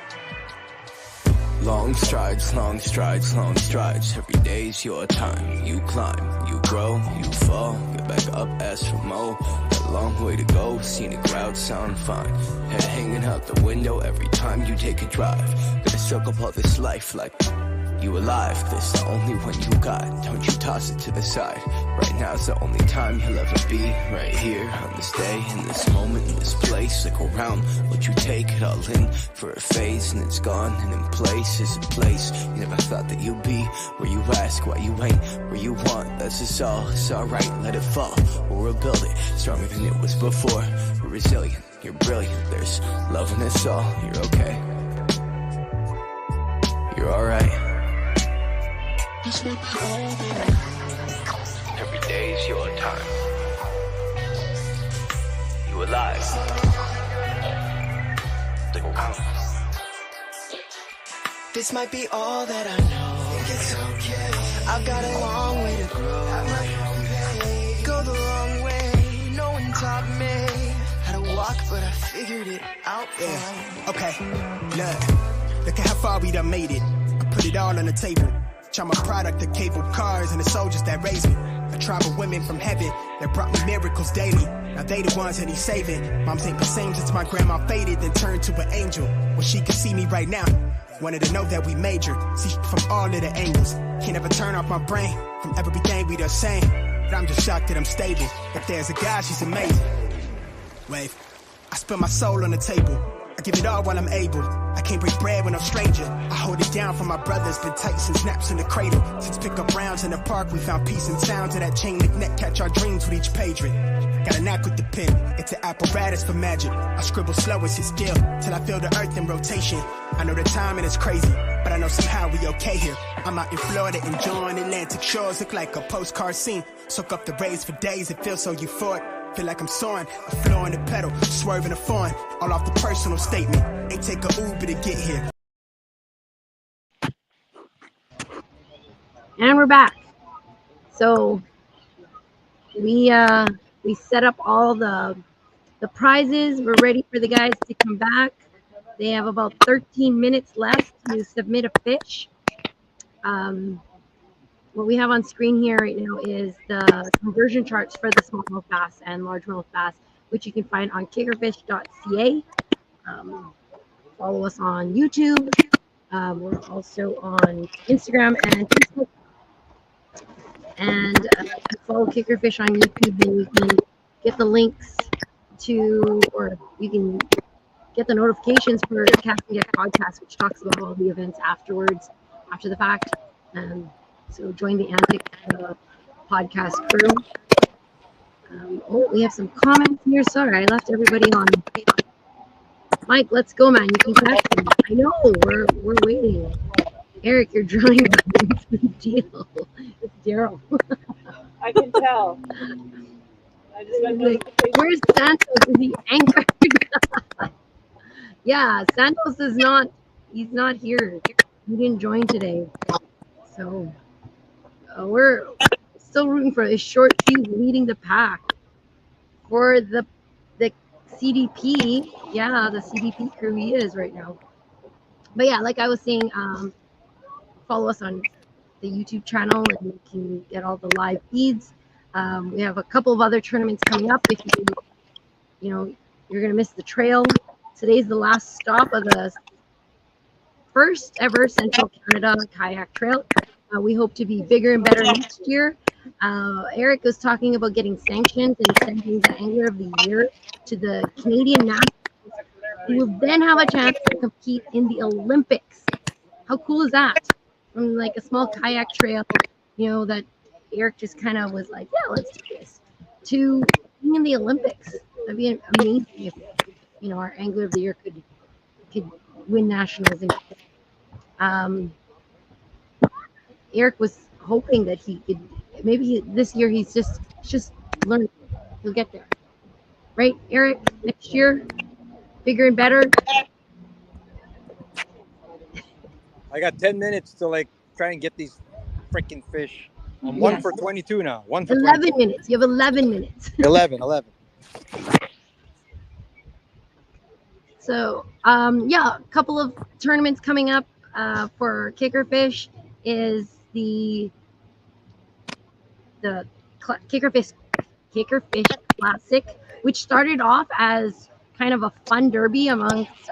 Long strides, long strides, long strides. Every day's your time. You climb, you grow, you fall. Get back up, ask for more. Got a long way to go. Scenic routes sound fine. Head hanging out the window every time you take a drive. Gotta soak up all this life like you alive. This the only one you got. Don't you toss it to the side. Right now's the only time you'll ever be. Right here, on this day, in this moment, in this place. Look around, what you take it all in for a phase, and it's gone. And in place is a place you never thought that you'd be. Where you ask why you ain't where you want. That's just all, it's alright, let it fall. We'll rebuild it, stronger than it was before. We're resilient, you're brilliant. There's love in us all, you're okay. You're alright. Every day's your time. You alive. This might be all that I know. It's okay. I've got a long way to grow. At my own pace. Go the wrong way. No one taught me how to walk, but I figured it out fine. Okay, look at how far we done made it. I put it all on the table. I'm a product of cable cars and the soldiers that raised me. A tribe of women from heaven that brought me miracles daily. Now they the ones that he's saving. Moms ain't the same since my grandma faded, then turned to an angel. Well, she can see me right now. Wanted to know that we majored. See from all of the angles. Can't ever turn off my brain from everything we done saying. But I'm just shocked that I'm stable. If there's a God, she's amazing. Wave. I spill my soul on the table. I give it all while I'm able. I can't break bread when I'm stranger. I hold it down for my brothers. Been tight since naps in the cradle. Since pickup rounds in the park, we found peace and sound to that chain link net. Catch our dreams with each page ring. Got a knack with the pen. It's an apparatus for magic. I scribble slow as his skill till I feel the earth in rotation. I know the timing is crazy, but I know somehow we okay here. I'm out in Florida enjoying Atlantic shores. Look like a postcard scene. Soak up the rays for days. It feels so euphoric. Feel like I'm soaring, a floor in the pedal, swerving a foreign, all off the personal statement. Ain't take a Uber to get here. And we're back. So we set up all the prizes. We're ready for the guys to come back. They have about 13 minutes left to submit a fish. What we have on screen here right now is the conversion charts for the smallmouth bass and largemouth bass, which you can find on kickerfish.ca. Follow us on YouTube. We're also on Instagram and Facebook. And follow Kickerfish on YouTube, and you can get the links to, or you can get the notifications for the Kayak podcast, which talks about all the events afterwards, after the fact. So join the Antic podcast crew. Oh, we have some comments here. Sorry, I left everybody on. Mike, let's go, man. You can catch them. I know, we're waiting. Eric, you're drawing into the deal. It's Daryl. I can tell. I just got notification. Where's Santos? Is he anchored? Yeah, Santos is not. He's not here. He didn't join today. So we're still rooting for his short fuse leading the pack for the CDP. Yeah, the CDP crew he is right now. But yeah, like I was saying, follow us on the YouTube channel and you can get all the live feeds. We have a couple of other tournaments coming up. If you're gonna miss the trail. Today's the last stop of the first ever Central Canada Kayak Trail. We hope to be bigger and better next year. Eric was talking about getting sanctioned and sending the Angler of the Year to the Canadian Nationals, who will then have a chance to compete in the Olympics. How cool is that? From like a small kayak trail, that Eric just kind of was like, yeah, let's do this, to being in the Olympics. That'd be amazing if, our Angler of the Year could win nationals. And Eric was hoping that he could, this year he's just learning. He'll get there. Right, Eric? Next year, bigger and better. I got 10 minutes to try and get these freaking fish. I'm 1 for 22 now. 1 for 11 22. minutes. You have 11 minutes. 11. So, a couple of tournaments coming up for Kickerfish is the Kickerfish Classic, which started off as kind of a fun derby amongst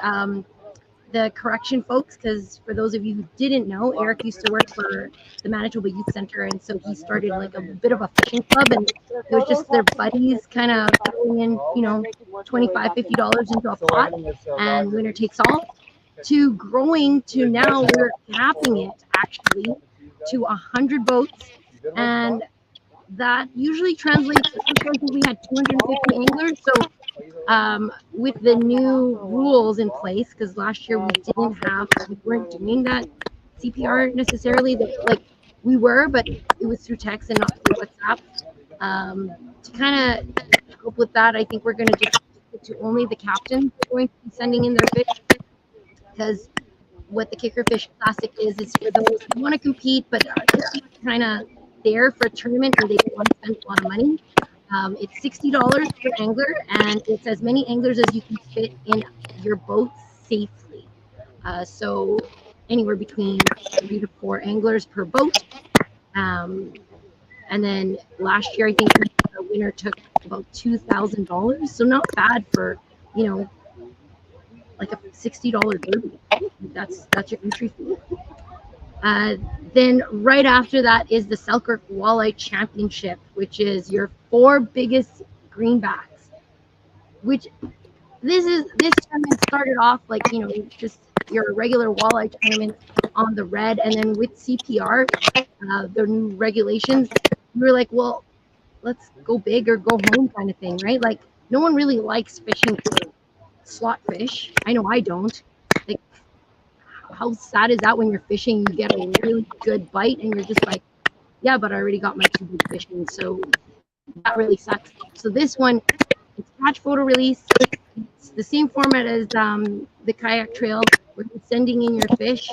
the correction folks, because for those of you who didn't know, Eric used to work for the Manitoba Youth Center, and so he started like a bit of a fishing club, and it was just their buddies kind of throwing in, $25-50 into a pot, and winner takes all, to growing to now we're capping it actually to 100 boats, and that usually translates to, we had 250 anglers. So with the new rules in place, because last year we weren't doing that CPR necessarily, we were, but it was through text and not through WhatsApp. To kind of help with that, I think we're going to just stick to only the captains going to be sending in their fish, because what the Kickerfish Classic is for those who want to compete but are kind of there for a tournament and they don't want to spend a lot of money. It's $60 per angler, and it's as many anglers as you can fit in your boat safely. So anywhere between 3 to 4 anglers per boat. And then last year, I think the winner took about $2,000. So not bad for, like a $60 derby. That's your entry fee. Then right after that is the Selkirk Walleye Championship, which is your 4 biggest greenbacks which this tournament started off like, just your regular walleye tournament on the red, and then with CPR, the new regulations, we were like, well, let's go big or go home kind of thing, right? Like, no one really likes fishing for slot fish. I know I don't. Like, how sad is that when you're fishing, you get a really good bite and you're just like, yeah, but I already got my 2 big fish in, so that really sucks. So this one, it's catch, photo, release. It's the same format as the kayak trail, where you're sending in your fish,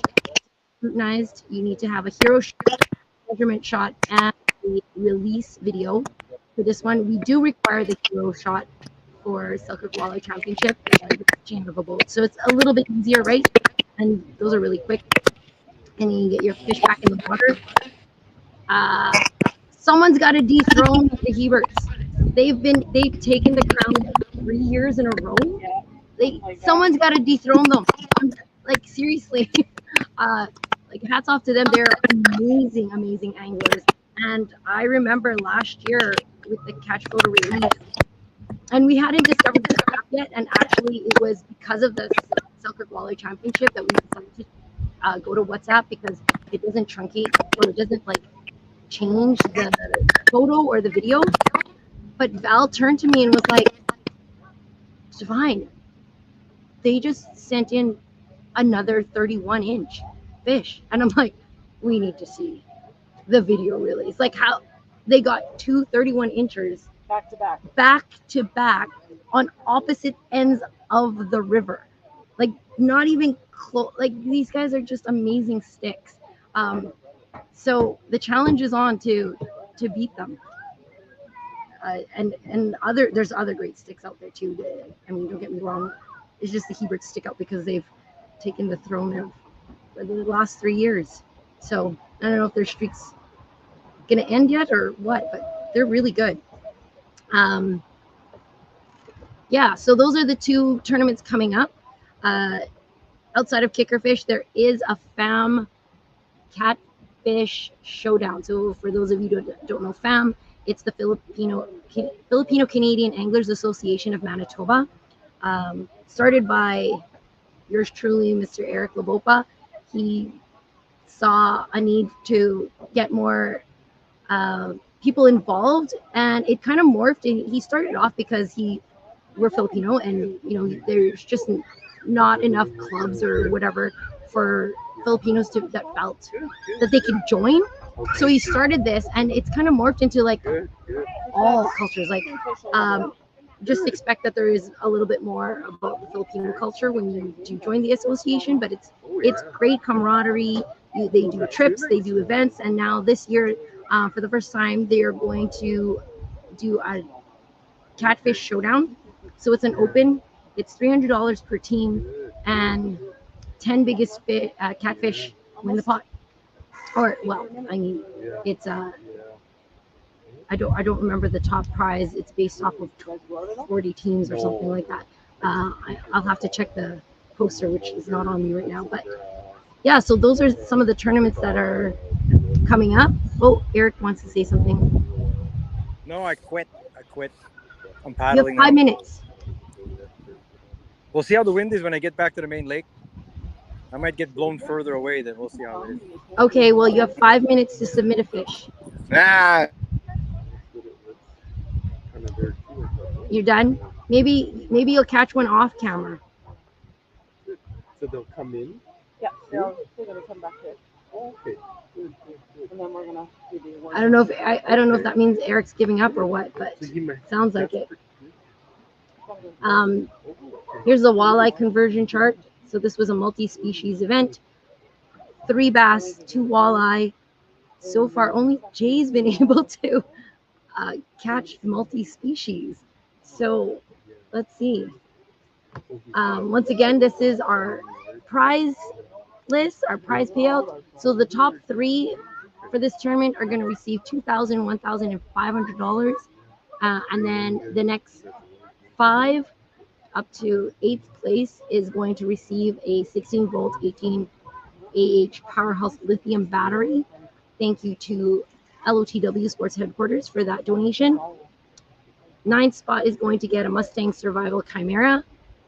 scrutinized. You need to have a hero shot, measurement shot, and a release video. For this one, we do require the hero shot for Selkirk Walleye Championship of a boat. So it's a little bit easier, right? And those are really quick. And you get your fish back in the water. Someone's got to dethrone the Heberts. They've taken the crown 3 years in a row. Someone's got to dethrone them. Like, seriously. Like, hats off to them. They're amazing anglers. And I remember last year with the catch, photo, release, and we hadn't discovered this app yet, and actually it was because of the Selkirk Walleye Championship that we decided to go to WhatsApp, because it doesn't truncate, or it doesn't like change the photo or the video. But Val turned to me and was like, Divine, they just sent in another 31-inch fish. And I'm like, we need to see the video release. Like, how they got 2 31-inchers back to back on opposite ends of the river. Like, not even close. Like, these guys are just amazing sticks. So the challenge is on to beat them. And there's other great sticks out there too. I mean, don't get me wrong. It's just the Heberts stick out because they've taken the throne of the last 3 years. So I don't know if their streak's gonna end yet or what, but they're really good. Yeah, so those are the 2 tournaments coming up. Outside of Kickerfish, there is a FAM Catfish Showdown. So for those of you who don't know FAM, it's the Filipino Canadian Anglers Association of Manitoba, started by yours truly, Mr. Eric Labopa. He saw a need to get more people involved, and it kind of morphed. And he started off because we're Filipino, and there's just not enough clubs or whatever for Filipinos that felt that they could join. So he started this, and it's kind of morphed into like all cultures. Like, just expect that there is a little bit more about the Filipino culture when you do join the association. But it's great camaraderie. They do trips, they do events, and now this year, for the first time, they are going to do a catfish showdown. So it's an open. It's $300 per team, and 10 biggest catfish win the pot. Or, well, I mean, it's I don't remember the top prize. It's based off of 40 teams or something like that. I'll have to check the poster, which is not on me right now. But yeah, so those are some of the tournaments that are coming up. Oh, Eric wants to say something. No, I quit. I'm You paddling. have 5 minutes. We'll see how the wind is when I get back to the main lake. I might get blown further away, then we'll see how it is. Okay, well, you have 5 minutes to submit a fish. Nah. You're done? Maybe you'll catch one off camera. So they'll come in? Yeah, they're gonna come back here. Okay. And then we're gonna do the one. I don't know if that means Eric's giving up or what, but sounds like it. Here's the walleye conversion chart. So this was a multi-species event. 3 bass, 2 walleye. So far, only Jay's been able to catch multi-species. So let's see. Once again, this is our prize list, our prize payout. So the top 3 for this tournament are going to receive $2,000, $1,000, and $500. And then the next 5 up to 8th place is going to receive a 16-volt 18 AH Powerhouse Lithium battery. Thank you to LOTW Sports Headquarters for that donation. 9th spot is going to get a Mustang Survival Chimera.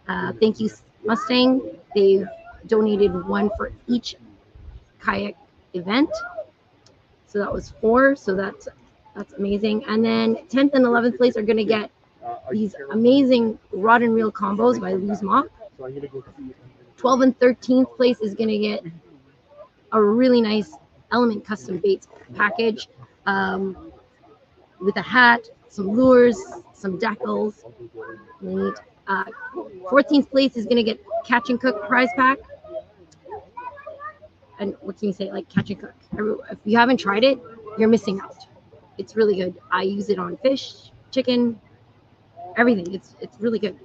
Thank you, Mustang. They've donated one for each kayak event. So that was 4. So that's amazing. And then 10th and 11th place are going to get these amazing rod and reel combos by Lose Mock. 12th and 13th place is going to get a really nice Element Custom Baits package with a hat, some lures, some decals. Neat. 14th place is going to get Catch and Cook prize pack. And what can you say? Like Catch and Cook. If you haven't tried it, you're missing out. It's really good. I use it on fish, chicken, everything. It's really good.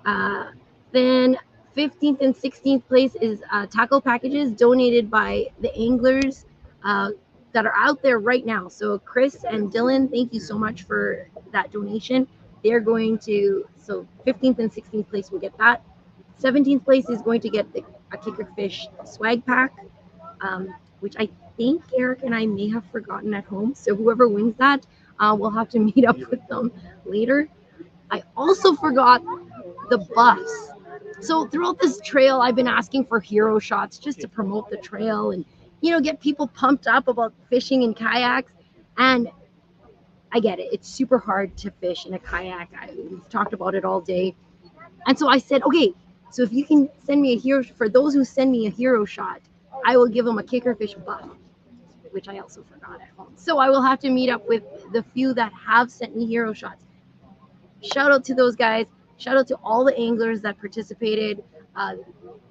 Then 15th and 16th place is tackle packages donated by the anglers that are out there right now. So Chris and Dylan, thank you so much for that donation. They're going to, so 15th and 16th place will get that. 17th place is going to get a Kickerfish swag pack, which I think Eric and I may have forgotten at home. So whoever wins that, we'll have to meet up with them later. I also forgot the buffs. So throughout this trail, I've been asking for hero shots just to promote the trail and, get people pumped up about fishing in kayaks. And I get it. It's super hard to fish in a kayak. We've talked about it all day. And so I said, okay, so if you can send me a hero, for those who send me a hero shot, I will give them a Kickerfish buff, which I also forgot at home. So I will have to meet up with the few that have sent me hero shots. Shout out to those guys. Shout out to all the anglers that participated.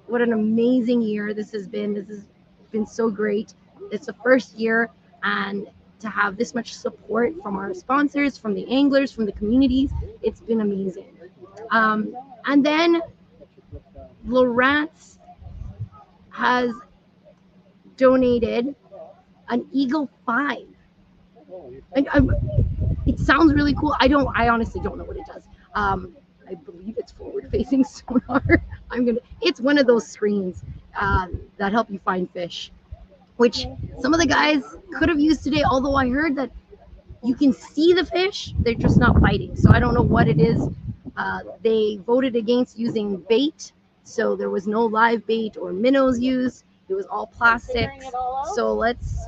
What an amazing year this has been. This has been so great. It's the first year, and to have this much support from our sponsors, from the anglers, from the communities, it's been amazing. And then Lawrence has donated an Eagle 5. It sounds really cool. I honestly don't know what it does. I believe it's forward-facing sonar. It's one of those screens that help you find fish, which some of the guys could have used today, although I heard that you can see the fish, they're just not biting. So I don't know what it is. They voted against using bait, so there was no live bait or minnows used. It was all plastics. So let's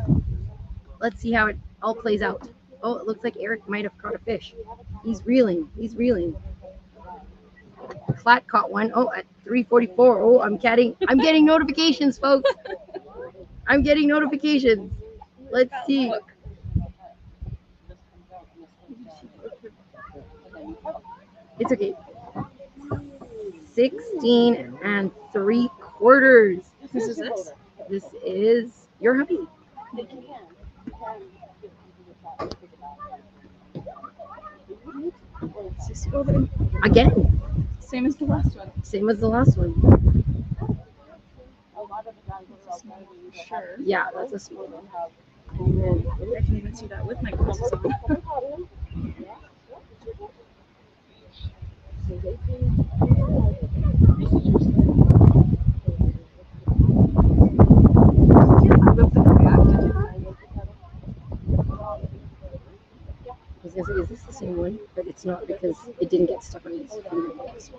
see how it all plays out. Oh, it looks like Eric might have caught a fish. He's reeling. Flat caught one. Oh, at 3:44. Oh, I'm getting notifications, folks. I'm getting notifications. Let's see. It's okay. 16 3/4. Whose is this? This is your hubby. Thank you. Again. Same as the last one. Same as the last one. Sure. Yeah, that's a small one. I can even see that with my glasses on. I was gonna say, is this the same one? But it's not because it didn't get stuck on his fingernails.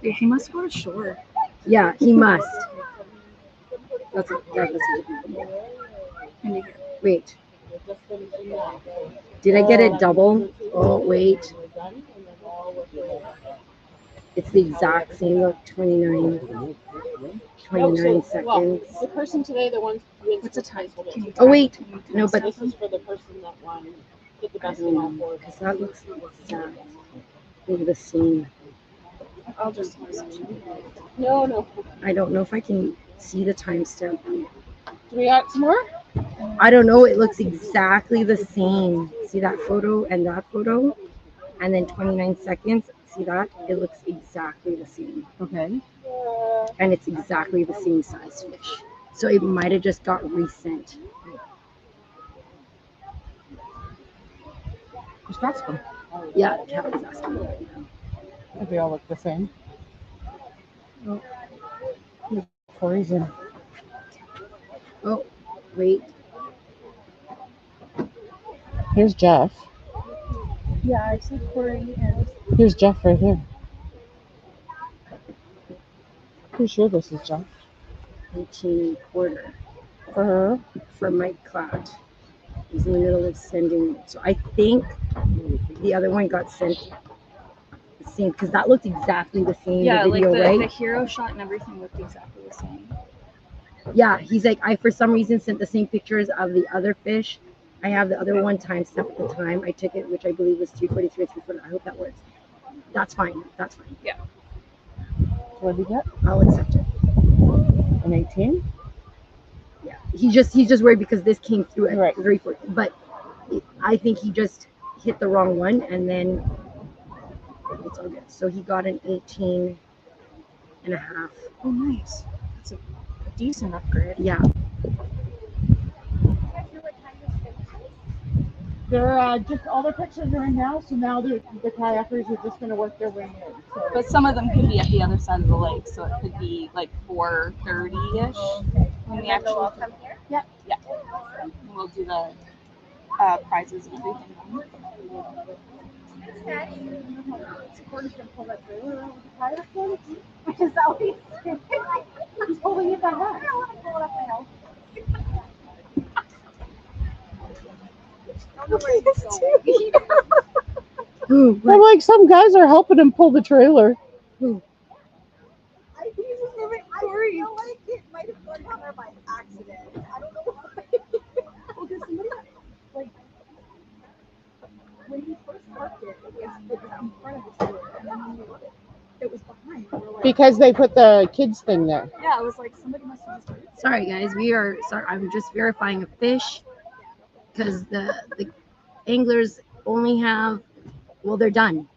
He must go to shore. Yeah, he must. That's a wait. Did I get it double? Oh, wait. It's the exact same, look, 29 seconds. The person today that won. What's a type? Oh, wait. No, but this is for the person that won. Get the best in all four. because that looks exactly the same. I'll just. No. I don't know if I can see the timestamp. Do we got some more? I don't know. It looks exactly the same. See that photo and that photo? And then 29 seconds. See that? It looks exactly the same. Okay. And it's exactly the same size fish. So it might have just got resent. Just ask them. Yeah, the cat was asking me right now. If they all look the same. Oh. For a reason. Oh, wait. Here's Jeff. Yeah, I said Corey and Here's Jeff right here. Pretty sure this is Jeff. 18.25 For her. for Mike Cloud. He's in the middle of sending. So I think the other one got sent the same because that looked exactly the same. yeah, the video, like right? the hero shot and everything looked exactly the same. Yeah, he's like, I for some reason sent the same pictures of the other fish. I have the other one timestamped at the time I took it, which I believe was 3:43, 3:40. I hope that works. That's fine. That's fine. Yeah. What did he get? I'll accept it. An 18? Yeah. He's just worried because this came through at Right. 3:40. But I think he just hit the wrong one and then it's all good. So he got an 18.5. Oh, nice. That's a decent upgrade. Yeah. They're just all their pictures are in now, so now the kayakers are just going to work their way in. So. But some of them could be at the other side of the lake, so it could be like 4:30-ish when we actually come here. Yeah, yeah. And we'll do the prizes and everything. He's holding it like that. I'm like, some guys are helping him pull the trailer. I think he's just moving. I feel like it might have gone down there by accident. I don't know why. Well, because somebody like when he first parked it, it was in front of the trailer, and then when we looked, it was behind. We were like, Because they put the kids thing there. yeah, it was like somebody must have just. Sorry guys, I'm just verifying a fish because the anglers only have, well, they're done.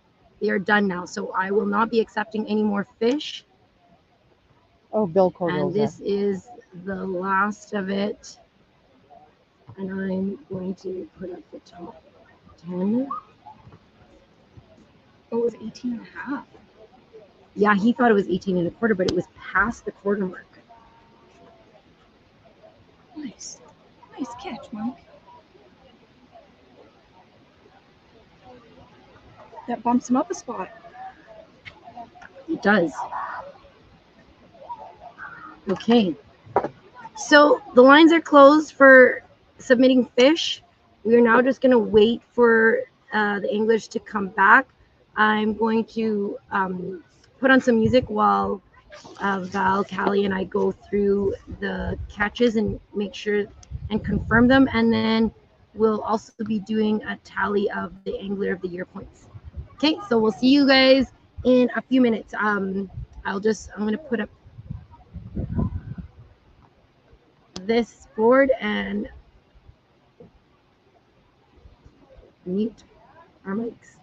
They are done now. So I will not be accepting any more fish. Oh, Bill Cordova. And this is the last of it. And I'm going to put up the top 10. Oh, it was 18.5. Yeah, he thought it was 18.25, but it was past the quarter mark. Nice. Nice catch, Mike. That bumps him up a spot. It does. Okay. So the lines are closed for submitting fish. We are now just going to wait for the anglers to come back. I'm going to put on some music while Val, Callie, and I go through the catches and make sure and confirm them. And then we'll also be doing a tally of the Angler of the Year points. Okay, so we'll see you guys in a few minutes. I'm going to put up this board and mute our mics.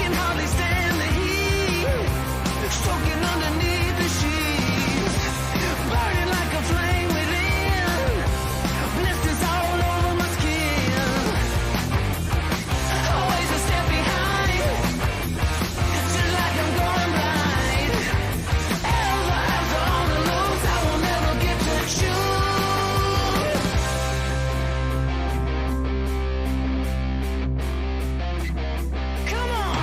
can hardly stand the heat. Soaking underneath the sheets, burning like a flame within. Blisters all over my skin. Always a step behind, just like I'm going blind. Ever after on the loose, I will never get to choose. Come on.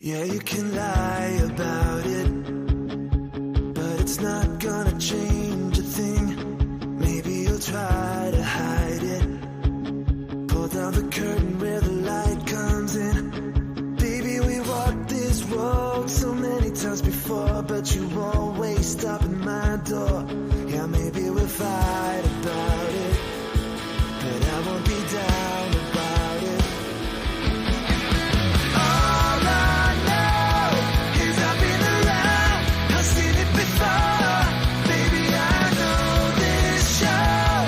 Yeah, you can lie about it, but it's not gonna change a thing. Maybe you'll try to hide it. Pull down the curtain where the light comes in. Baby, we walked this road so many times before, but you always stop at my door. Yeah, maybe we'll fight about it, but I won't be down about it. All I know is I've been around, I've seen it before. Baby, I know this show,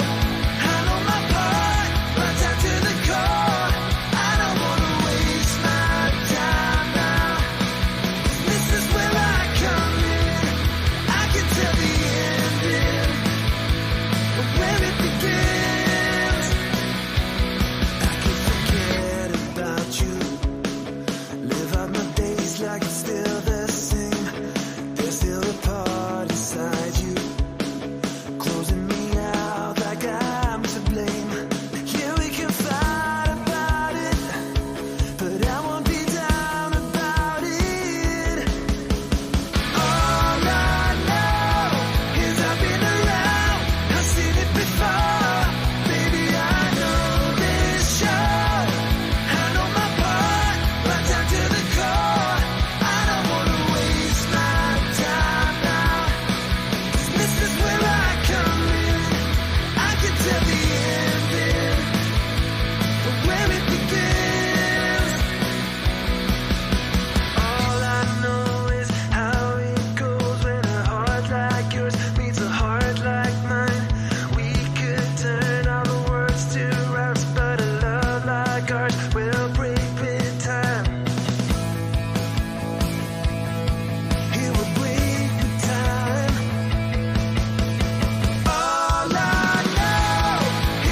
I know my part, right down to the core. I don't wanna waste my time now. This is where I come in, I can tell the ending, but where it begins, I can forget about you. Live out my days like it's still the same. There's still a part inside you, closing me out like I'm to blame. Yeah, we can fight about it, but I won't be down about it. All I know is I've been around, I've seen it before. Baby, I know this show, I know my part, right down to the core. I don't wanna waste my time now, 'cause this is where I come in. I can tell the ending, but where it begins. All I know is how it goes when a heart like yours meets a heart like mine. We could turn all the words to raps, but a love like ours will break with time. It will break with time. All I know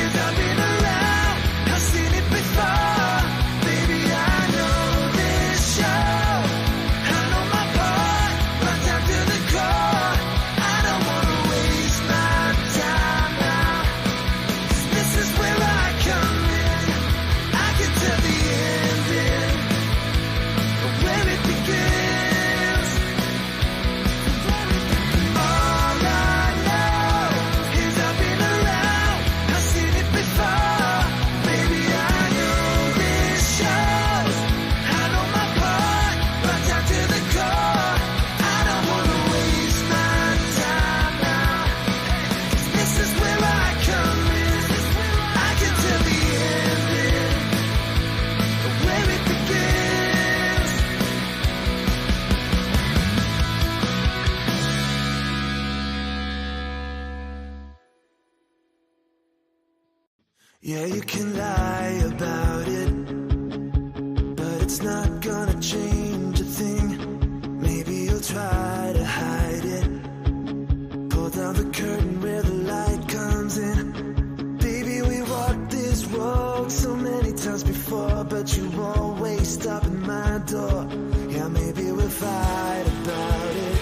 is I've been around, I've seen it before. Baby, I know this show, I know my part, right down to the core. I don't wanna waste my time now, 'cause this is where I come in. I can tell the ending, but where it begins. All I know is I've been around, I've seen it before. Baby, I know this shows, I know my part, right down to the core. I don't wanna waste my time now, 'cause this is where I come in. I can tell the ending, but where it begins. Yeah, you can lie about it, but it's not gonna change a thing. Maybe you'll try to hide it. Pull down the curtain where the light comes in. Baby, we walked this road so many times before, but you always stop at my door. Yeah, maybe we'll fight about it,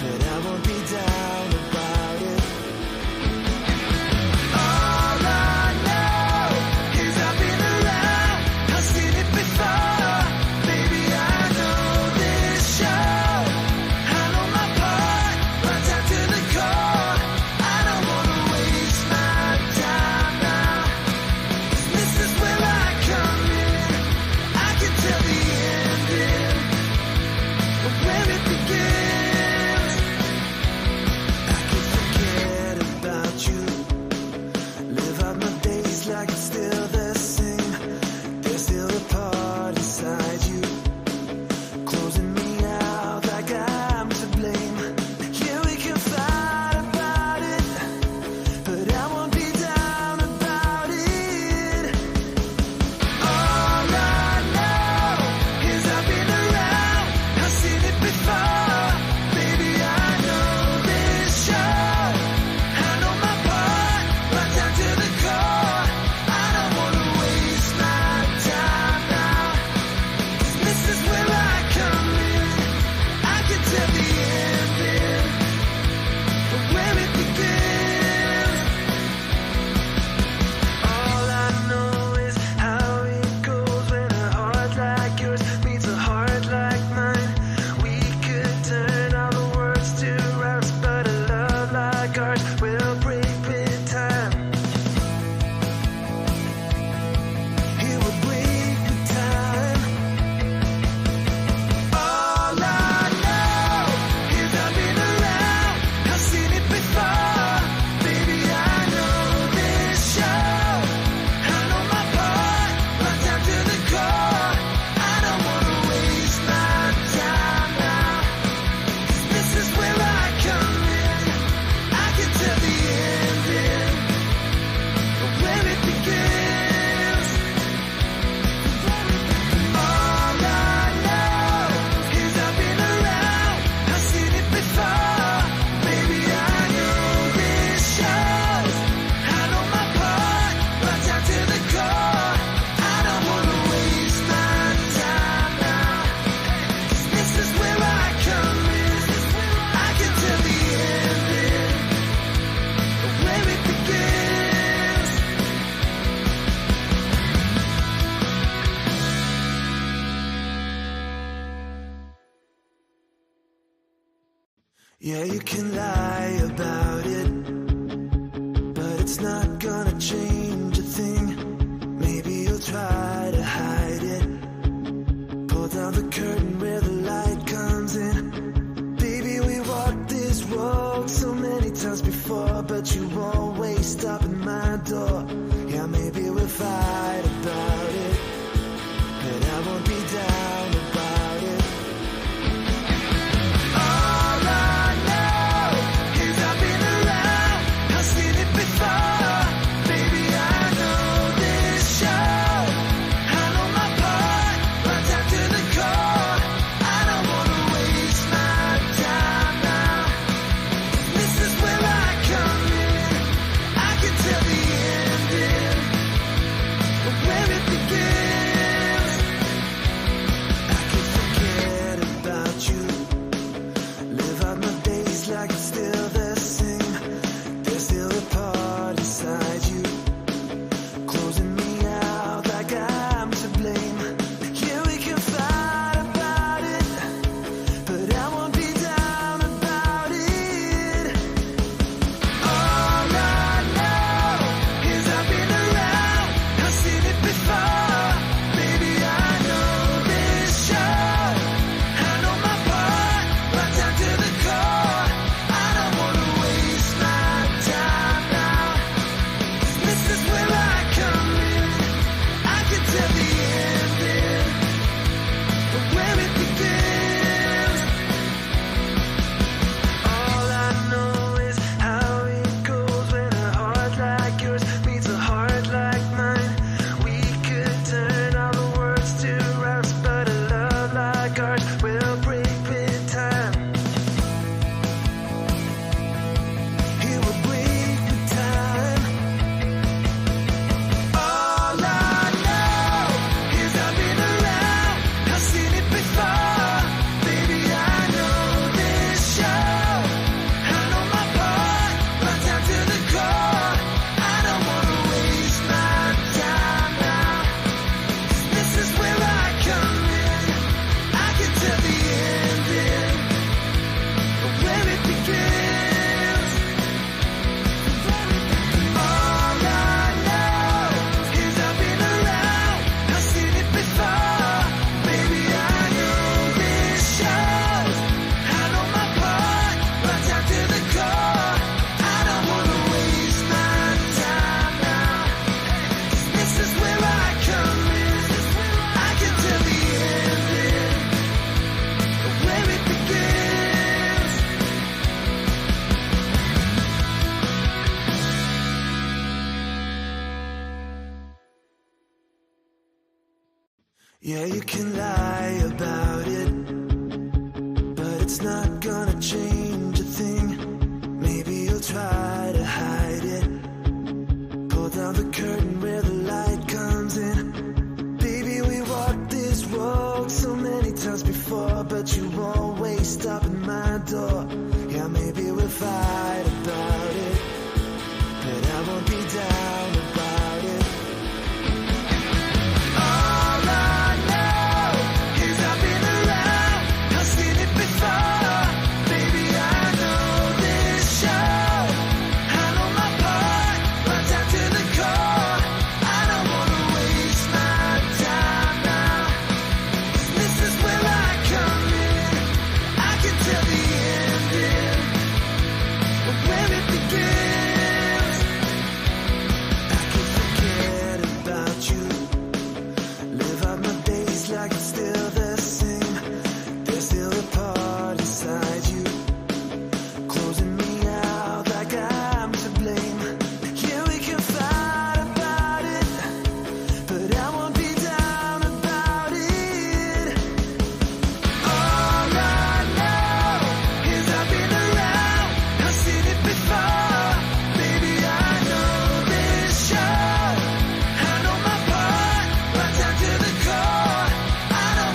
but I won't be down about it. All I know is I've been around, I've seen it before. Baby, I know this show, I know my part, right down to the core. I don't wanna waste my time now, 'cause this is where I come in. I can tell the ending, but where it Yeah, you can lie about it, but it's not gonna change a thing. Maybe you'll try to hide it. Pull down the curtain where the light comes in. Baby, we walked this road so many times before, but you always stop at my door. Yeah, maybe we'll fight about it, but I won't be down about it. All I know is I've been around, I've seen it before. Baby, I know this show, I know my part, right down to the core. I don't wanna waste my time now. This is where I come in, I can tell the ending, but where it begins, I can forget about you. Live out my days like it's still the same. There's still a part inside you, closing me out like I'm to blame. Yeah, we can fight about it, but I won't be down about it. All I know is I've been around, I've seen it before. Baby, I know this show, I know my part, right down to the core. I don't wanna waste my time now. This is where I come in, I can tell the ending, but where it begins. All I know is how it goes when a heart like yours meets a heart like mine. We could turn all the words to raps, but a love like ours will break with time. It will break with time. All I know is I've been around, I've seen it before. Baby, I know this show, I know my part, right down to the core. I don't wanna waste my time now. This is where I come in, I can tell the ending, but where it begins. All I know is I've been around, I've seen it before. Baby, I know this shows, I know my part, right down to the core. I don't wanna waste my time now. This is where I come in, I can tell the ending, but where it begins. Yeah, you can lie about it, but it's not gonna change a thing. Maybe you'll try to hide it. Pull down the curtain where the light comes in. Baby, we walked this road so many times before, but you always stop at my door. Yeah, maybe we'll fight about it, but I won't be down about it. All I know is I've been around, I've seen it before. Baby, I know this show, I know my part, right down to the core. I don't wanna waste my time now. This is where I come in, I can tell the ending, but where it begins. I can forget about you. Live out my days like it's still the same. There's still a part inside you, closing me out like I'm to blame. Yeah, we can fight about it, but I won't be down about it. All I know is I've been around, I've seen it before. Baby, I know this show, I know my part, right down to the core. I don't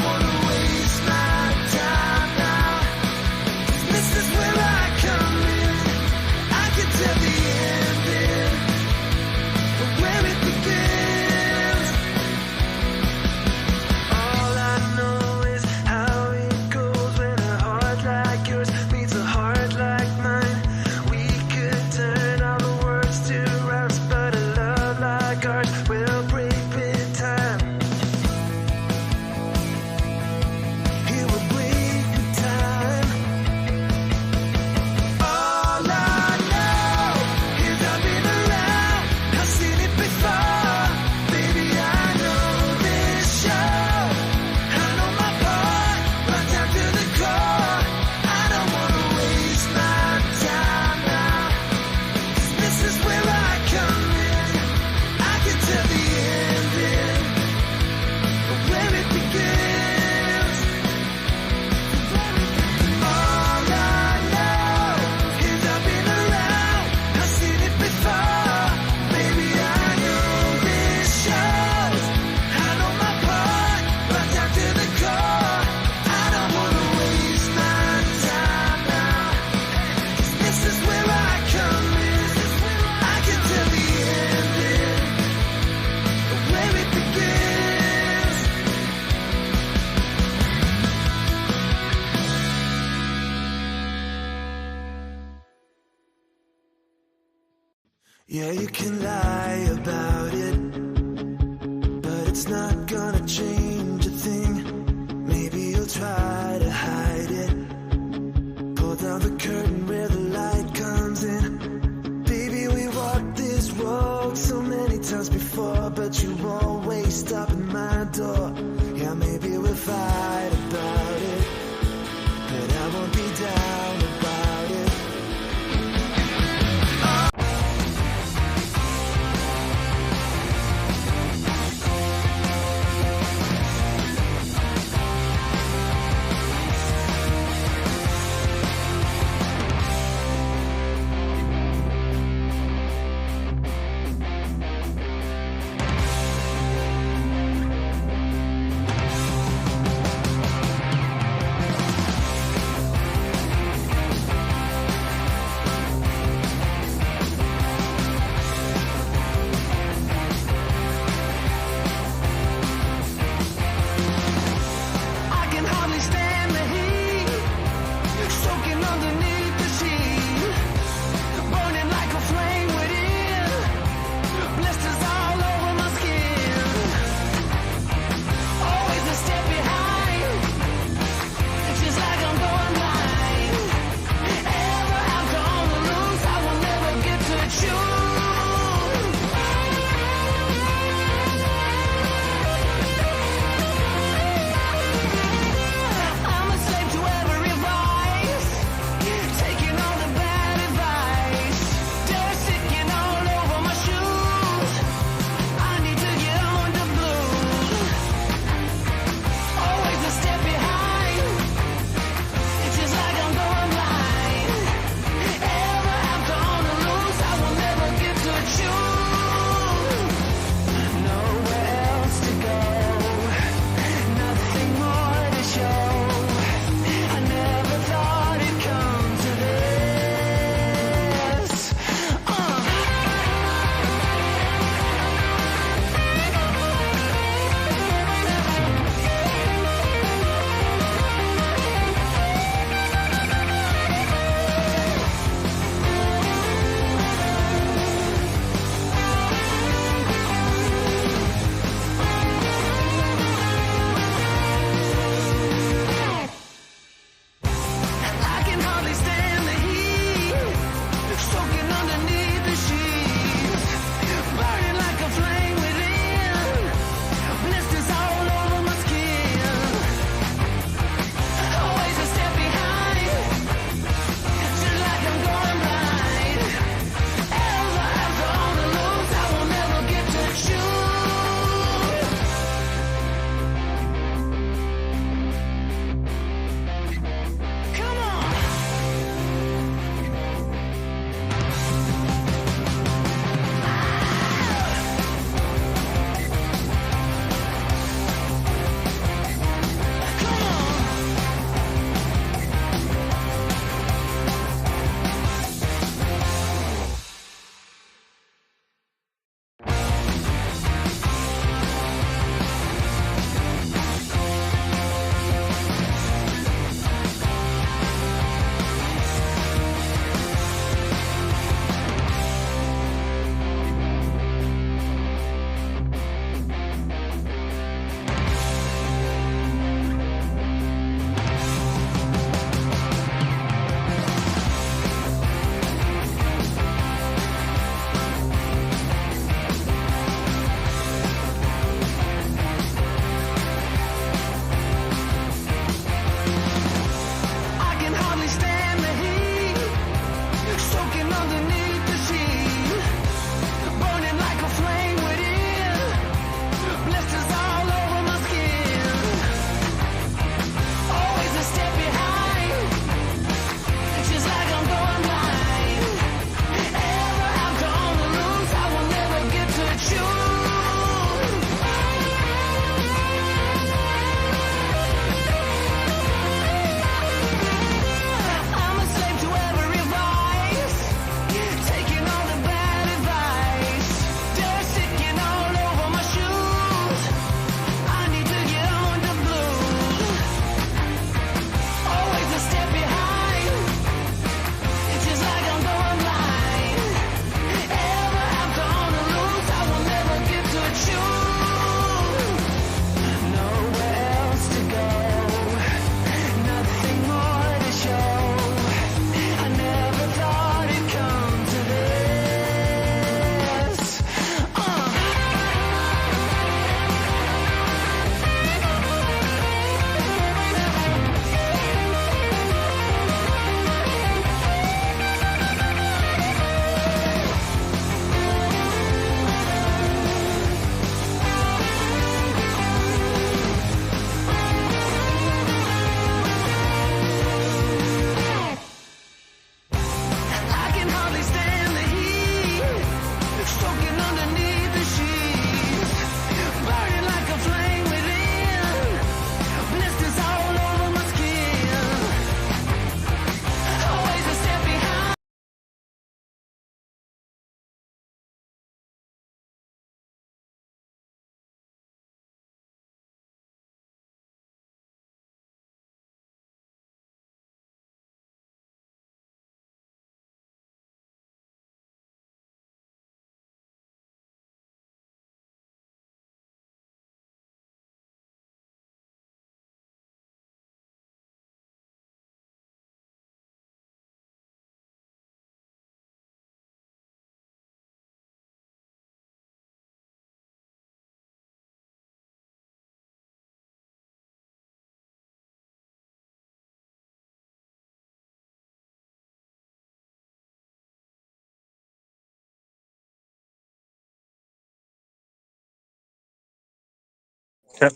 Yeah, you can lie about it, but it's not gonna change a thing. Maybe you'll try to hide it. Pull down the curtain where the light comes in. Baby, we walked this road so many times before, but you always stop at my door. Yeah, maybe we'll fight about it, but I won't be down about it. Okay.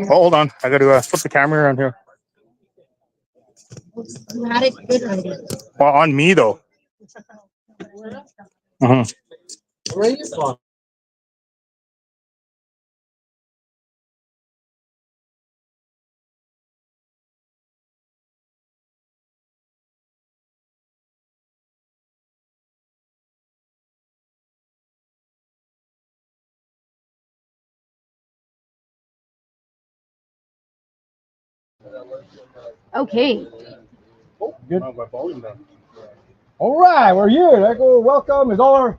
Hold on. I got to flip the camera around here. You had it good already. Well, on me, though. Uh-huh. Where are you from? Okay. Good. All right, we're here. Echo, welcome. Is all our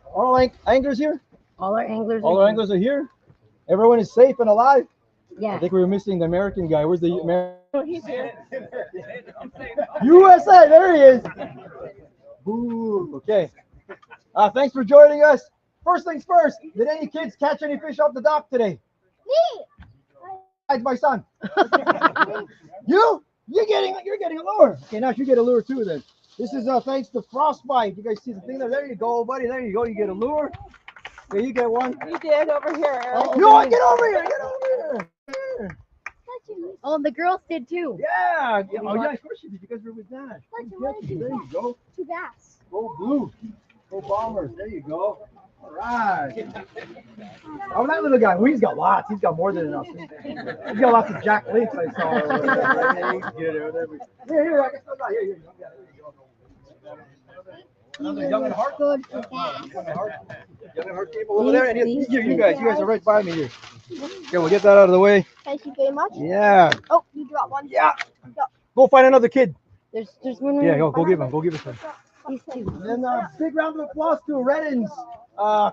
anglers here? All our anglers. All our anglers are here. Everyone is safe and alive. Yeah. I think we were missing the American guy. Where's the American? Oh, he's here. USA, there he is. Ooh, okay. Thanks for joining us. First things first, did any kids catch any fish off the dock today? Me. That's my son. You're getting a lure. Okay, now you get a lure too then. This is thanks to Frostbite. You guys see the thing there? There you go, buddy. There you go. You get a lure. Okay, you get one. You did over here. You get over here. Get over here. Oh, the girls did too. Yeah. Oh, yeah, of course you did. You guys were with Dad. There you go. Two bass. Go blue. Go Bombers. There you go. All right. Oh, that little guy. Well, he's got lots. He's got more than enough. He's got lots of Jack Links I saw. Here, I guess here you go. Another young and heart. Young and heart cable over there. And here, you guys are right by me here. Okay, we'll get that out of the way. Thank you very much. Yeah. Oh, you dropped one. Yeah. Go find another kid. There's one. Yeah, go give him. Go give it to him. These two. And then big round of applause to Reddens,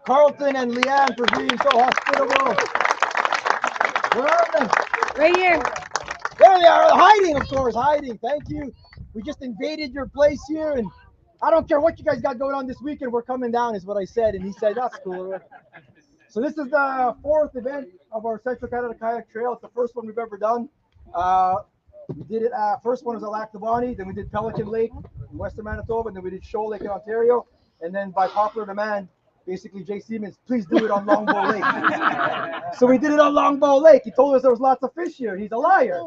Carlton and Leanne for being so hospitable. Where are they? Right here. There they are, hiding, of course, hiding. Thank you. We just invaded your place here, and I don't care what you guys got going on this weekend. We're coming down, is what I said, and he said, that's cool. So this is the 4th event of our Central Canada Kayak Trail. It's the first one we've ever done. We did it. First one was at Lac Davani, then we did Pelican Lake in Western Manitoba, and then we did Shoal Lake in Ontario, and then by popular demand, basically Jay Siemens, please do it on Longbow Lake. So we did it on Longbow Lake. He told us there was lots of fish here. He's a liar.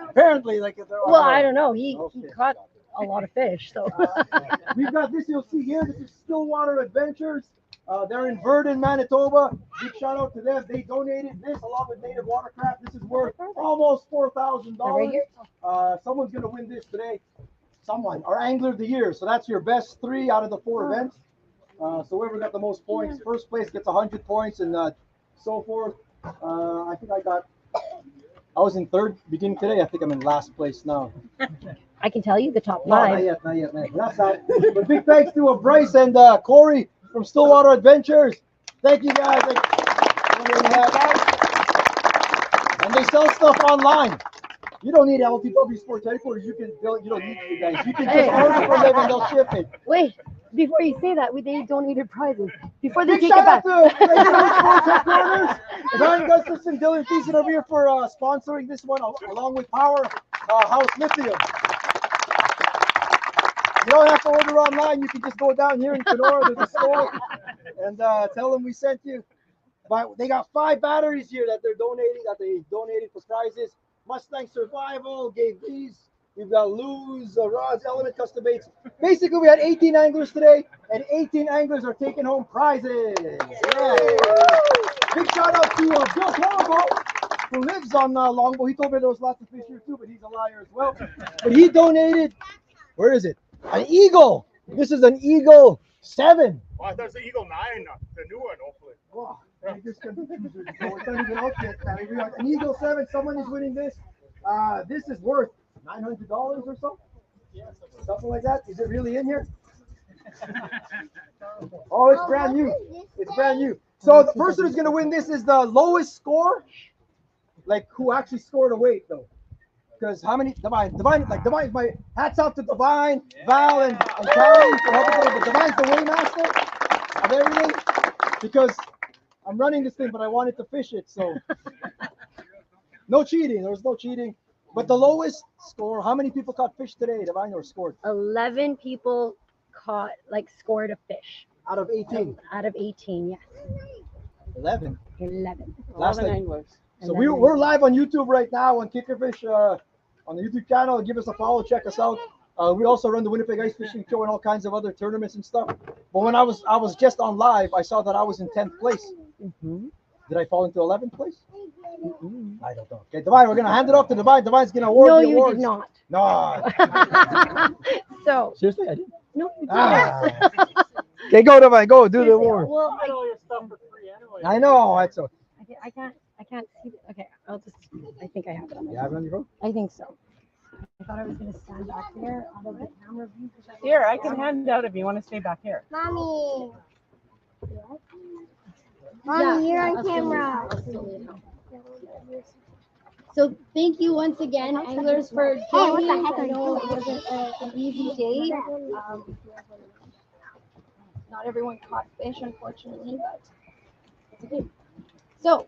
Apparently, like there are. Well, I don't know. He caught a lot of fish. So we've got this. You'll see here. This is Stillwater Adventures. They're in Redden, Manitoba. Big shout out to them. They donated this along with Native Watercraft. This is worth almost $4,000. Someone's going to win this today. Someone, our Angler of the Year. So that's your best 3 out of the 4 events. So whoever got the most points, first place gets 100 points and so forth. I think I was in 3rd beginning today. I think I'm in last place now. I can tell you the top 5. No, not yet. That's not. But big thanks to Bryce and Corey from Stillwater Adventures. Thank you guys. And they sell stuff online. You don't need LOTW Sports Headquarters. You don't need you guys. You can just order from them and they'll ship it. Wait, before you say that, they donated prizes. Before they Big take it back. shout out to Sports Headquarters. Ryan Gustafson, Dylan Thiessen over here for sponsoring this one along with Powerhouse Lithium. You don't have to order online. You can just go down here in Kenora. There's a store and tell them we sent you. But they got 5 batteries here that they donated for prizes. Mustang Survival gave these. We've got Luz, Rods, Element Custom Baits. Basically, we had 18 anglers today, and 18 anglers are taking home prizes. Yeah. Big shout out to Bill Horrible, who lives on Longbow. He told me there was lots of fish here too, but he's a liar as well. But he donated, where is it? An Eagle. This is an Eagle 7. Oh, I thought it was the Eagle 9, the new one, hopefully. Wow. It's not even out yet. An Eagle 7, someone is winning this. This is worth $900 or so? Something like that. Is it really in here? Oh, it's brand new. It's brand new. So the person who's going to win this is the lowest score. Like who actually scored a weight though. Because how many Divine, my hats out to Divine, Val, and Charlie for helping. But Divine's the weighmaster of everything. Because I'm running this thing, but I wanted to fish it, so no cheating. There was no cheating. But the lowest score, how many people caught fish today, Divine, or scored? 11 people caught, like, scored a fish. Out of 18? Out of 18, yes. 11? 11. Last night. anglers. So we're live on YouTube right now on Kickerfish, on the YouTube channel. Give us a follow, check us out. We also run the Winnipeg Ice Fishing Show and all kinds of other tournaments and stuff. But when I was just on live, I saw that I was in 10th place. Did I fall into 11th place? I don't know. Okay, Divine, we're gonna hand it off to Divine. Divine's gonna award No, the you awards. did not. No. So. Seriously, I didn't. No, you did Ah. not. Okay, go Divine, go do the award. Well, Get all your stuff for free anyway. I know. That's so. I can't see it. Okay, I'll just. I think I have it on my You have it on your phone? I think so. I thought I was gonna stand back there out of the camera view. Here, I can hand out if you want to stay back here. Mommy. Mommy, you're on camera. So thank you once again, anglers, for joining. I know it wasn't an easy day. Not everyone caught fish, unfortunately, but it's okay. So,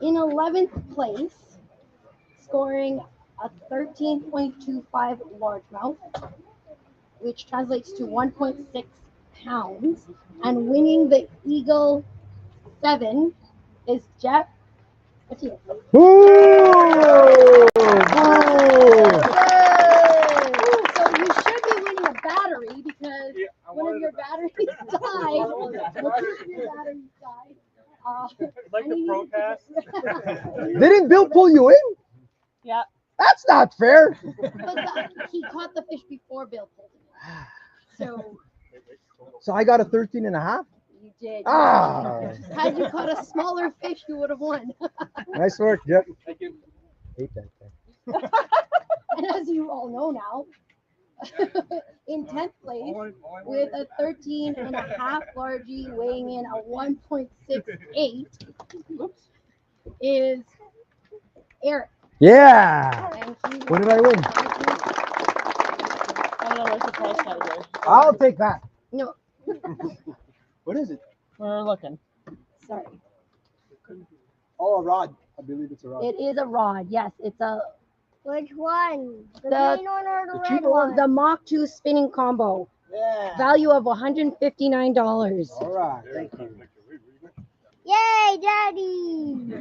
in 11th place, scoring a 13.25 largemouth, which translates to 1.6 pounds, and winning the Eagle 7 is Jeff. What's here? Woo! So you should be winning a battery because one of your batteries died. One of your batteries died. Like the protest. Didn't Bill pull you in? Yeah. That's not fair. But he caught the fish before Bill pulled him. So I got a 13 and a half? You did. Ah. Had you caught a smaller fish, you would have won. Nice work, Jeff. Thank you. Hate that thing. And as you all know now, in 10th place with a 13 and a half largie weighing in a 1.68 is Eric. Yeah. And What did I win? I don't know where's the price tag here. I'll take that. No. What is it? We're looking. Sorry. Oh, a rod. I believe it's a rod. It is a rod. Yes, it's a. Which one? The The- green one or the the red cheaper one? The Mach 2 spinning combo. Yeah. Value of $159. All right. Thank you. Yay, Daddy!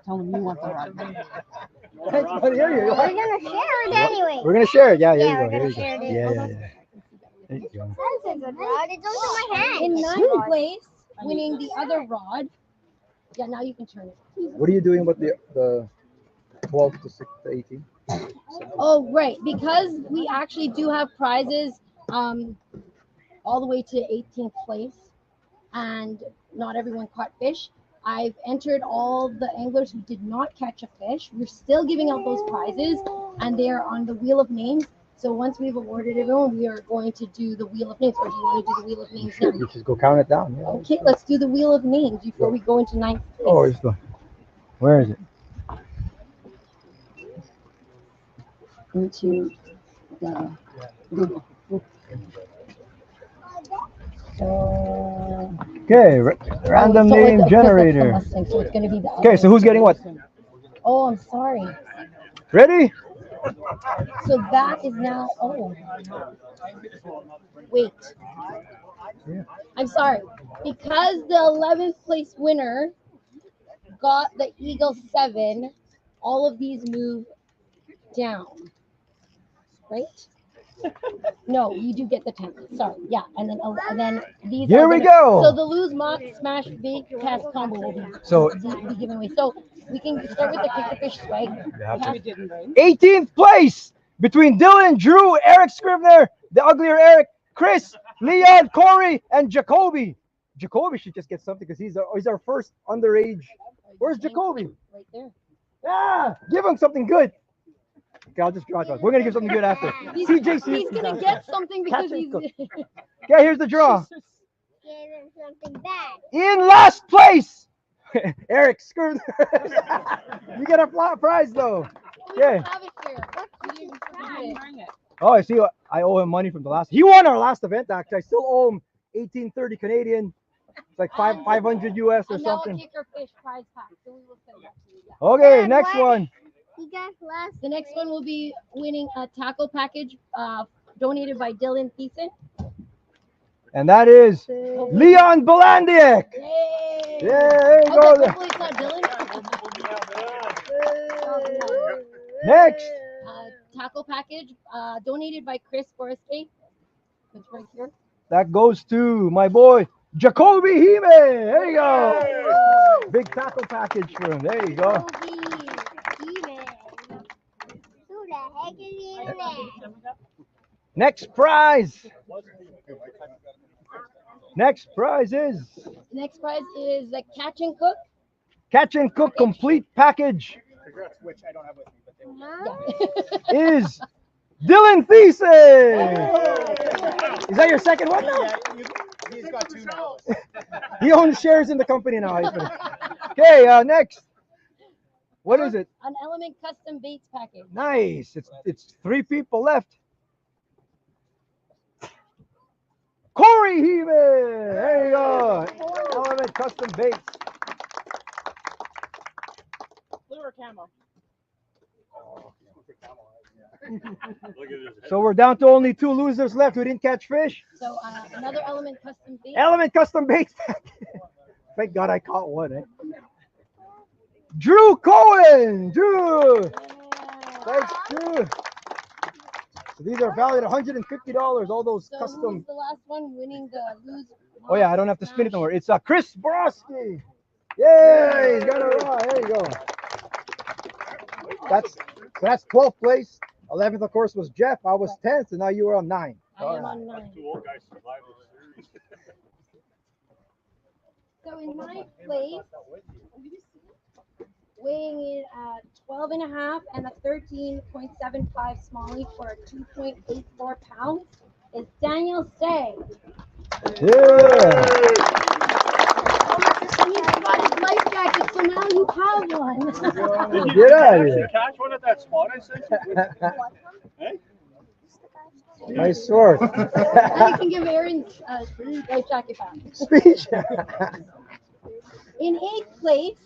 Tell them you want the rod. Thanks, buddy. Here you We're go. gonna share it anyway. We're gonna share it. Yeah, here Yeah, you we're go. Here gonna you go. share it. Yeah. There you go. That's a good rod. It's also my hand. In 9th place, winning the other rod. Yeah, now you can turn it. What are you doing with the 12 to 6 to 18? Oh, right. Because we actually do have prizes all the way to 18th place, and not everyone caught fish. I've entered all the anglers who did not catch a fish. We're still giving out those prizes, and they are on the Wheel of Names. So once we've awarded everyone, we are going to do the Wheel of Names. Or do you want to do the Wheel of Names now? You just go count it down. Yeah. Okay, let's do the Wheel of Names before we go into 9th place. Oh, it's the. Where is it? Into the Google. So, Okay, random so name because generator. that's the Mustang, so it's going to be the Okay, so who's getting what? Oh, I'm sorry. Ready? So that is now. Oh, wait. I'm sorry. Because the 11th place winner got the Eagle 7, all of these move down. Right? No, you do get the 10th. Sorry. Yeah. And then these. Here we go. So the Lose Mock Smash Big Cast combo will be, be given away. So we can start with the Kickerfish swag. We didn't, right? 18th place between Dylan, Drew, Eric Scrivener, the uglier Eric, Chris, Leon, Corey, and Jacoby. Jacoby should just get something because he's our first underage. Where's Jacoby? Right there. Yeah, give him something good. Okay, I'll just draw it. We're gonna give something good after. He's gonna get something because he's. Okay, here's the draw. Give him something bad. In last place, Eric Scrivener. You get a flat prize though. Okay. Oh, I see. I owe him money from the last. He won our last event. Actually, I still owe him 1830 Canadian. It's like 500 US or And now a something. Kickerfish prize pack. So we will send that to you. Okay, Dad, next what? one. The next one will be winning a tackle package donated by Dylan Thiessen. And that is Leon Bolandiak. Yay! There you go. Hopefully it's not Dylan. Next. Tackle package donated by Chris Forrestay. It's right here. That goes to my boy Jacoby Hime. There you go. Big tackle package for him. There you go. Next prize. Next prize is the Catch and Cook. Catch and Cook complete package. Congrats, which I don't have with me, but Is Dylan Thiessen. Is that your second one now? Yeah, he's got 2 now. He owns shares in the company now. Okay, next. What is it? An Element Custom Baits package. Nice. It's 3 people left. Corey Heeman. There you go. Element Custom Baits. Blue or camo? So we're down to only 2 losers left who didn't catch fish. So another Element Custom Baits. Element Custom Baits. Thank God I caught one. Eh? Drew Cohen. Drew. Thanks, Drew. So these are valued at $150. All those custom. Who's the last one winning the lose? Oh yeah, I don't have to spin it no more. It's Chris Borowski. Yay, he's got a rod. There you go. That's 12th place. 11th, of course, was Jeff. I was 10th, and now you were on 9. I am on 9. 2 old guys survived the series. So in 9th place, weighing in at 12.5 and a 13.75 smallie for a 2.84 pounds is Daniel Stay. Yeah. He's got his life jacket, so now you have one. Did you Get out of actually here. catch one at that spot I sent you? Hey? Nice sword. Now you can give Aaron life jacket back. Speech. In 8th place,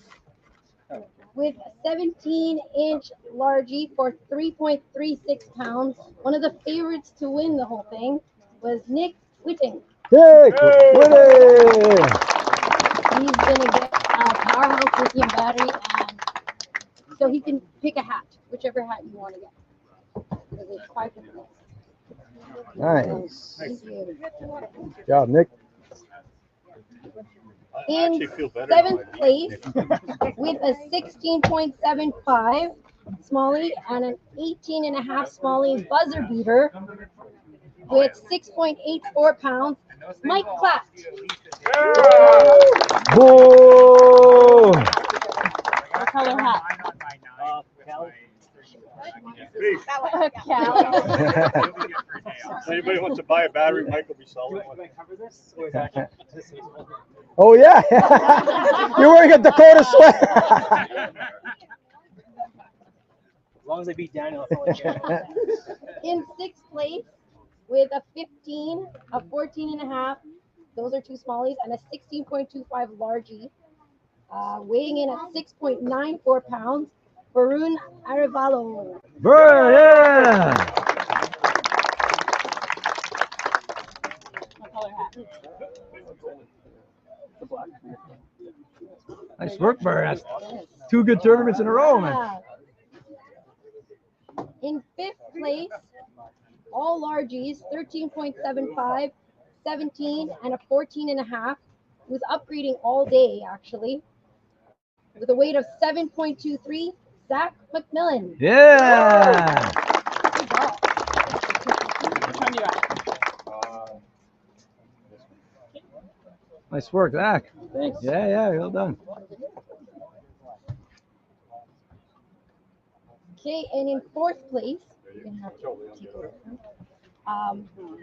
with a 17-inch largie for 3.36 pounds, one of the favorites to win the whole thing was Nick Whitting. Nick Whitting. He's gonna get a Powerhouse lithium battery, and so he can pick a hat, whichever hat you want to get. Because there's 5 different ones. Nice. Thank you. Good job, Nick. In 7th place, with a 16.75 smallie and an 18.5 smallie buzzer beater with 6.84 pounds, Mike Clatt. Boom! What color hat? Anybody wants to buy a battery, Mike will be selling one. Oh yeah, you're wearing a Dakota sweater. As long as they beat Daniel. In 6th place, with a 15, a 14.5, those are 2 smallies, and a 16.25 largie, weighing in at 6.94 pounds, Varun Arevalo. Burn, yeah. What color hat? Nice work, Burn. That's 2 good tournaments in a row, man. In 5th place, all largies, 13.75, 17, and a 14.5, was upgrading all day, actually, with a weight of 7.23, Zach McMillan. Yeah. Good job. Which one you at? Nice work, Zach. Thanks. Yeah, well done. Okay, and in 4th place,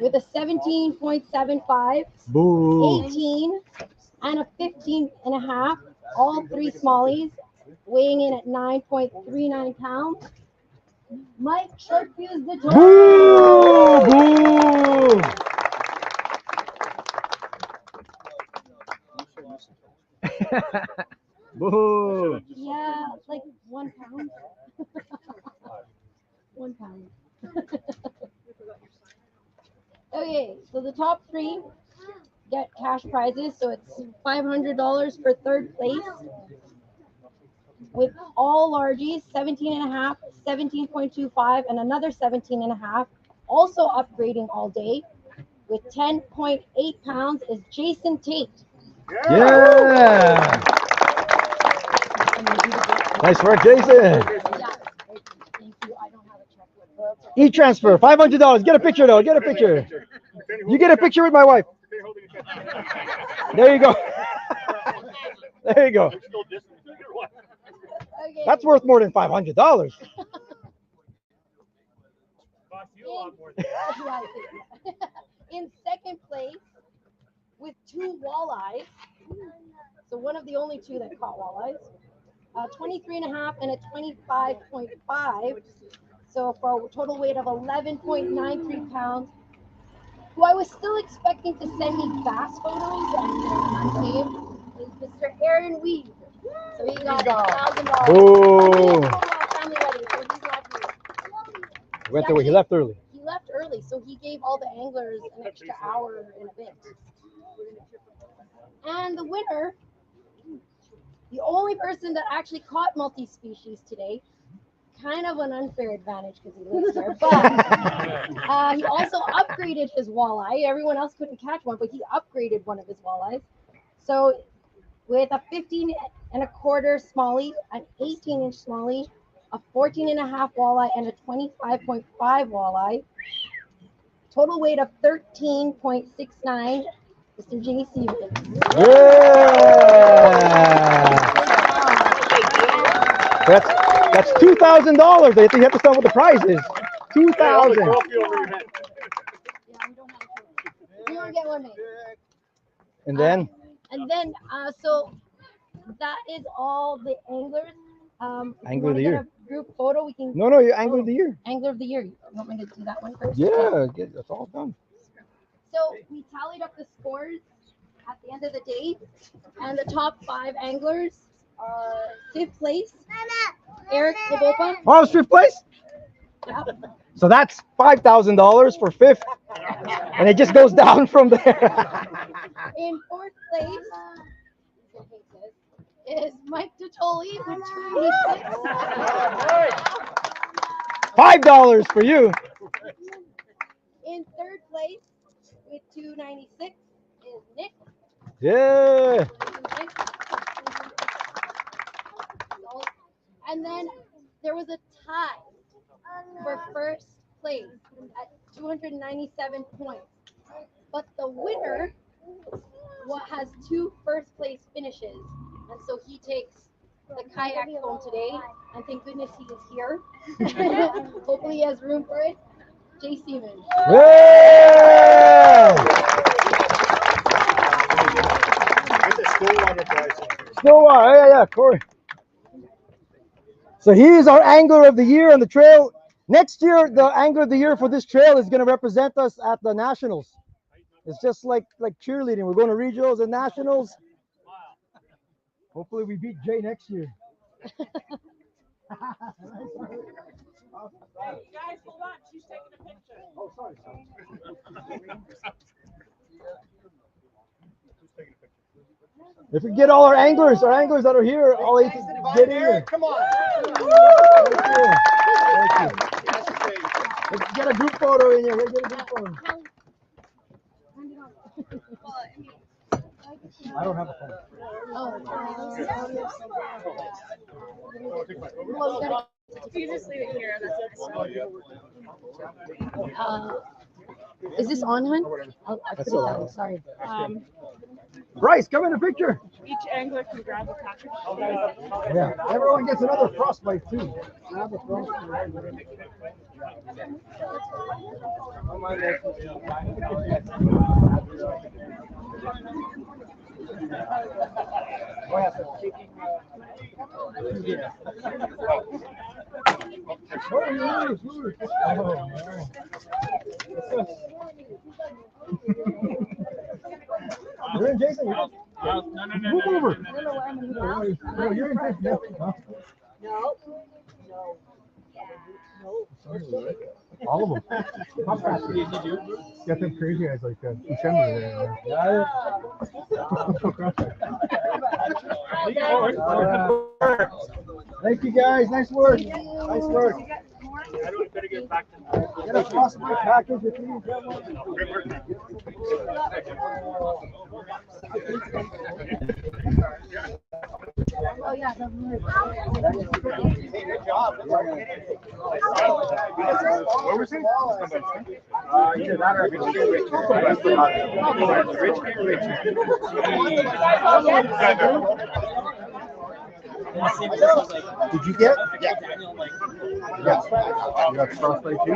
with a 17.75, Boo. 18, and a 15.5, all 3 smallies, weighing in at 9.39 pounds, Mike Sharpfuse the Boo! Boo! Boo! Yeah, it's like 1 pound. Okay, so the top three get cash prizes. So it's $500 for third place with all largies, 17.5, 17.25, and another 17.5. Also upgrading all day with 10.8 pounds is Jason Tate. Yeah. Nice work, Jason. E-transfer, $500. Get a picture though. Get a picture. You get a picture with my wife. There you go. There you go. That's worth more than $500. In second place with 2 walleyes. So one of the only 2 that caught walleyes. 23.5 and a 25.5. So for a total weight of 11.93 pounds. Who I was still expecting to send me bass photos and none came is Mr. Aaron Weed. So he got $1,000. Ooh. Family wedding, so he's not here. He left early. He left early, so he gave all the anglers an extra hour and a bit. And the winner, the only person that actually caught multi-species today, kind of an unfair advantage because he lives here, but he also upgraded his walleye. Everyone else couldn't catch one, but he upgraded one of his walleyes. So with a 15 1/4 smallie, an 18-inch smallie, a 14.5 walleye, and a 25.5 walleye. Total weight of 13.69. Mr. J. Stevens. Yeah. That's $2,000. I think you have to start with the prizes. $2,000. You don't get one made. And then? So that is all the anglers. Angler of the year. A group photo. We can. No, you're Angler of the Year. Angler of the Year. You want me to do that one first? Yeah, that's all done. So we tallied up the scores at the end of the day, and the top 5 anglers are 5th place. Eric Labopa. Oh, it's 5th place? Yep. So that's $5,000 for 5th, and it just goes down from there. In 4th place is Mike Totoli with 286. $5 for you. In 3rd place with 296 is Nick. Yeah. And then there was a tie for 1st place at 297 points. But the winner has 2 1st place finishes. And so he takes the kayak home today. And thank goodness he is here. Hopefully he has room for it. Jay Stevens. Yeah! Stillwater, yeah, Corey. So he's our Angler of the Year on the trail. Next year, the Angler of the Year for this trail is going to represent us at the Nationals. It's just like cheerleading. We're going to regionals and nationals. Hopefully we beat Jay next year. Hey, guys, hold on. She's taking a picture. Oh, sorry. If we get all our anglers that are here, all 8 get in here. Come on. Thank you. Let's get a group photo in here. Let's get a group photo. I don't have a phone. You just leave it here. Is this on, hon? I put it down. Sorry. Bryce, come in the picture. Each angler can grab a package. Yeah, everyone gets another frostbite too. Grab a frostbite. You're in, Jason? Move over. No, you're in. No. All of them. How fast did you do? Got them crazy guys like December there. Yeah. Thank you guys. Nice work. Nice work. I don't better get back to Get a possible package if you need that one. Oh yeah, Good job. Where was he? Either that or Did you get? Yeah. Yes. You got frostbite too?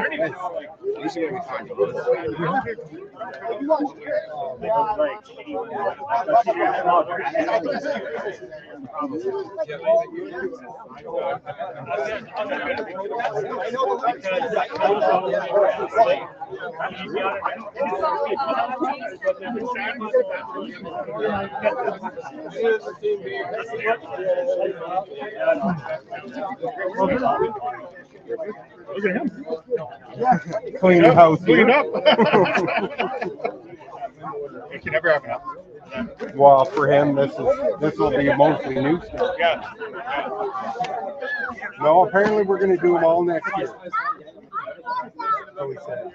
Look at him. Clean house. Clean up. You can never have enough. Well, for him, this will be mostly new stuff. Yeah. No, apparently we're going to do them all next year. So he said.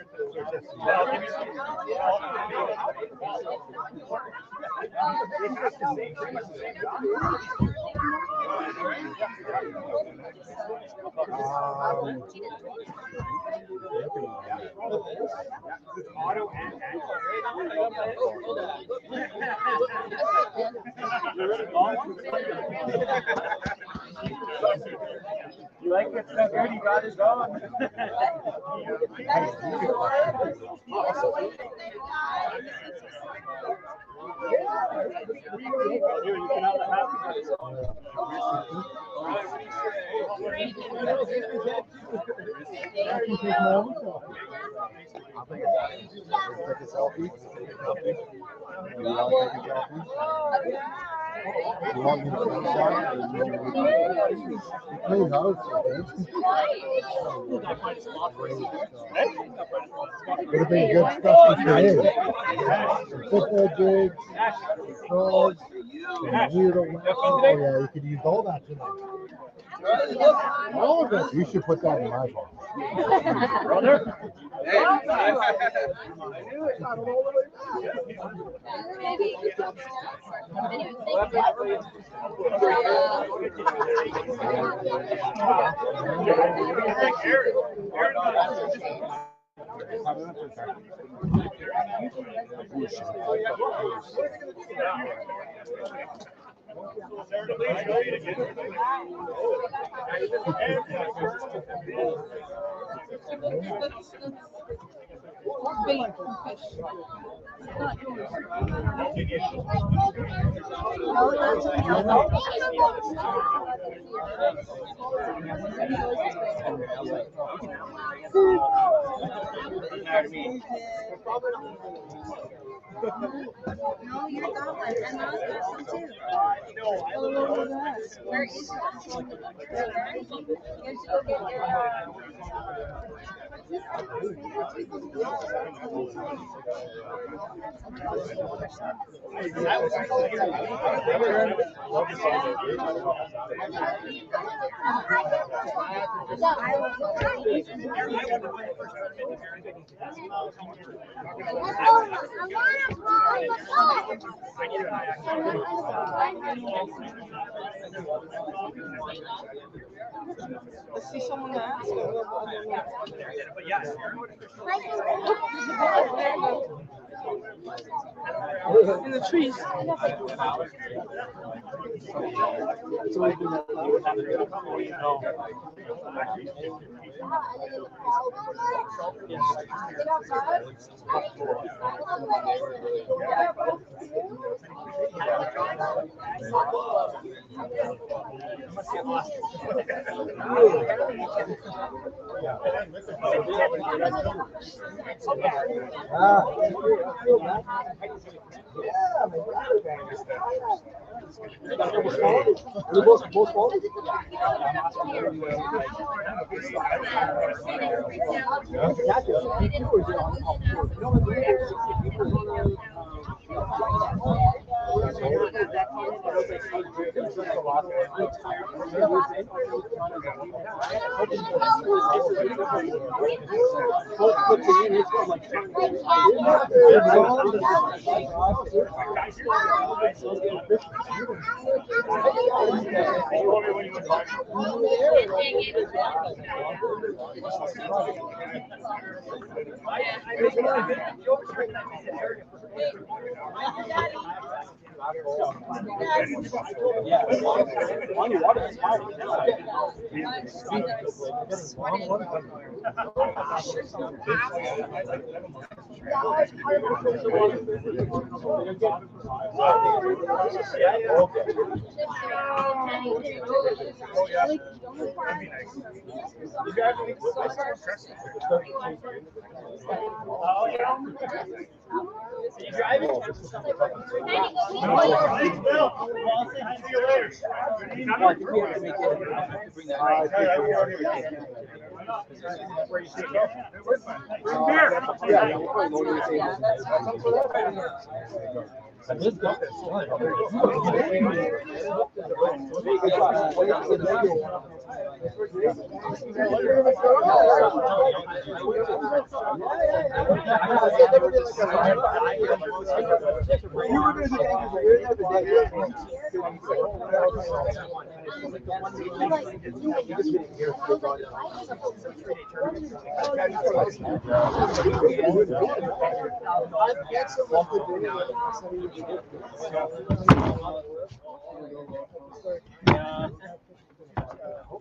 You like it so good, you got his own. You want me to take a shot? Clean house, Would have been good stuff today. Football jigs, frogs, weirdo. Oh yeah, you could use all that tonight. All of it. You should put that in my box. Brother? No, you're that one. And those are too. Where is Let's see someone to ask. In the trees.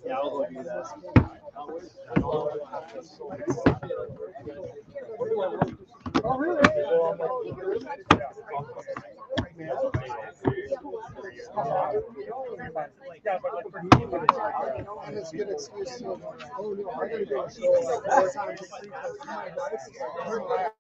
Yeah, I'll go do that. Oh, really? It's a good excuse to, oh no, I gotta go to show 4 times a week.